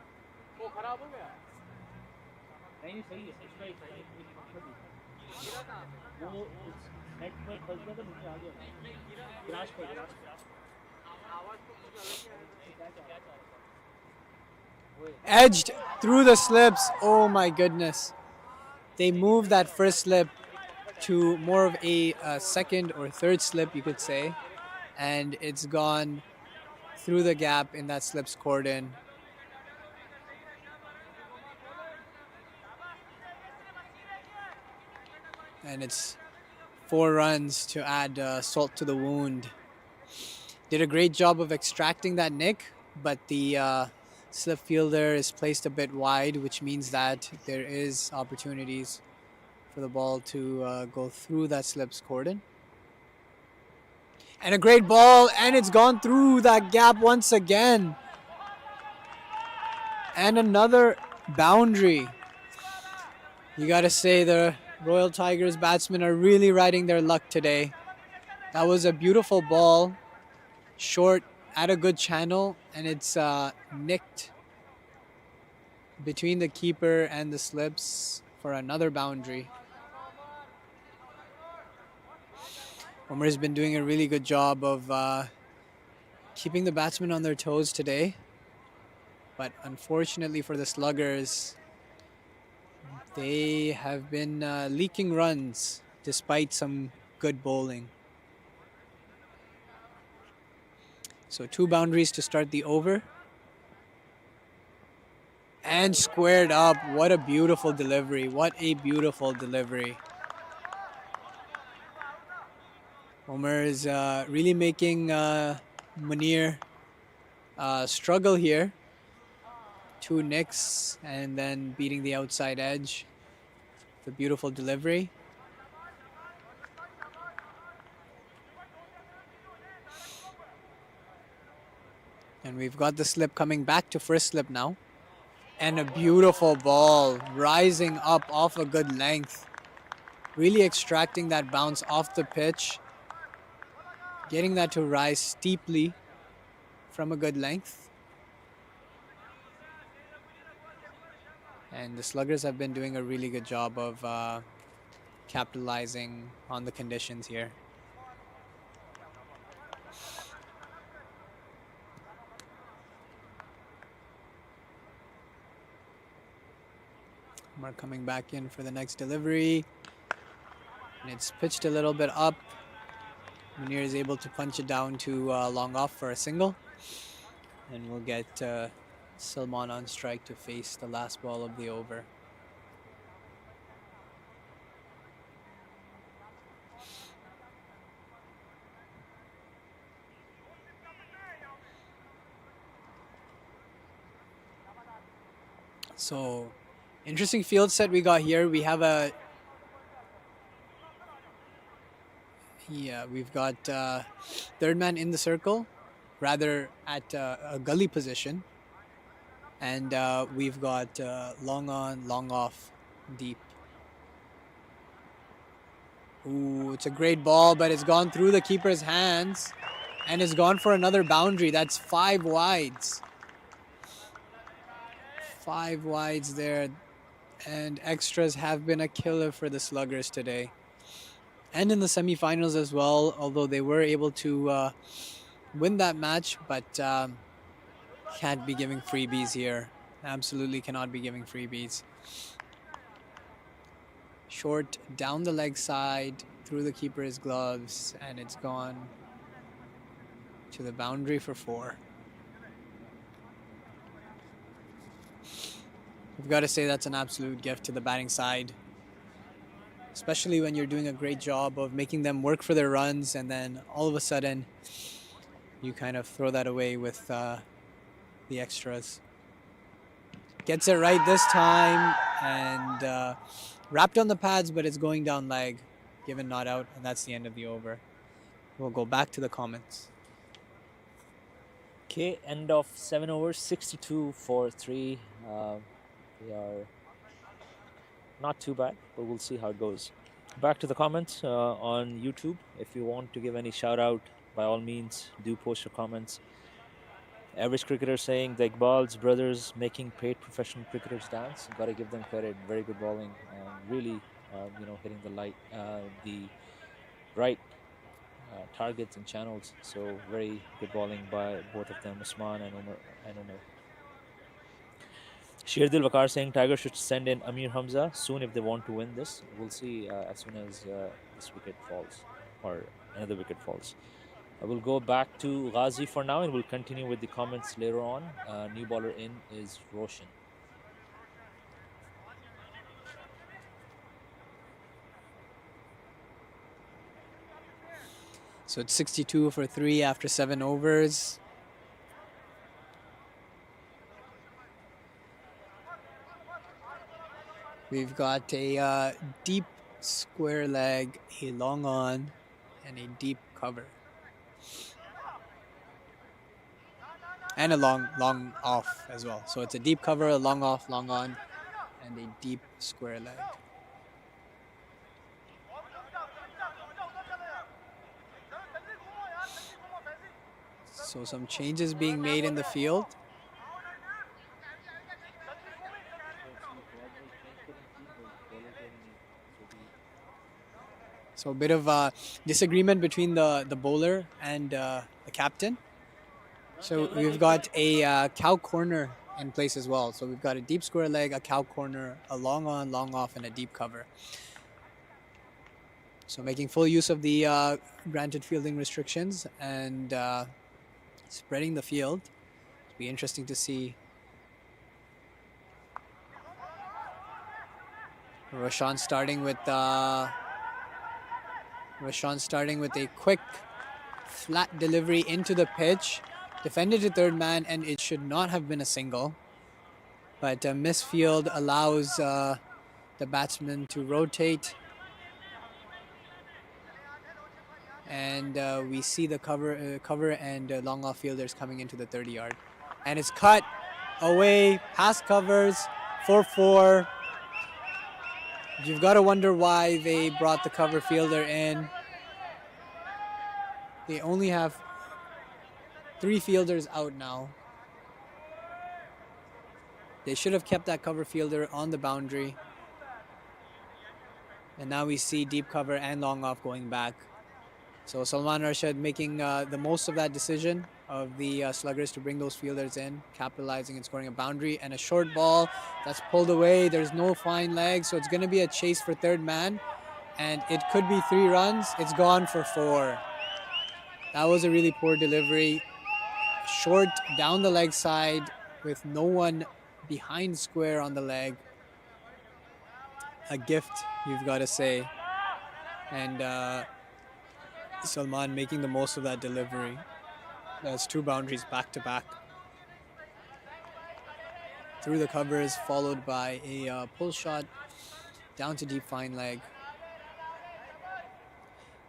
Edged through the slips. Oh my goodness. They moved that first slip to more of a second or third slip, you could say. And it's gone through the gap in that slip's cordon. And it's 4 runs to add salt to the wound. Did a great job of extracting that nick, but the slip fielder is placed a bit wide, which means that there is opportunities for the ball to go through that slip's cordon. And a great ball, and it's gone through that gap once again. And another boundary. You gotta say the Royal Tigers batsmen are really riding their luck today. That was a beautiful ball, short, at a good channel, and it's nicked between the keeper and the slips for another boundary. Omar's been doing a really good job of keeping the batsmen on their toes today, but unfortunately for the Sluggers, they have been leaking runs despite some good bowling. So 2 boundaries to start the over. And squared up. What a beautiful delivery. What a beautiful delivery. Omar is really making Munir struggle here. 2 nicks and then beating the outside edge. The beautiful delivery. And we've got the slip coming back to first slip now. And a beautiful ball rising up off a good length. Really extracting that bounce off the pitch. Getting that to rise steeply from a good length. And the Sluggers have been doing a really good job of capitalizing on the conditions here. Mark coming back in for the next delivery. And it's pitched a little bit up. Munir is able to punch it down to long off for a single. And we'll get Salman on strike to face the last ball of the over. So, interesting field set we got here. We have a... Yeah, we've got third man in the circle, rather at a gully position. And we've got long on, long off, deep. Ooh, it's a great ball, but it's gone through the keeper's hands. And it's gone for another boundary. That's 5 wides. 5 wides there. And extras have been a killer for the Sluggers today. And in the semifinals as well, although they were able to win that match, but can't be giving freebies here. Absolutely cannot be giving freebies. Short down the leg side, through the keeper's gloves, and it's gone to the boundary for 4. We've got to say that's an absolute gift to the batting side, especially when you're doing a great job of making them work for their runs, and then all of a sudden you kind of throw that away with the extras. Gets it right this time, and wrapped on the pads, but it's going down leg, given not out, and that's the end of the over. We'll go back to the comments. Okay, end of 7 overs, 62 for 3. They are not too bad, but we'll see how it goes. Back to the comments on YouTube. If you want to give any shout out, by all means, do post your comments. Average cricketer saying the Iqbal's brothers making paid professional cricketers dance. Got to give them credit. Very good bowling. Really, hitting the right targets and channels. So very good bowling by both of them, Usman and Umar. Sher Wakar saying Tiger should send in Amir Hamza soon if they want to win this. We'll see as soon as this wicket falls or another wicket falls. I will go back to Ghazi for now, and we'll continue with the comments later on. New bowler in is Roshan. So it's 62 for 3 after 7 overs. We've got a deep square leg, a long on, and a deep cover. And a long off as well. So it's a deep cover, a long off, long on, and a deep square leg. So some changes being made in the field. So a bit of disagreement between the bowler and the captain. So we've got a cow corner in place as well. So we've got a deep square leg, a cow corner, a long on, long off, and a deep cover. So making full use of the granted fielding restrictions and spreading the field. It'll be interesting to see. Roshan starting with a quick flat delivery into the pitch. Defended to third man, and it should not have been a single. But a misfield allows the batsman to rotate. And we see the cover and long off fielders coming into the 30-yard. And it's cut away past covers, 4-4. You've got to wonder why they brought the cover fielder in. They only have 3 fielders out now. They should have kept that cover fielder on the boundary. And now we see deep cover and long off going back. So Salman Rashid making the most of that decision of the Sluggers to bring those fielders in, capitalizing and scoring a boundary and a short ball that's pulled away. There's no fine leg, so it's going to be a chase for third man. And it could be 3 runs. It's gone for 4. That was a really poor delivery. Short down the leg side with no one behind square on the leg. A gift, you've got to say. And Salman making the most of that delivery. That's 2 boundaries back to back. Through the covers, followed by a pull shot down to deep fine leg.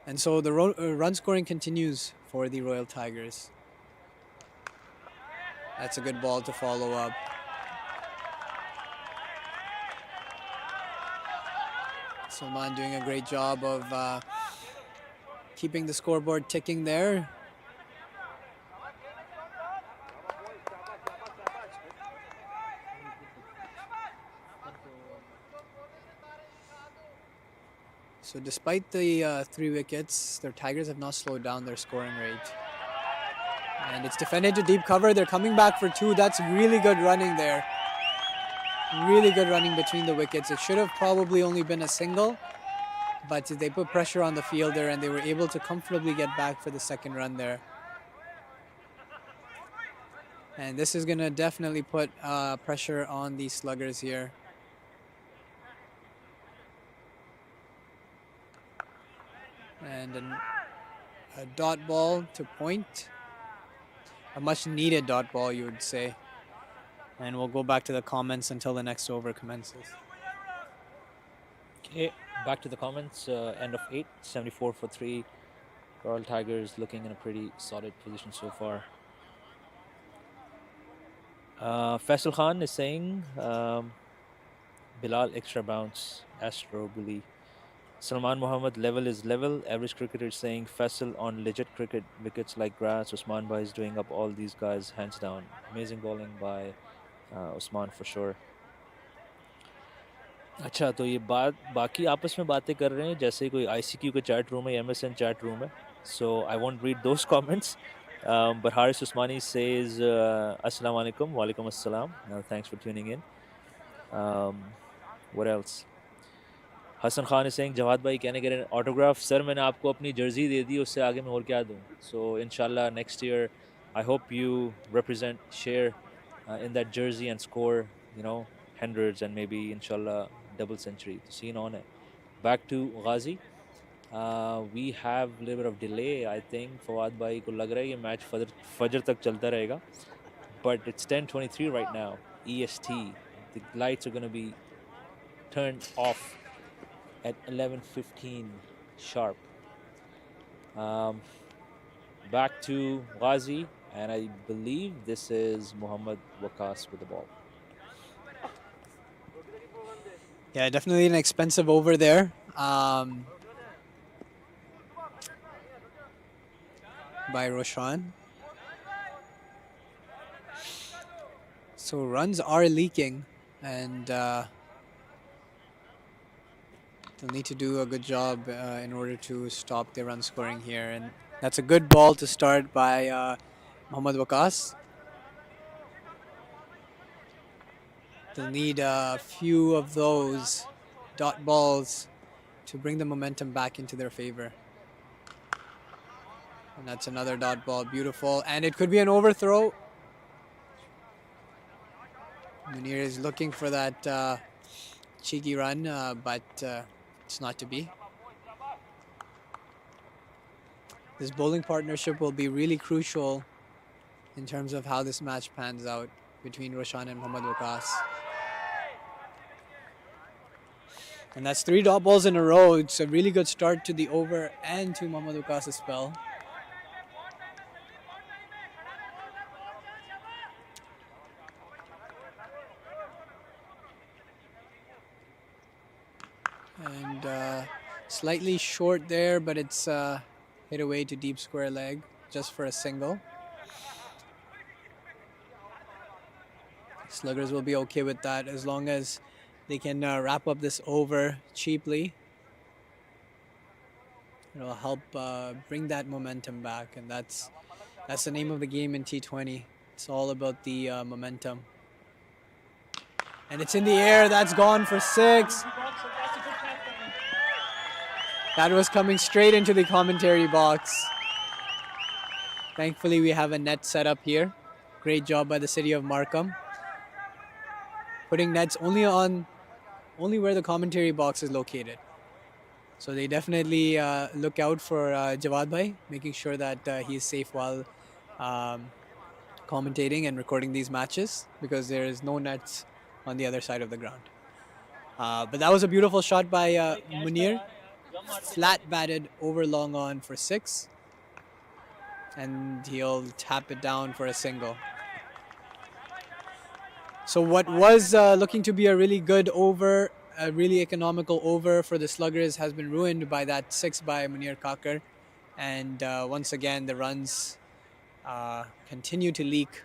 And so the run scoring continues for the Royal Tigers. That's a good ball to follow up. Salman doing a great job of keeping the scoreboard ticking there. So despite the 3 wickets, the Tigers have not slowed down their scoring rate. And it's defended to deep cover. They're coming back for 2. That's really good running there. Really good running between the wickets. It should have probably only been a single, but they put pressure on the fielder and they were able to comfortably get back for the second run there. And this is going to definitely put pressure on the Sluggers here. And a dot ball to point. A much needed dot ball, you would say. And we'll go back to the comments until the next over commences. Okay, back to the comments. End of 8, 74 for 3. Royal Tigers looking in a pretty solid position so far. Faisal Khan is saying Bilal extra bounce, Astro bully. Salman Muhammad level is level. Average cricketer is saying Faisal on legit cricket. Wickets like grass. Usman Bhai is doing up all these guys hands down. Amazing bowling by Usman for sure. अच्छा तो ये बात बाकी आपस में बातें कर रहे हैं जैसे कोई ICQ का चैट रूम है MSN चैट रूम है. So I won't read those comments. But Haris Usmani says Assalamu alaikum, wa alaikum assalam. Thanks for tuning in. What else? Hassan Khan is saying Jawad bhai, can I get an autograph? Sir, मैंने आपको अपनी jersey दे दी, उससे आगे मैं और क्या दूँ? So inshallah next year I hope you represent Sher in that jersey and score, you know, hundreds and maybe inshallah double century. So scene on it. Back to Ghazi. We have a little bit of delay. I think Fawad bhai को लग रहा है ये match फजर तक चलता रहेगा. But it's 10:23 right now. EST. The lights are going to be turned off at 11:15 sharp. Back to Ghazi, and I believe this is Muhammad Waqas with the ball. Yeah, definitely an expensive over there. By Roshan. So runs are leaking, and they'll need to do a good job in order to stop their run scoring here. And that's a good ball to start by Muhammad Waqas. They'll need a few of those dot balls to bring the momentum back into their favor. And that's another dot ball, beautiful. And it could be an overthrow. Munir is looking for that cheeky run, but it's not to be. This bowling partnership will be really crucial in terms of how this match pans out between Roshan and Muhammad Waqas. And that's 3 dot balls in a row. It's a really good start to the over and to Muhammad Waqas' spell. And slightly short there, but it's hit away to deep square leg just for a single. Sluggers will be okay with that as long as they can wrap up this over cheaply. It'll help bring that momentum back, and that's the name of the game in T20. It's all about the momentum. And it's in the air. That's gone for 6. That was coming straight into the commentary box. Thankfully, we have a net set up here. Great job by the city of Markham. Putting nets only where the commentary box is located. So they definitely look out for Jawad Bhai, making sure that he is safe while commentating and recording these matches, because there is no nets on the other side of the ground. But that was a beautiful shot by Munir. Flat batted over long on for 6. And he'll tap it down for a single. So what was looking to be a really good over, a really economical over for the Sluggers, has been ruined by that 6 by Munir Kakar. And once again, the runs continue to leak.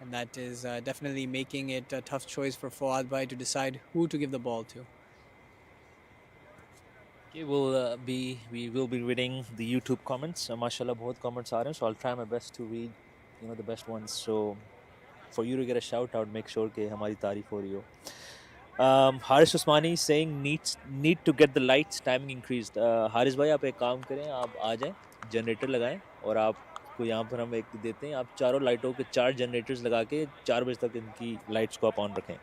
And that is definitely making it a tough choice for Fawad Bhai to decide who to give the ball to. Okay, we will be reading the YouTube comments. Mashallah, both comments are in, so I'll try my best to read, the best ones. So for you to get a shout out, make sure ke hamari taarif ho rahi ho. Haris Usmani saying need to get the lights timing increased. Haris bhai, आप एक काम करें, आप आ जाएं, generator लगाएं और आपको यहाँ पर हम एक देते हैं, आप चारों लाइटों के 4 जनरेटर्स लगा के 4 बजे तक इनकी लाइट्स को आप ऑन रखें.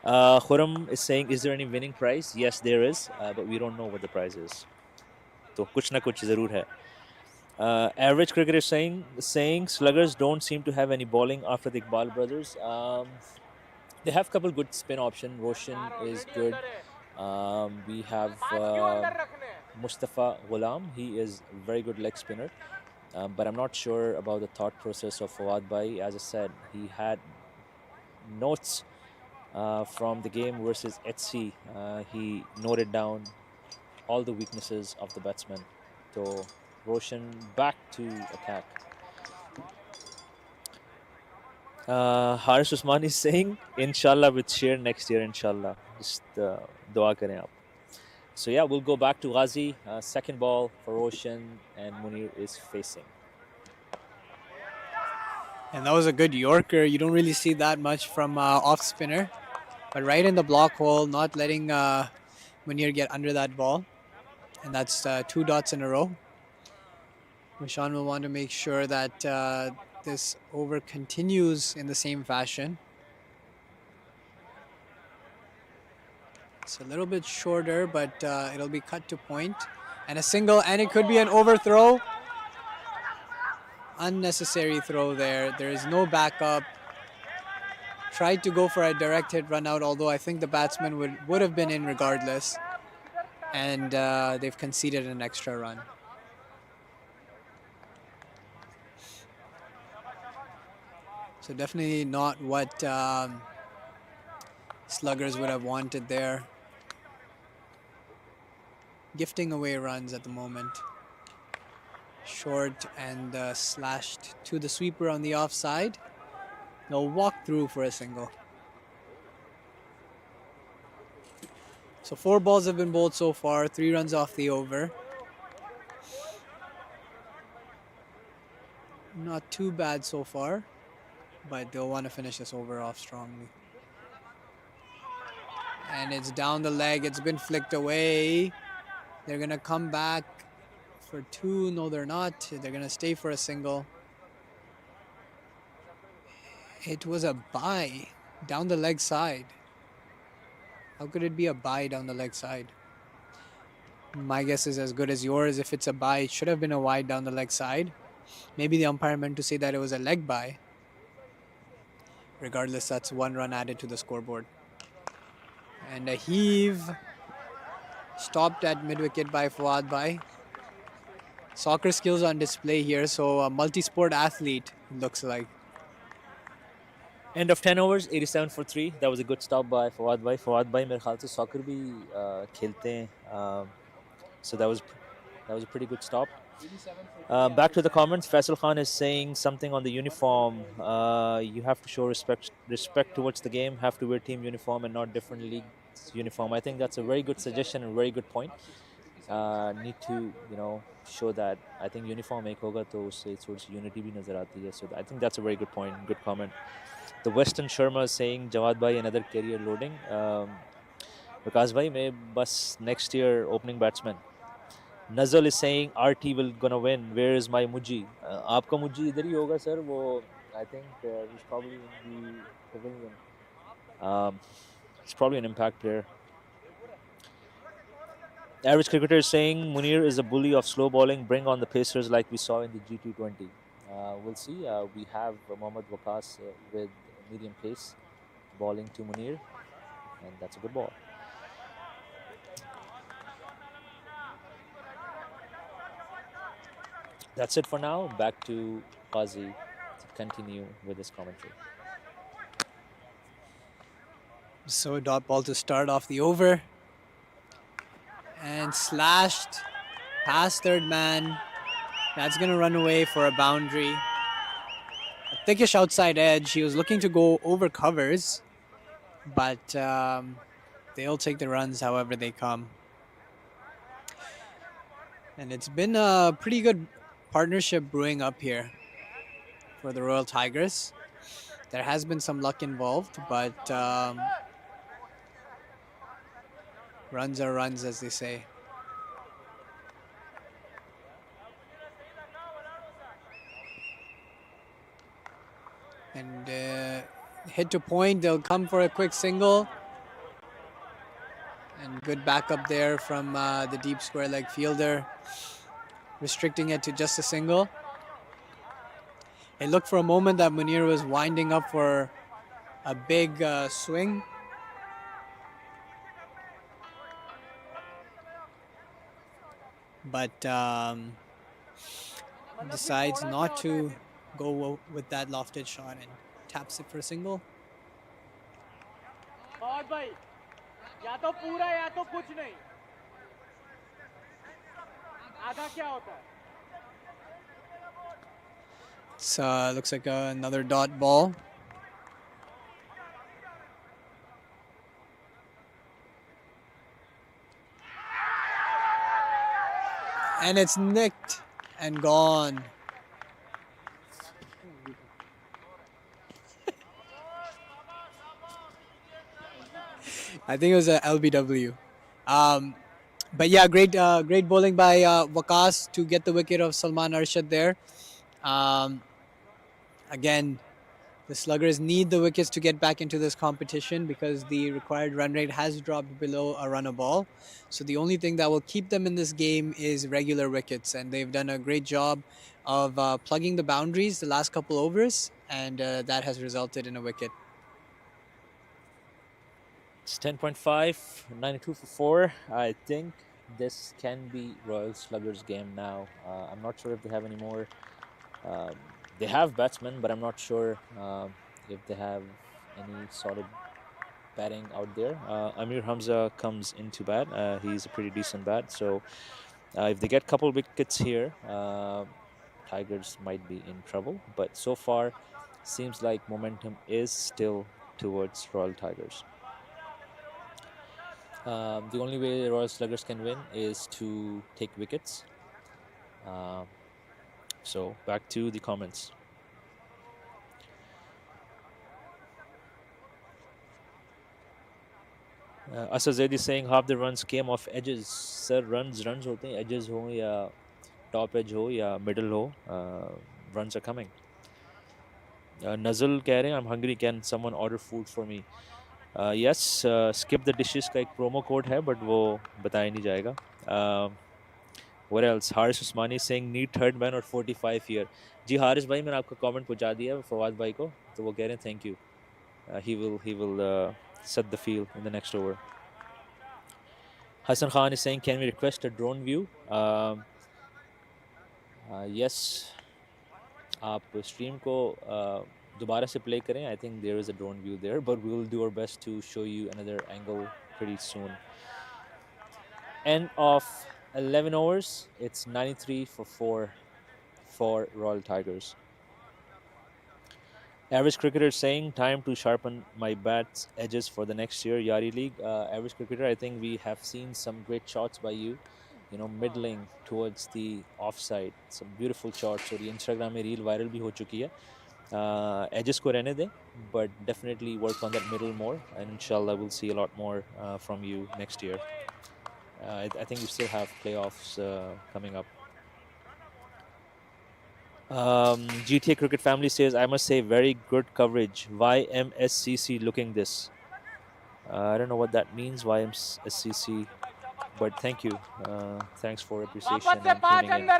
Khurram is saying, is there any winning prize? Yes, there is, but we don't know what the prize is. So kuch na kuch zarur hai. Average Cricket is saying Sluggers don't seem to have any bowling after the Iqbal brothers. They have a couple good spin options. Roshan is good. We have Mustafa Ghulam. He is a very good leg spinner. But I'm not sure about the thought process of Fawad Bhai. As I said, he had notes from the game versus HC. He noted down all the weaknesses of the batsman. So Roshan back to attack. Haris Usman is saying, Inshallah with Sher next year, Inshallah. Just dua kare aap. So yeah, we'll go back to Ghazi. Second ball for Roshan, and Munir is facing. And that was a good Yorker. You don't really see that much from off spinner. But right in the block hole, not letting Munir get under that ball. And that's 2 dots in a row. Mishan will want to make sure that this over continues in the same fashion. It's a little bit shorter, but it'll be cut to point. And a single, and it could be an overthrow. Unnecessary throw there. There is no backup. Tried to go for a direct hit run out, although I think the batsman would have been in regardless. And they've conceded an extra run. So definitely not what Sluggers would have wanted there. Gifting away runs at the moment. Short and slashed to the sweeper on the offside. They'll walk through for a single. So 4 balls have been bowled so far, 3 runs off the over. Not too bad so far, but they'll want to finish this over off strongly. And it's down the leg, it's been flicked away. They're gonna come back for 2. No, they're not. They're gonna stay for a single. It was a bye down the leg side. How could it be a bye down the leg side? My guess is as good as yours. If it's a bye, it should have been a wide down the leg side. Maybe the umpire meant to say that it was a leg bye. Regardless, that's 1 run added to the scoreboard. And a heave. Stopped at mid-wicket by Fawad Bhai. Soccer skills on display here, so a multi-sport athlete, looks like. End of 10 overs, 87 for 3. That was a good stop by Fawad Bhai. Fawad Bhai, मेरे ख्याल से soccer भी खेलते हैं. So that was a pretty good stop. Back to the comments. Faisal Khan is saying something on the uniform. You have to show respect towards the game. Have to wear team uniform and not different leagues uniform. I think that's a very good suggestion and very good point. Need to show that. I think uniform एक होगा तो उससे थोड़ी सी unity भी नजर आती है. So I think that's a very good point. Good comment. The Western Sharma is saying Jawad bhai another career loading. Vikas bhai may bus next year opening batsman. Nazal is saying RT will gonna win. Where is my Muji? आपका Muji इधर ही होगा sir. वो I think he's probably in the pavilion. It's probably an impact player. Average cricketer is saying Munir is a bully of slow bowling. Bring on the pacers like we saw in the G220. We'll see. We have Mohammad Waqas with medium pace bowling to Munir, and that's a good ball. That's it for now. Back to Qazi to continue with his commentary. So dot ball to start off the over. And slashed past third man. That's going to run away for a boundary. A thickish outside edge. He was looking to go over covers. But they'll take the runs however they come. And it's been a pretty good partnership brewing up here for the Royal Tigers. There has been some luck involved, but runs are runs, as they say. And hit to point, they'll come for a quick single. And good backup there from the deep square leg fielder, restricting it to just a single. It looked for a moment that Munir was winding up for a big swing. But decides not to go with that lofted shot and taps it for a single. या तो पूरा या तो कुछ नहीं आधा क्या होता है It's looks like another dot ball. And it's nicked and gone. I think it was a LBW. But yeah, great bowling by Waqas to get the wicket of Salman Arshad there. Again, the Sluggers need the wickets to get back into this competition because the required run rate has dropped below a run a ball. So the only thing that will keep them in this game is regular wickets, and they've done a great job of plugging the boundaries the last couple overs, and that has resulted in a wicket. It's 10.5, 92 for 4. I think this can be Royal Sluggers game now. I'm not sure if they have any more. They have batsmen, but I'm not sure if they have any solid batting out there. Amir Hamza comes into bat. He's a pretty decent bat. So if they get a couple wickets here, Tigers might be in trouble. But so far, seems like momentum is still towards Royal Tigers. The only way Royal Sluggers can win is to take wickets. So back to the comments. Asad Zaidi saying half the runs came off edges. Sir, runs होते हैं, edges हो या top edge हो या middle हो, runs are coming. Nazal कह रहे हैं, I'm hungry, can someone order food for me? Yes, skip the dishes का एक promo code है, but वो बताया नहीं जाएगा. What else? Haris Usmani saying need third man or 45 here. जी हारिस भाई मैंने आपका comment पहुंचा दिया फवाद भाई को, तो वो कह रहे हैं thank you. He will set the field in the next over. Hassan Khan is saying, can we request a drone view? Yes. आप stream को दोबारा से play करें. I think there is a drone view there, but we will do our best to show you another angle pretty soon. End of 11 overs. It's 93 for 4 for Royal Tigers. Average cricketer saying, time to sharpen my bat's edges for the next year, Yaari League. Average cricketer, I think we have seen some great shots by you. You know, middling towards the offside. Some beautiful shots. और ये Instagram में reel viral भी हो चुकी है. Edges को रहने दें, but definitely work on that middle more. And inshallah, we'll see a lot more from you next year. I think we still have playoffs coming up. GTA Cricket Family says, I must say, very good coverage. YMSCC looking this. I don't know what that means, YMSCC, but thank you. Thanks for appreciation and tuning in.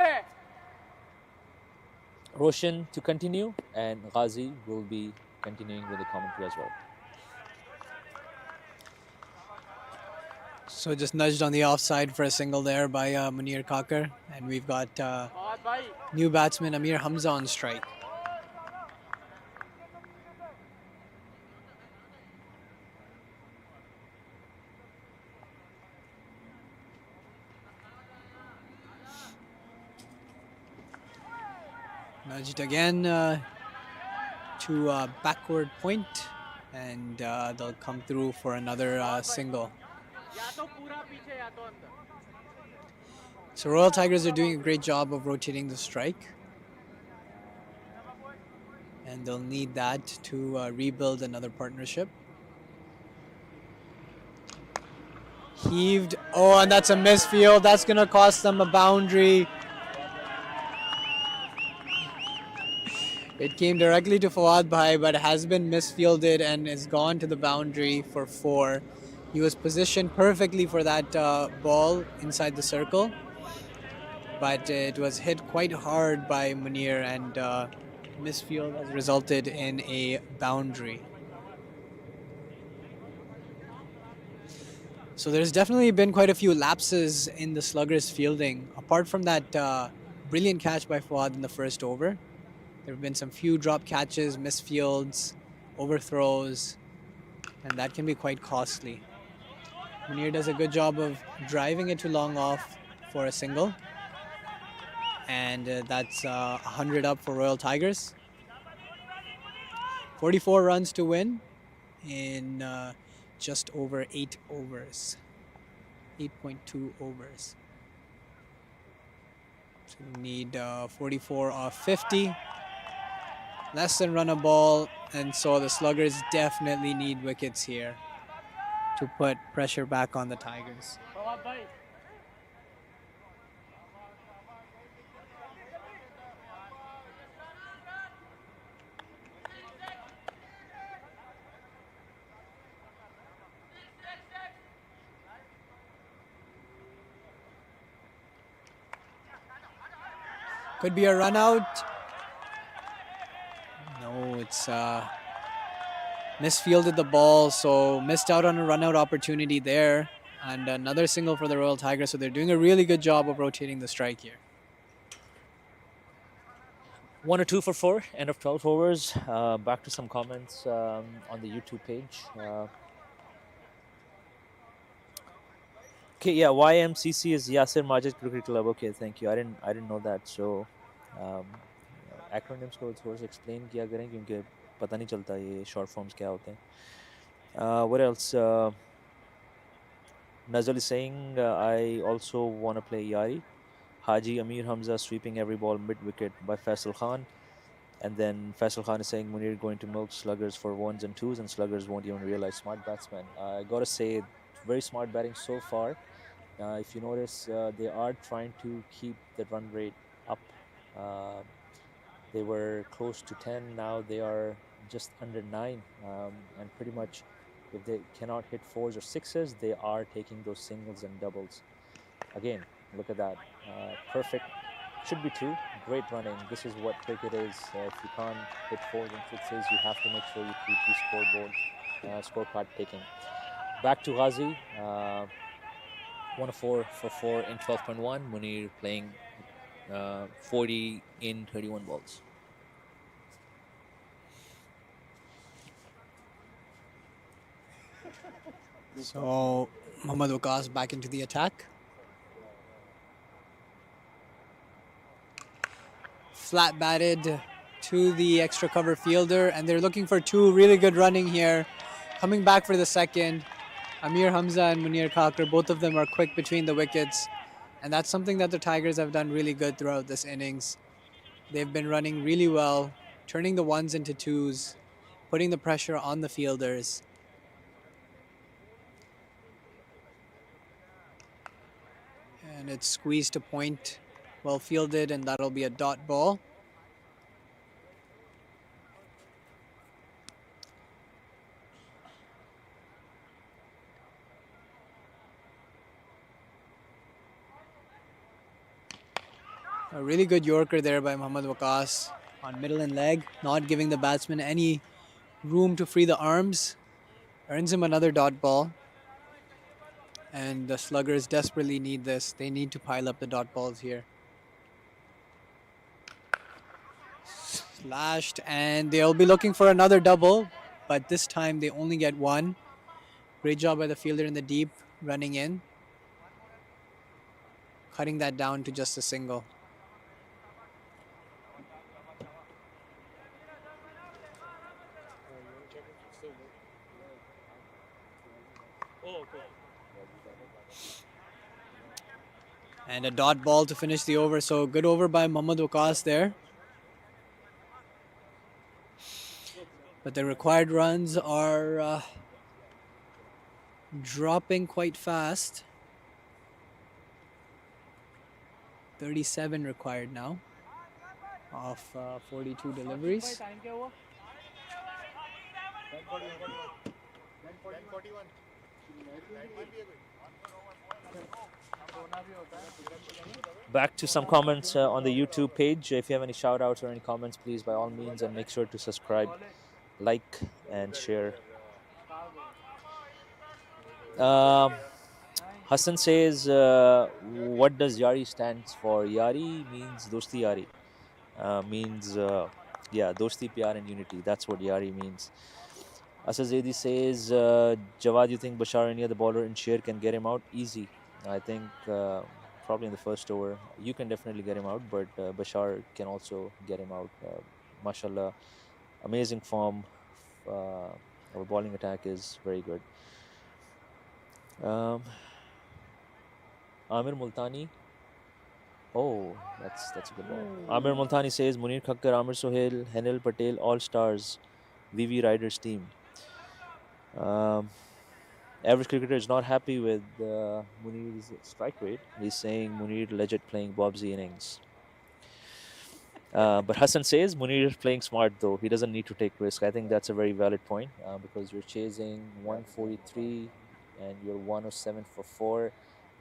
Roshan to continue, and Ghazi will be continuing with the commentary as well. So just nudged on the offside for a single there by Munir Kakar. And we've got new batsman Amir Hamza on strike. Nudged again to backward point, and they'll come through for another single. So Royal Tigers are doing a great job of rotating the strike, and they'll need that to rebuild another partnership. Heaved. Oh, and that's a misfield. That's going to cost them a boundary. It came directly to Fawad Bhai, but has been misfielded and is gone to the boundary for 4. He was positioned perfectly for that ball inside the circle, but it was hit quite hard by Munir, and misfield has resulted in a boundary. So there's definitely been quite a few lapses in the Sluggers fielding. Apart from that brilliant catch by Fawad in the first over, there have been some few drop catches, misfields, overthrows, and that can be quite costly. Munir does a good job of driving it to long off for a single. And that's 100 up for Royal Tigers. 44 runs to win in just over 8 overs. 8.2 overs. So we need 44 off 50. Less than run a ball, and so the Sluggers definitely need wickets here to put pressure back on the Tigers. Could be a run out. No, it's misfielded the ball, so missed out on a run out opportunity there. And another single for the Royal Tigers, so they're doing a really good job of rotating the strike here. 1 or 2 for 4, end of 12 overs. Back to some comments on the YouTube page. Okay, yeah, YMCC is Yasir Majid Cricket Club. Okay, thank you. I didn't know that. So acronyms को थोड़ा सा explain किया करें क्योंकि पता नहीं चलता ये short forms क्या होते हैं. What else? Nazal is saying, I also want to play Yaari. Haji Amir Hamza sweeping every ball mid-wicket by Faisal Khan. And then Faisal Khan is saying Munir going to milk Sluggers for 1s and 2s, and Sluggers won't even realize. Smart batsman. I got to say, very smart batting so far. If you notice, they are trying to keep the run rate up. They were close to 10. Now they are just under 9. And pretty much, if they cannot hit 4s or 6s, they are taking those singles and doubles. Again, look at that. Perfect. Should be 2. Great running. This is what cricket is. If you can't hit 4s and 6s, you have to make sure you keep the scorecard taking. Back to Ghazi. 1 of 4 for 4 in 12.1. Munir playing 40 in 31 balls. So Mohammad Waqas back into the attack. flat batted to the extra cover fielder, and they're looking for two. Really good running here. Coming back for the second. Amir Hamza and Munir Kakar, both of them are quick between the wickets. And that's something that the Tigers have done really good throughout this innings. They've been running really well, turning the ones into twos, putting the pressure on the fielders. And it's squeezed to point, well fielded, and that'll be a dot ball. A really good Yorker there by Mohammad Waqas on middle and leg, not giving the batsman any room to free the arms. Earns him another dot ball. And the Sluggers desperately need this. They need to pile up the dot balls here. Slashed, and they'll be looking for another double, but this time they only get one. Great job by the fielder in the deep, running in. Cutting that down to just a single. And a dot ball to finish the over. So good over by Mohammad Waqas there. But the required runs are dropping quite fast. 37 required now off 42 deliveries. Back to some comments on the YouTube page. If you have any shout outs or any comments, please by all means, and make sure to subscribe, like and share. Hassan says, what does Yaari stands for? Yaari means Dosti Yaari. Means Dosti, Pyar and Unity. That's what Yaari means. Asad Zaidi says, Jawad, you think Bashar or any other bowler in Sher can get him out? Easy. I think probably in the first over, you can definitely get him out, but Bashar can also get him out. Mashallah, amazing form. Our bowling attack is very good. Amir Multani. Oh, that's a good one. Amir Multani says, Munir Khakkar, Amir Sohail, Henil Patel, all stars. VV Riders team. Average cricketer is not happy with Munir's strike rate. He's saying Munir legit playing Bobsy innings. But Hassan says Munir is playing smart though. He doesn't need to take risk. I think that's a very valid point because you're chasing 143 and you're 107 for 4.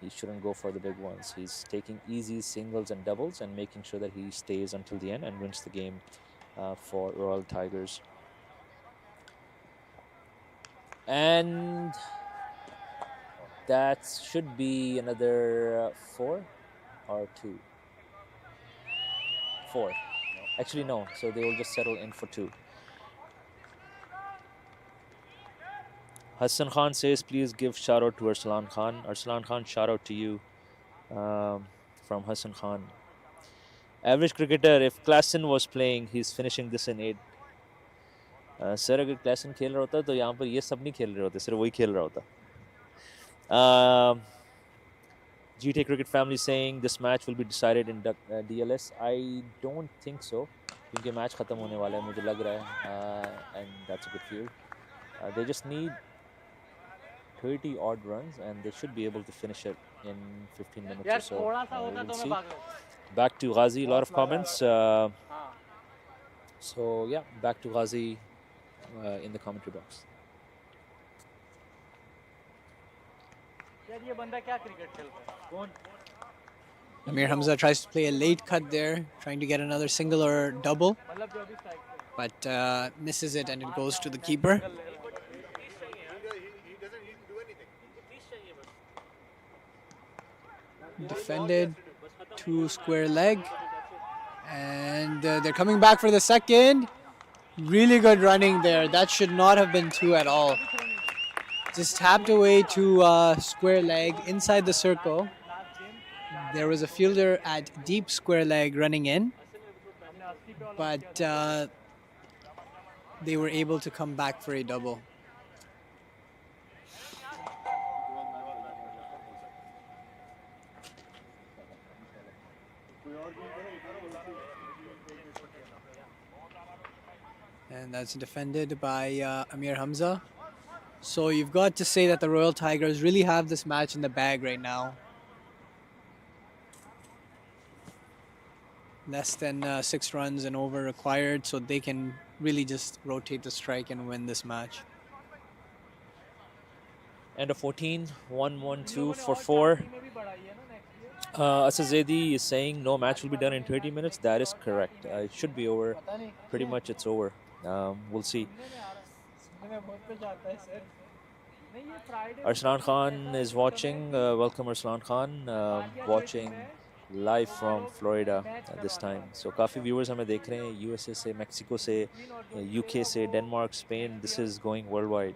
He shouldn't go for the big ones. He's taking easy singles and doubles and making sure that he stays until the end and wins the game for Royal Tigers. And that should be another 4 or 2. 4. Actually, no. So they will just settle in for 2. Hassan Khan says, please give shout out to Arslan Khan. Arslan Khan, shout out to you from Hassan Khan. Average cricketer, if Klassen was playing, he's finishing this in 8. Sir अगर Klaasen खेल रहा होता तो यहाँ पर ये सब नहीं खेल रहे होते, सिर्फ वही खेल रहा होता. GT Cricket Family saying this match will be decided in DLS. I don't think so, क्योंकि मैच ख़त्म होने वाला है मुझे लग रहा है, and that's a good field. They just need 30 odd runs and they should be able to finish it in 15 minutes or so. We'll see. Back to Ghazi, a lot of comments. So yeah, back to Ghazi in the commentary box. Amir Hamza tries to play a late cut there, trying to get another single or double, but misses it and it goes to the keeper. Defended to square leg, and they're coming back for the second. Really good running there. That should not have been 2 at all. Just tapped away to square leg inside the circle. There was a fielder at deep square leg running in. but they were able to come back for a double. And that's defended by Amir Hamza. So you've got to say that the Royal Tigers really have this match in the bag right now. Less than 6 runs and over required, so they can really just rotate the strike and win this match. End of 14, 1-1-2 for 4. Asad Zaidi is saying no match will be done in 30 minutes. That is correct. It should be over. Pretty much it's over. We'll see. Arslan Khan is watching. Welcome Arslan Khan. Watching live from Florida at this time. So काफ़ी viewers हमें देख रहे हैं USA से, Mexico से, UK से, Denmark, Spain. This is going worldwide.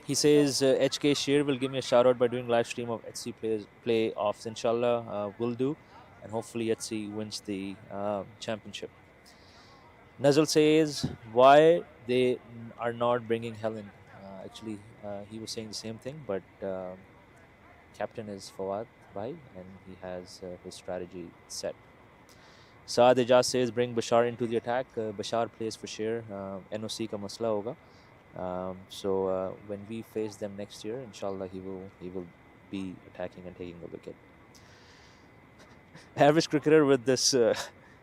He says HK Sher will give me a shout out by doing live stream of HC playoffs. Inshallah, will do, and hopefully HC wins the championship. Nazal says why they are not bringing Helen. Actually, he was saying the same thing, but captain is Fawad Bhai, and he has his strategy set. Saad Ijaz says bring Bashar into the attack. Bashar plays for Sher. NOC ka masla hoga. So when we face them next year, inshallah, he will be attacking and taking the wicket. Average cricketer with this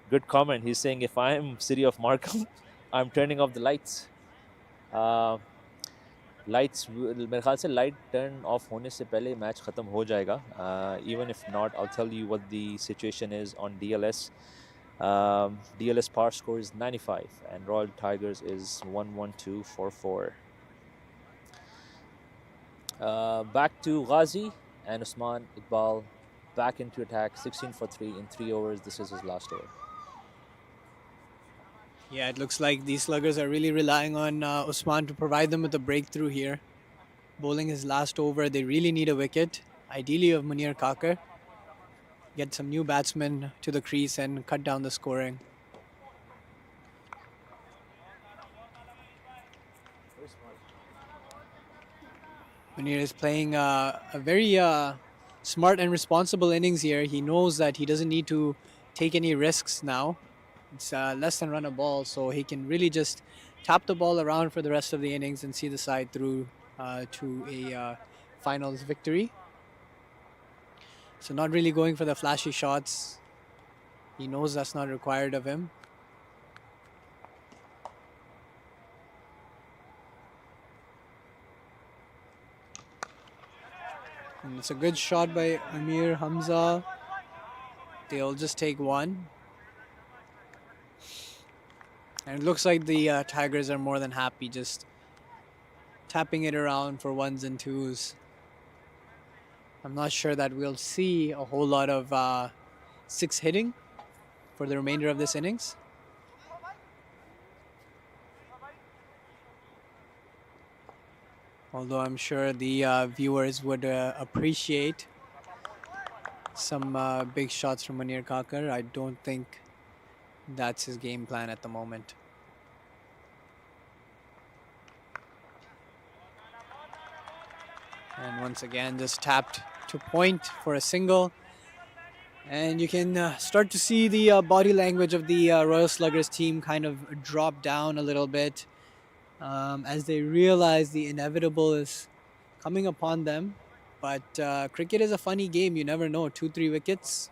good comment. He's saying if I am city of Markham, I'm turning off the lights. Lights, मेरे ख्याल से light turn off होने से पहले match खत्म हो जाएगा. Even if not, I'll tell you what the situation is on DLS. DLS par score is 95 and Royal Tigers is 11244. Back to Ghazi and Usman Iqbal back into attack, 16 for 3 in 3 overs. This is his last over. Yeah, it looks like these sluggers are really relying on Usman to provide them with a breakthrough here. Bowling his last over, they really need a wicket, ideally of Munir Kakar. Get some new batsmen to the crease and cut down the scoring. Munir is playing a very smart and responsible innings here. He knows that he doesn't need to take any risks now. It's less than run a ball, so he can really just tap the ball around for the rest of the innings and see the side through to a finals victory. So not really going for the flashy shots. He knows that's not required of him. And it's a good shot by Amir Hamza. They'll just take one. And it looks like the Tigers are more than happy just tapping it around for ones and twos. I'm not sure that we'll see a whole lot of 6 hitting for the remainder of this innings. Although I'm sure the viewers would appreciate some big shots from Munir Kakar. I don't think that's his game plan at the moment. And once again, just tapped to point for a single. And you can start to see the body language of the Royal Sluggers team kind of drop down a little bit as they realize the inevitable is coming upon them. But cricket is a funny game. You never know. 2-3 wickets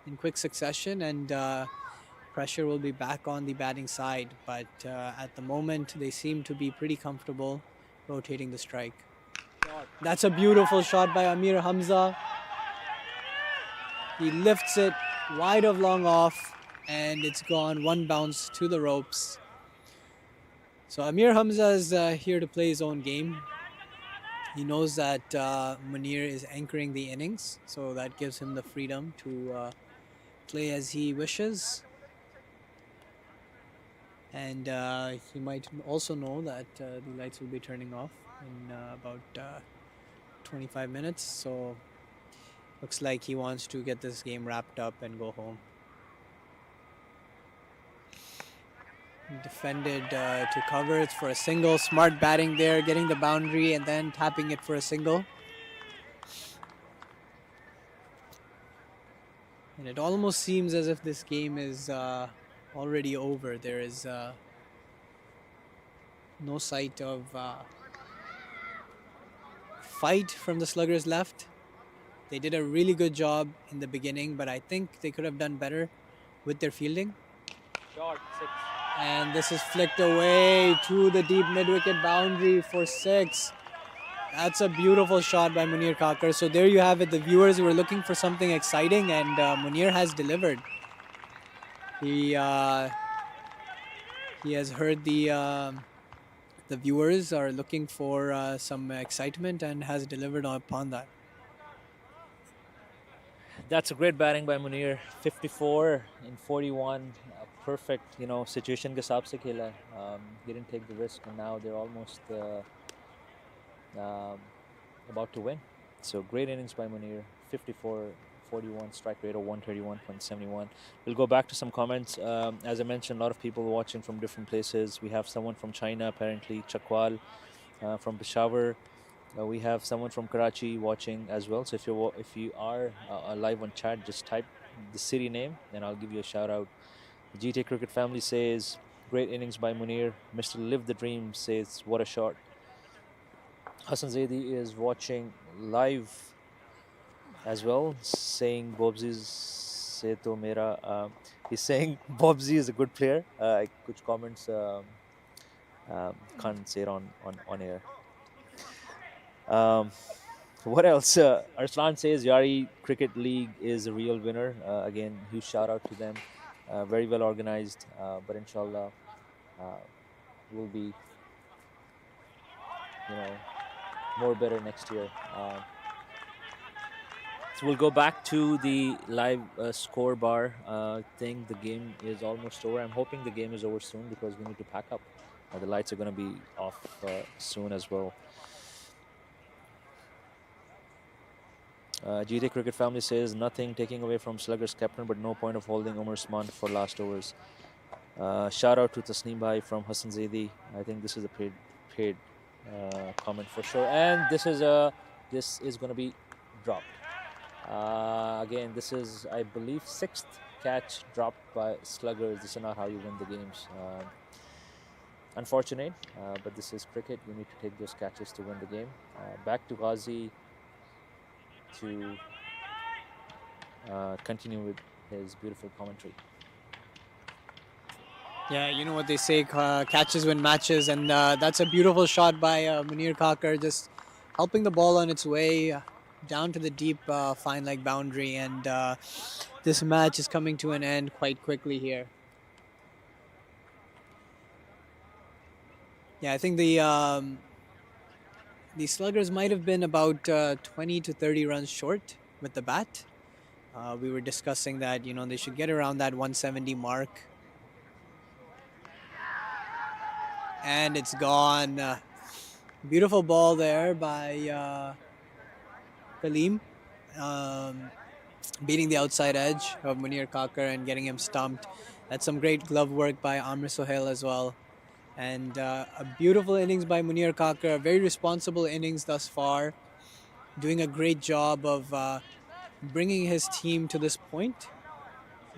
in quick succession and pressure will be back on the batting side. But at the moment, they seem to be pretty comfortable rotating the strike. That's a beautiful shot by Amir Hamza. He lifts it wide of long off and it's gone one bounce to the ropes. So Amir Hamza is here to play his own game. He knows that Munir is anchoring the innings, so that gives him the freedom to play as he wishes. And he might also know that the lights will be turning off in about 25 minutes. So looks like he wants to get this game wrapped up and go home. defended to cover. It's for a single. Smart batting there, getting the boundary and then tapping it for a single. And it almost seems as if this game is already over. There is no sight of fight from the Sluggers left. They did a really good job in the beginning, but I think they could have done better with their fielding. Short, 6. And this is flicked away to the deep mid-wicket boundary for 6. That's a beautiful shot by Munir Kakar. So there you have it. The viewers were looking for something exciting, and Munir has delivered. He has heard the viewers are looking for some excitement and has delivered upon that. That's a great batting by Munir. 54 in 41. Perfect, situation ke hisab se khela. He didn't take the risk, and now they're almost about to win. So great innings by Munir. 54, 41, strike rate of 131.71. We'll go back to some comments. As I mentioned, a lot of people watching from different places. We have someone from China, apparently, Chakwal, from Peshawar. We have someone from Karachi watching as well. So if you are live on chat, just type the city name, and I'll give you a shout out. The GT Cricket family says, great innings by Munir. Mr. Live the Dream says, what a shot. Hassan Zaidi is watching live as well, saying Bobsy se to mera. He's saying Bobsy is a good player. Kuch comments can't say it on air. What else? Arslan says Yaari Cricket League is a real winner. Again, huge shout out to them. Very well organized, but inshallah will be more better next year. So we'll go back to the live score bar thing. The game is almost over. I'm hoping the game is over soon because we need to pack up. The lights are going to be off soon as well. GT Cricket family says nothing taking away from Sluggers captain, but no point of holding Umar Usman for last overs. Shout out to Tasneem Bhai from Hassan Zaidi. I think this is a paid comment for sure. And this is going to be dropped. Again, this is, I believe, 6th catch dropped by Sluggers. This is not how you win the games. Unfortunate, but this is cricket. You need to take those catches to win the game. Back to Ghazi to continue with his beautiful commentary. Yeah, you know what they say, catches win matches, and that's a beautiful shot by Munir Kakar, just helping the ball on its way down to the deep fine leg boundary, and this match is coming to an end quite quickly here. Yeah, I think the Sluggers might have been about 20 to 30 runs short with the bat. We were discussing that, they should get around that 170 mark. And it's gone. Beautiful ball there by Kaleem. Beating the outside edge of Munir Kakar and getting him stumped. That's some great glove work by Amir Sohail as well. And a beautiful innings by Munir Kakar. A very responsible innings thus far. Doing a great job of bringing his team to this point,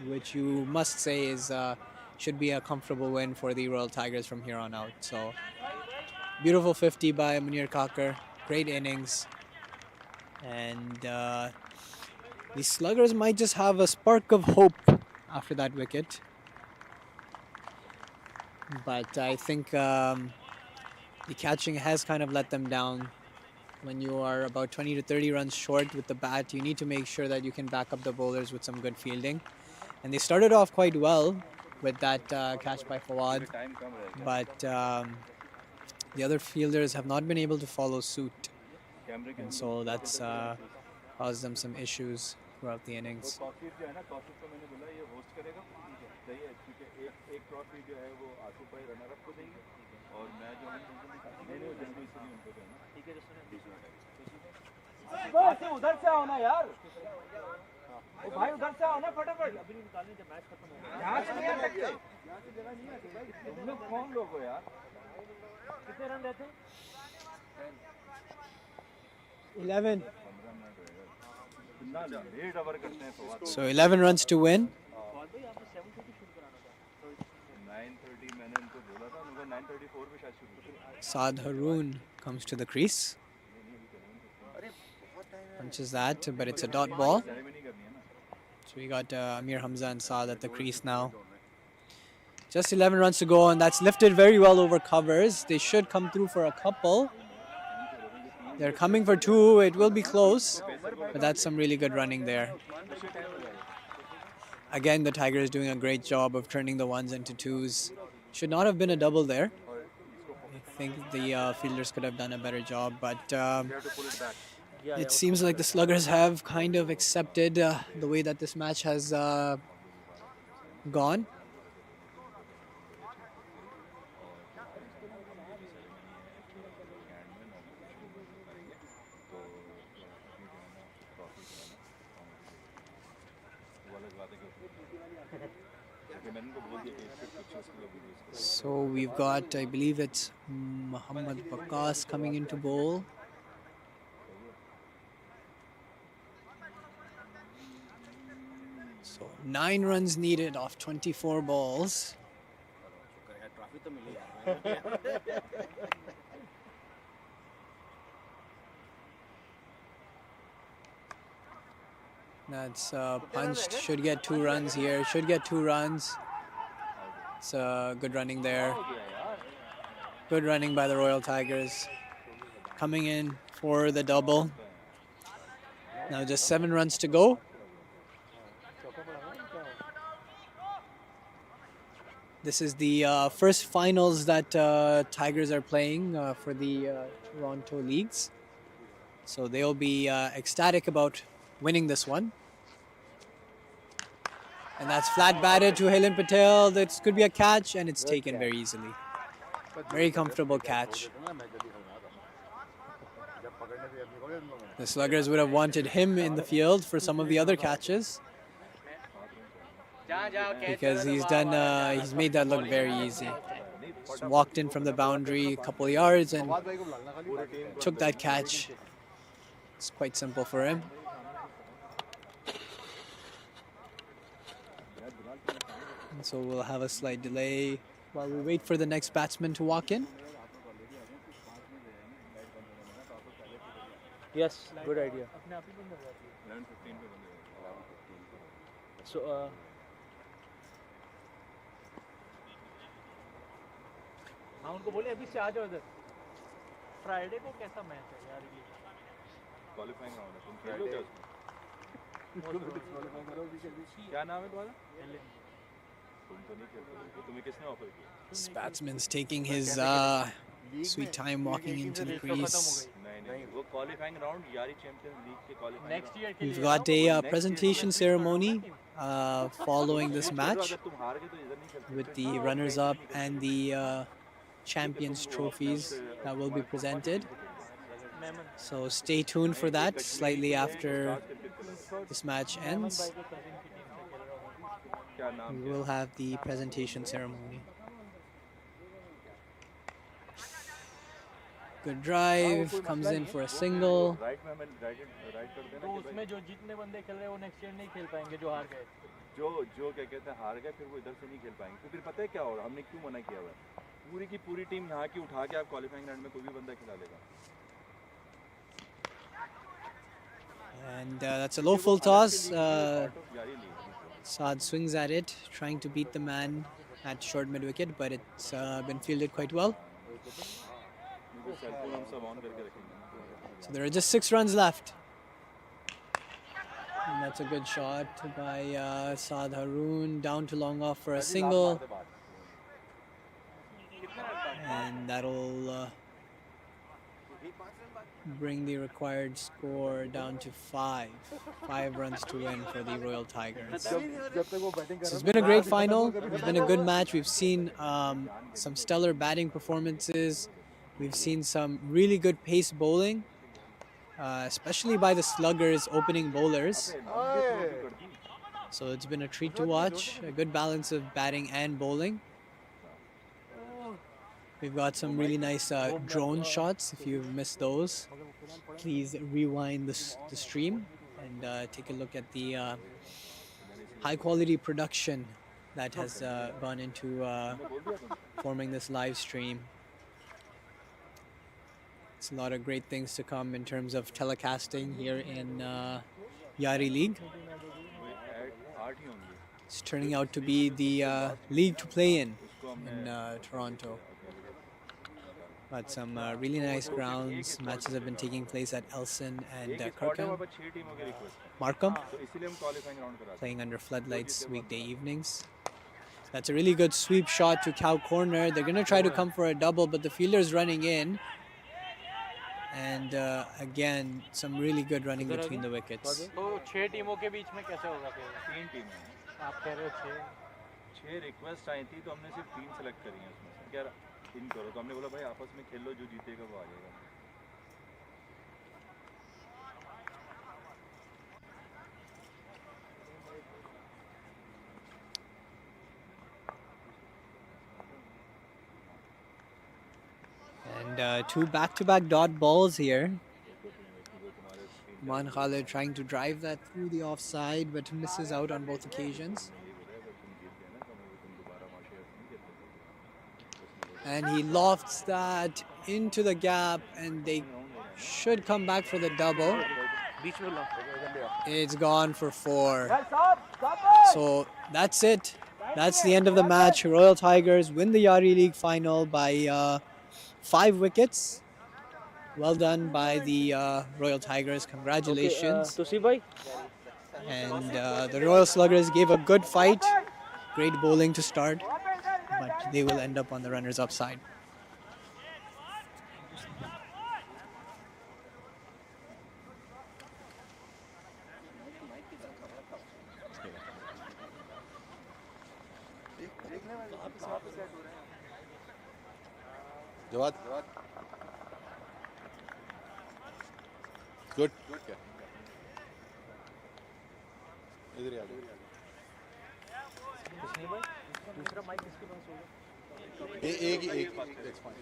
which you must say is should be a comfortable win for the Royal Tigers from here on out. So, beautiful 50 by Munir Kakar. Great innings. And the Sluggers might just have a spark of hope after that wicket. But I think the catching has kind of let them down. When you are about 20 to 30 runs short with the bat, you need to make sure that you can back up the bowlers with some good fielding. And they started off quite well with that catch by Fawad. But the other fielders have not been able to follow suit. And so that's caused them some issues throughout the innings. भाई उधर से आओ ना फटाफट अभी निकालने जब match खत्म हो गया यहाँ से नहीं आ सकते तुम लोग कौन लोग हो यार कितने रन रहते 11. लेट ओवर करते हैं तो So 11 runs to win. 9:30 मैंने इनको बोला था उनको 9:34 पे शायद शुरू किया Saad Haroon comes to the crease. Punches that, but it's a dot ball. So we got Amir Hamza and Saad at the crease now. Just 11 runs to go, and that's lifted very well over covers. They should come through for a couple. They're coming for two. It will be close, but that's some really good running there. Again, the Tigers doing a great job of turning the ones into twos. Should not have been a double there. I think the fielders could have done a better job, but it seems like the Sluggers have kind of accepted the way that this match has gone. So we've got, I believe it's Muhammad Bakas coming into bowl. So 9 runs needed off 24 balls. That's punched, should get 2 runs here, should get 2 runs. It's good running there. Good running by the Royal Tigers. Coming in for the double. Now just 7 runs to go. This is the first finals that Tigers are playing for the Toronto Leagues. So they'll be ecstatic about winning this one. And that's flat batted to Helen Patel. That could be a catch, and it's taken very easily. Very comfortable catch. The Sluggers would have wanted him in the field for some of the other catches, because he's made that look very easy. Just walked in from the boundary a couple of yards and took that catch. It's quite simple for him. And so we'll have a slight delay while we wait for the next batsman to walk in. Yes, good idea. So, हाँ उनको बोले अभी से आ जाओ इधर Friday को कैसा match है यार ये क्वालिफाइंग राउंड है तुम फ्राइडे क्या नाम है तुम्हारा तुम तो नहीं खेलते तुम्हें किसने ऑफर किया This batsman's taking his sweet time walking into the crease. नहीं वो क्वालिफाइंग राउंड यारी चैंपियंस लीग के qualifying next year We've got a presentation ceremony following this match with the runners-up and the champions trophies that will be presented. So stay tuned for that slightly after this match ends. We will have the presentation ceremony. Good drive, comes in for a single. तो उसमें जो जितने बंदे खेल रहे हैं वो next year नहीं खेल पाएंगे जो हार गए जो क्या कहते हैं हार गए फिर वो इधर से नहीं खेल पाएंगे तो फिर पता है क्या होगा हमने क्यों मना किया हुआ है पूरी की पूरी टीम यहाँ की उठा के आप क्वालिफाइंग राउंड में कोई भी बंदा खिला लेगा And that's a low full toss. Saad swings at it, trying to beat the man at short mid wicket, but it's been fielded quite well. So there are just 6 runs left. And that's a good shot by Saad Haroon, down to long off for a single. And that'll bring the required score down to 5. 5 runs to win for the Royal Tigers. So it's been a great final. It's been a good match. We've seen some stellar batting performances. We've seen some really good pace bowling. especially by the Sluggers opening bowlers. So it's been a treat to watch. A good balance of batting and bowling. We've got some really nice drone shots. If you've missed those, please rewind the stream and take a look at the high quality production that has gone into forming this live stream. It's a lot of great things to come in terms of telecasting here in Yaari League. It's turning out to be the league to play in Toronto. But some really nice grounds. Matches have been taking place at Elson and Kirkham. Markham, playing under floodlights weekday evenings. That's a really good sweep shot to cow corner. They're going to try to come for a double, but the fielder's running in. And again, some really good running between the wickets. तो 6 टीमों के बीच में कैसे होगा फिर? 3 टीमें आप कह रहे हो 6 रिक्वेस्ट आई थी तो हमने सिर्फ 3 सेलेक्ट करी हैं उसमें से। यार 3 करो तो हमने बोला भाई आपस में खेल लो, जो जीतेगा वो आ जाएगा। And 2 back-to-back dot balls here. Man Khalid trying to drive that through the offside, but misses out on both occasions. And he lofts that into the gap, and they should come back for the double. It's gone for 4. So that's it. That's the end of the match. Royal Tigers win the Yaari League final by 5 wickets. Well done by the Royal Tigers. Congratulations. And the Royal Sluggers gave a good fight. Great bowling to start, but they will end up on the runners-up side. Jawad. Good. इधर ही आ जाओ। दूसरा mic किसके पास होगा? एक that's fine.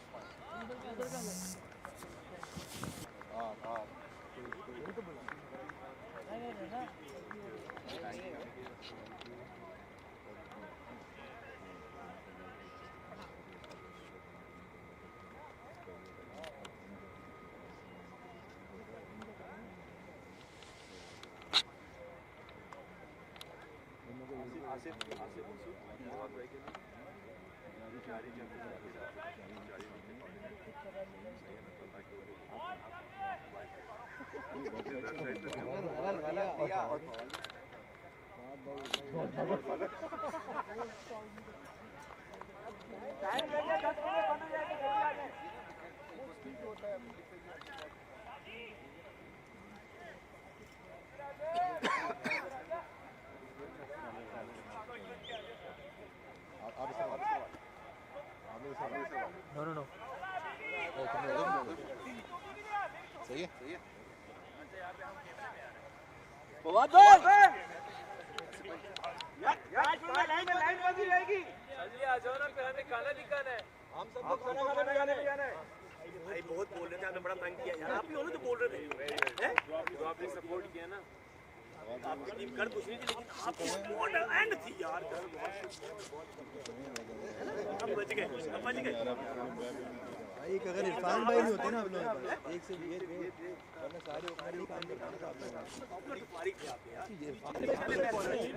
No. सही है? भाई बहुत बोल रहे थे, आपने बड़ा तंग किया यार। आप ही हो ना जो बोल रहे थे, हैं? तो आपने सपोर्ट किया ना। आपकी टीम कर कुछ नहीं थी, लेकिन आपकी सपोर्ट एंड थी यार। अब बच गए। एक अगर इरफान भाई नहीं होते ना आप लोगों के पास, एक से ये थे, वरना सारे ओपनर ही काम करते थे आप लोग।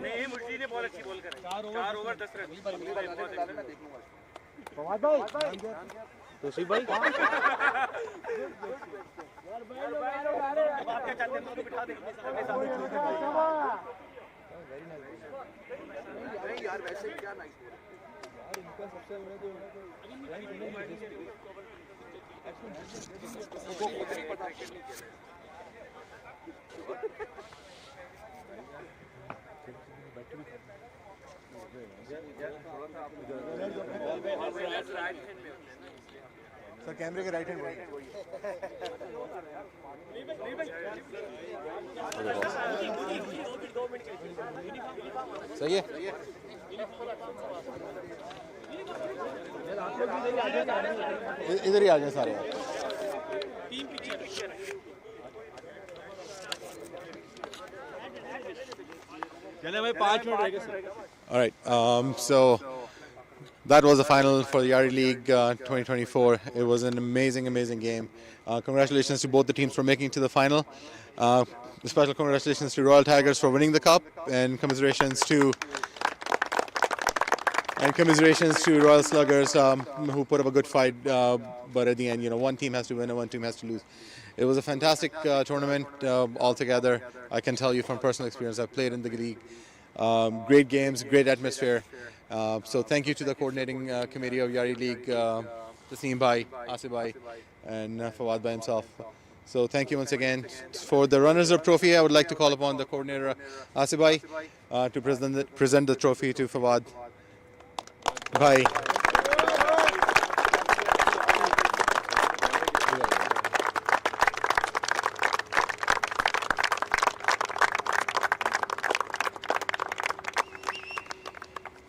नहीं, मुर्शी ने बहुत अच्छी बॉल करी। 4 ओवर 10 रन। फवाद भाई, तोसी भाई। अब आप क्या चाहते हैं, उनको बिठा दें अपने सामने। नहीं यार, वैसे क्या नाइस बॉल यार, इनका सबसे बड़ा तो सर कैमरे के राइट हैंड सही है इधर ही आ जाए सारे चले भाई 5 मिनट रह गए sir All right, so that was the final for the Yaari League 2024. It was an amazing, amazing game. Congratulations to both the teams for making it to the final. Special congratulations to Royal Tigers for winning the cup, and commiserations to Royal Sluggers who put up a good fight. But at the end, one team has to win and one team has to lose. It was a fantastic tournament altogether. I can tell you from personal experience. I've played in the league. Great games, great atmosphere. So thank you to the coordinating committee of Yaari League, Taseem Bhai, Asif Bhai, and Fawad by himself. So thank you once again. For the runners-up trophy, I would like to call upon the coordinator, Asif Bhai, to present the trophy to Fawad Bhai.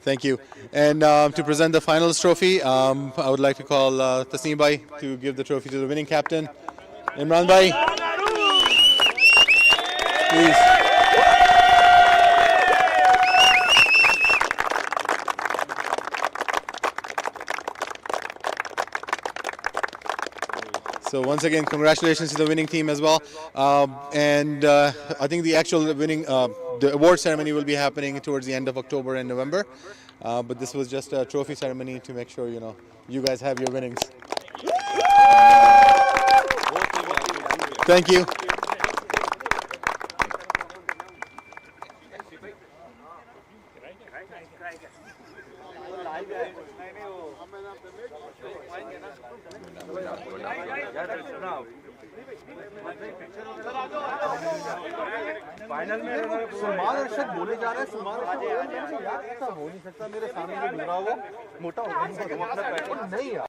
Thank you. And to present the finals trophy, I would like to call Taseem Bhai to give the trophy to the winning captain, Imran Bhai. Please. So once again, congratulations to the winning team as well. And I think the actual winning, the award ceremony will be happening towards the end of October and November. But this was just a trophy ceremony to make sure, you guys have your winnings. Thank you. Final में सुमान अर्शद बोले जा रहे हैं सुमान अर्शद यार ऐसा हो नहीं सकता मेरे सामने जो गुजरा वो मोटा हो गया नहीं यार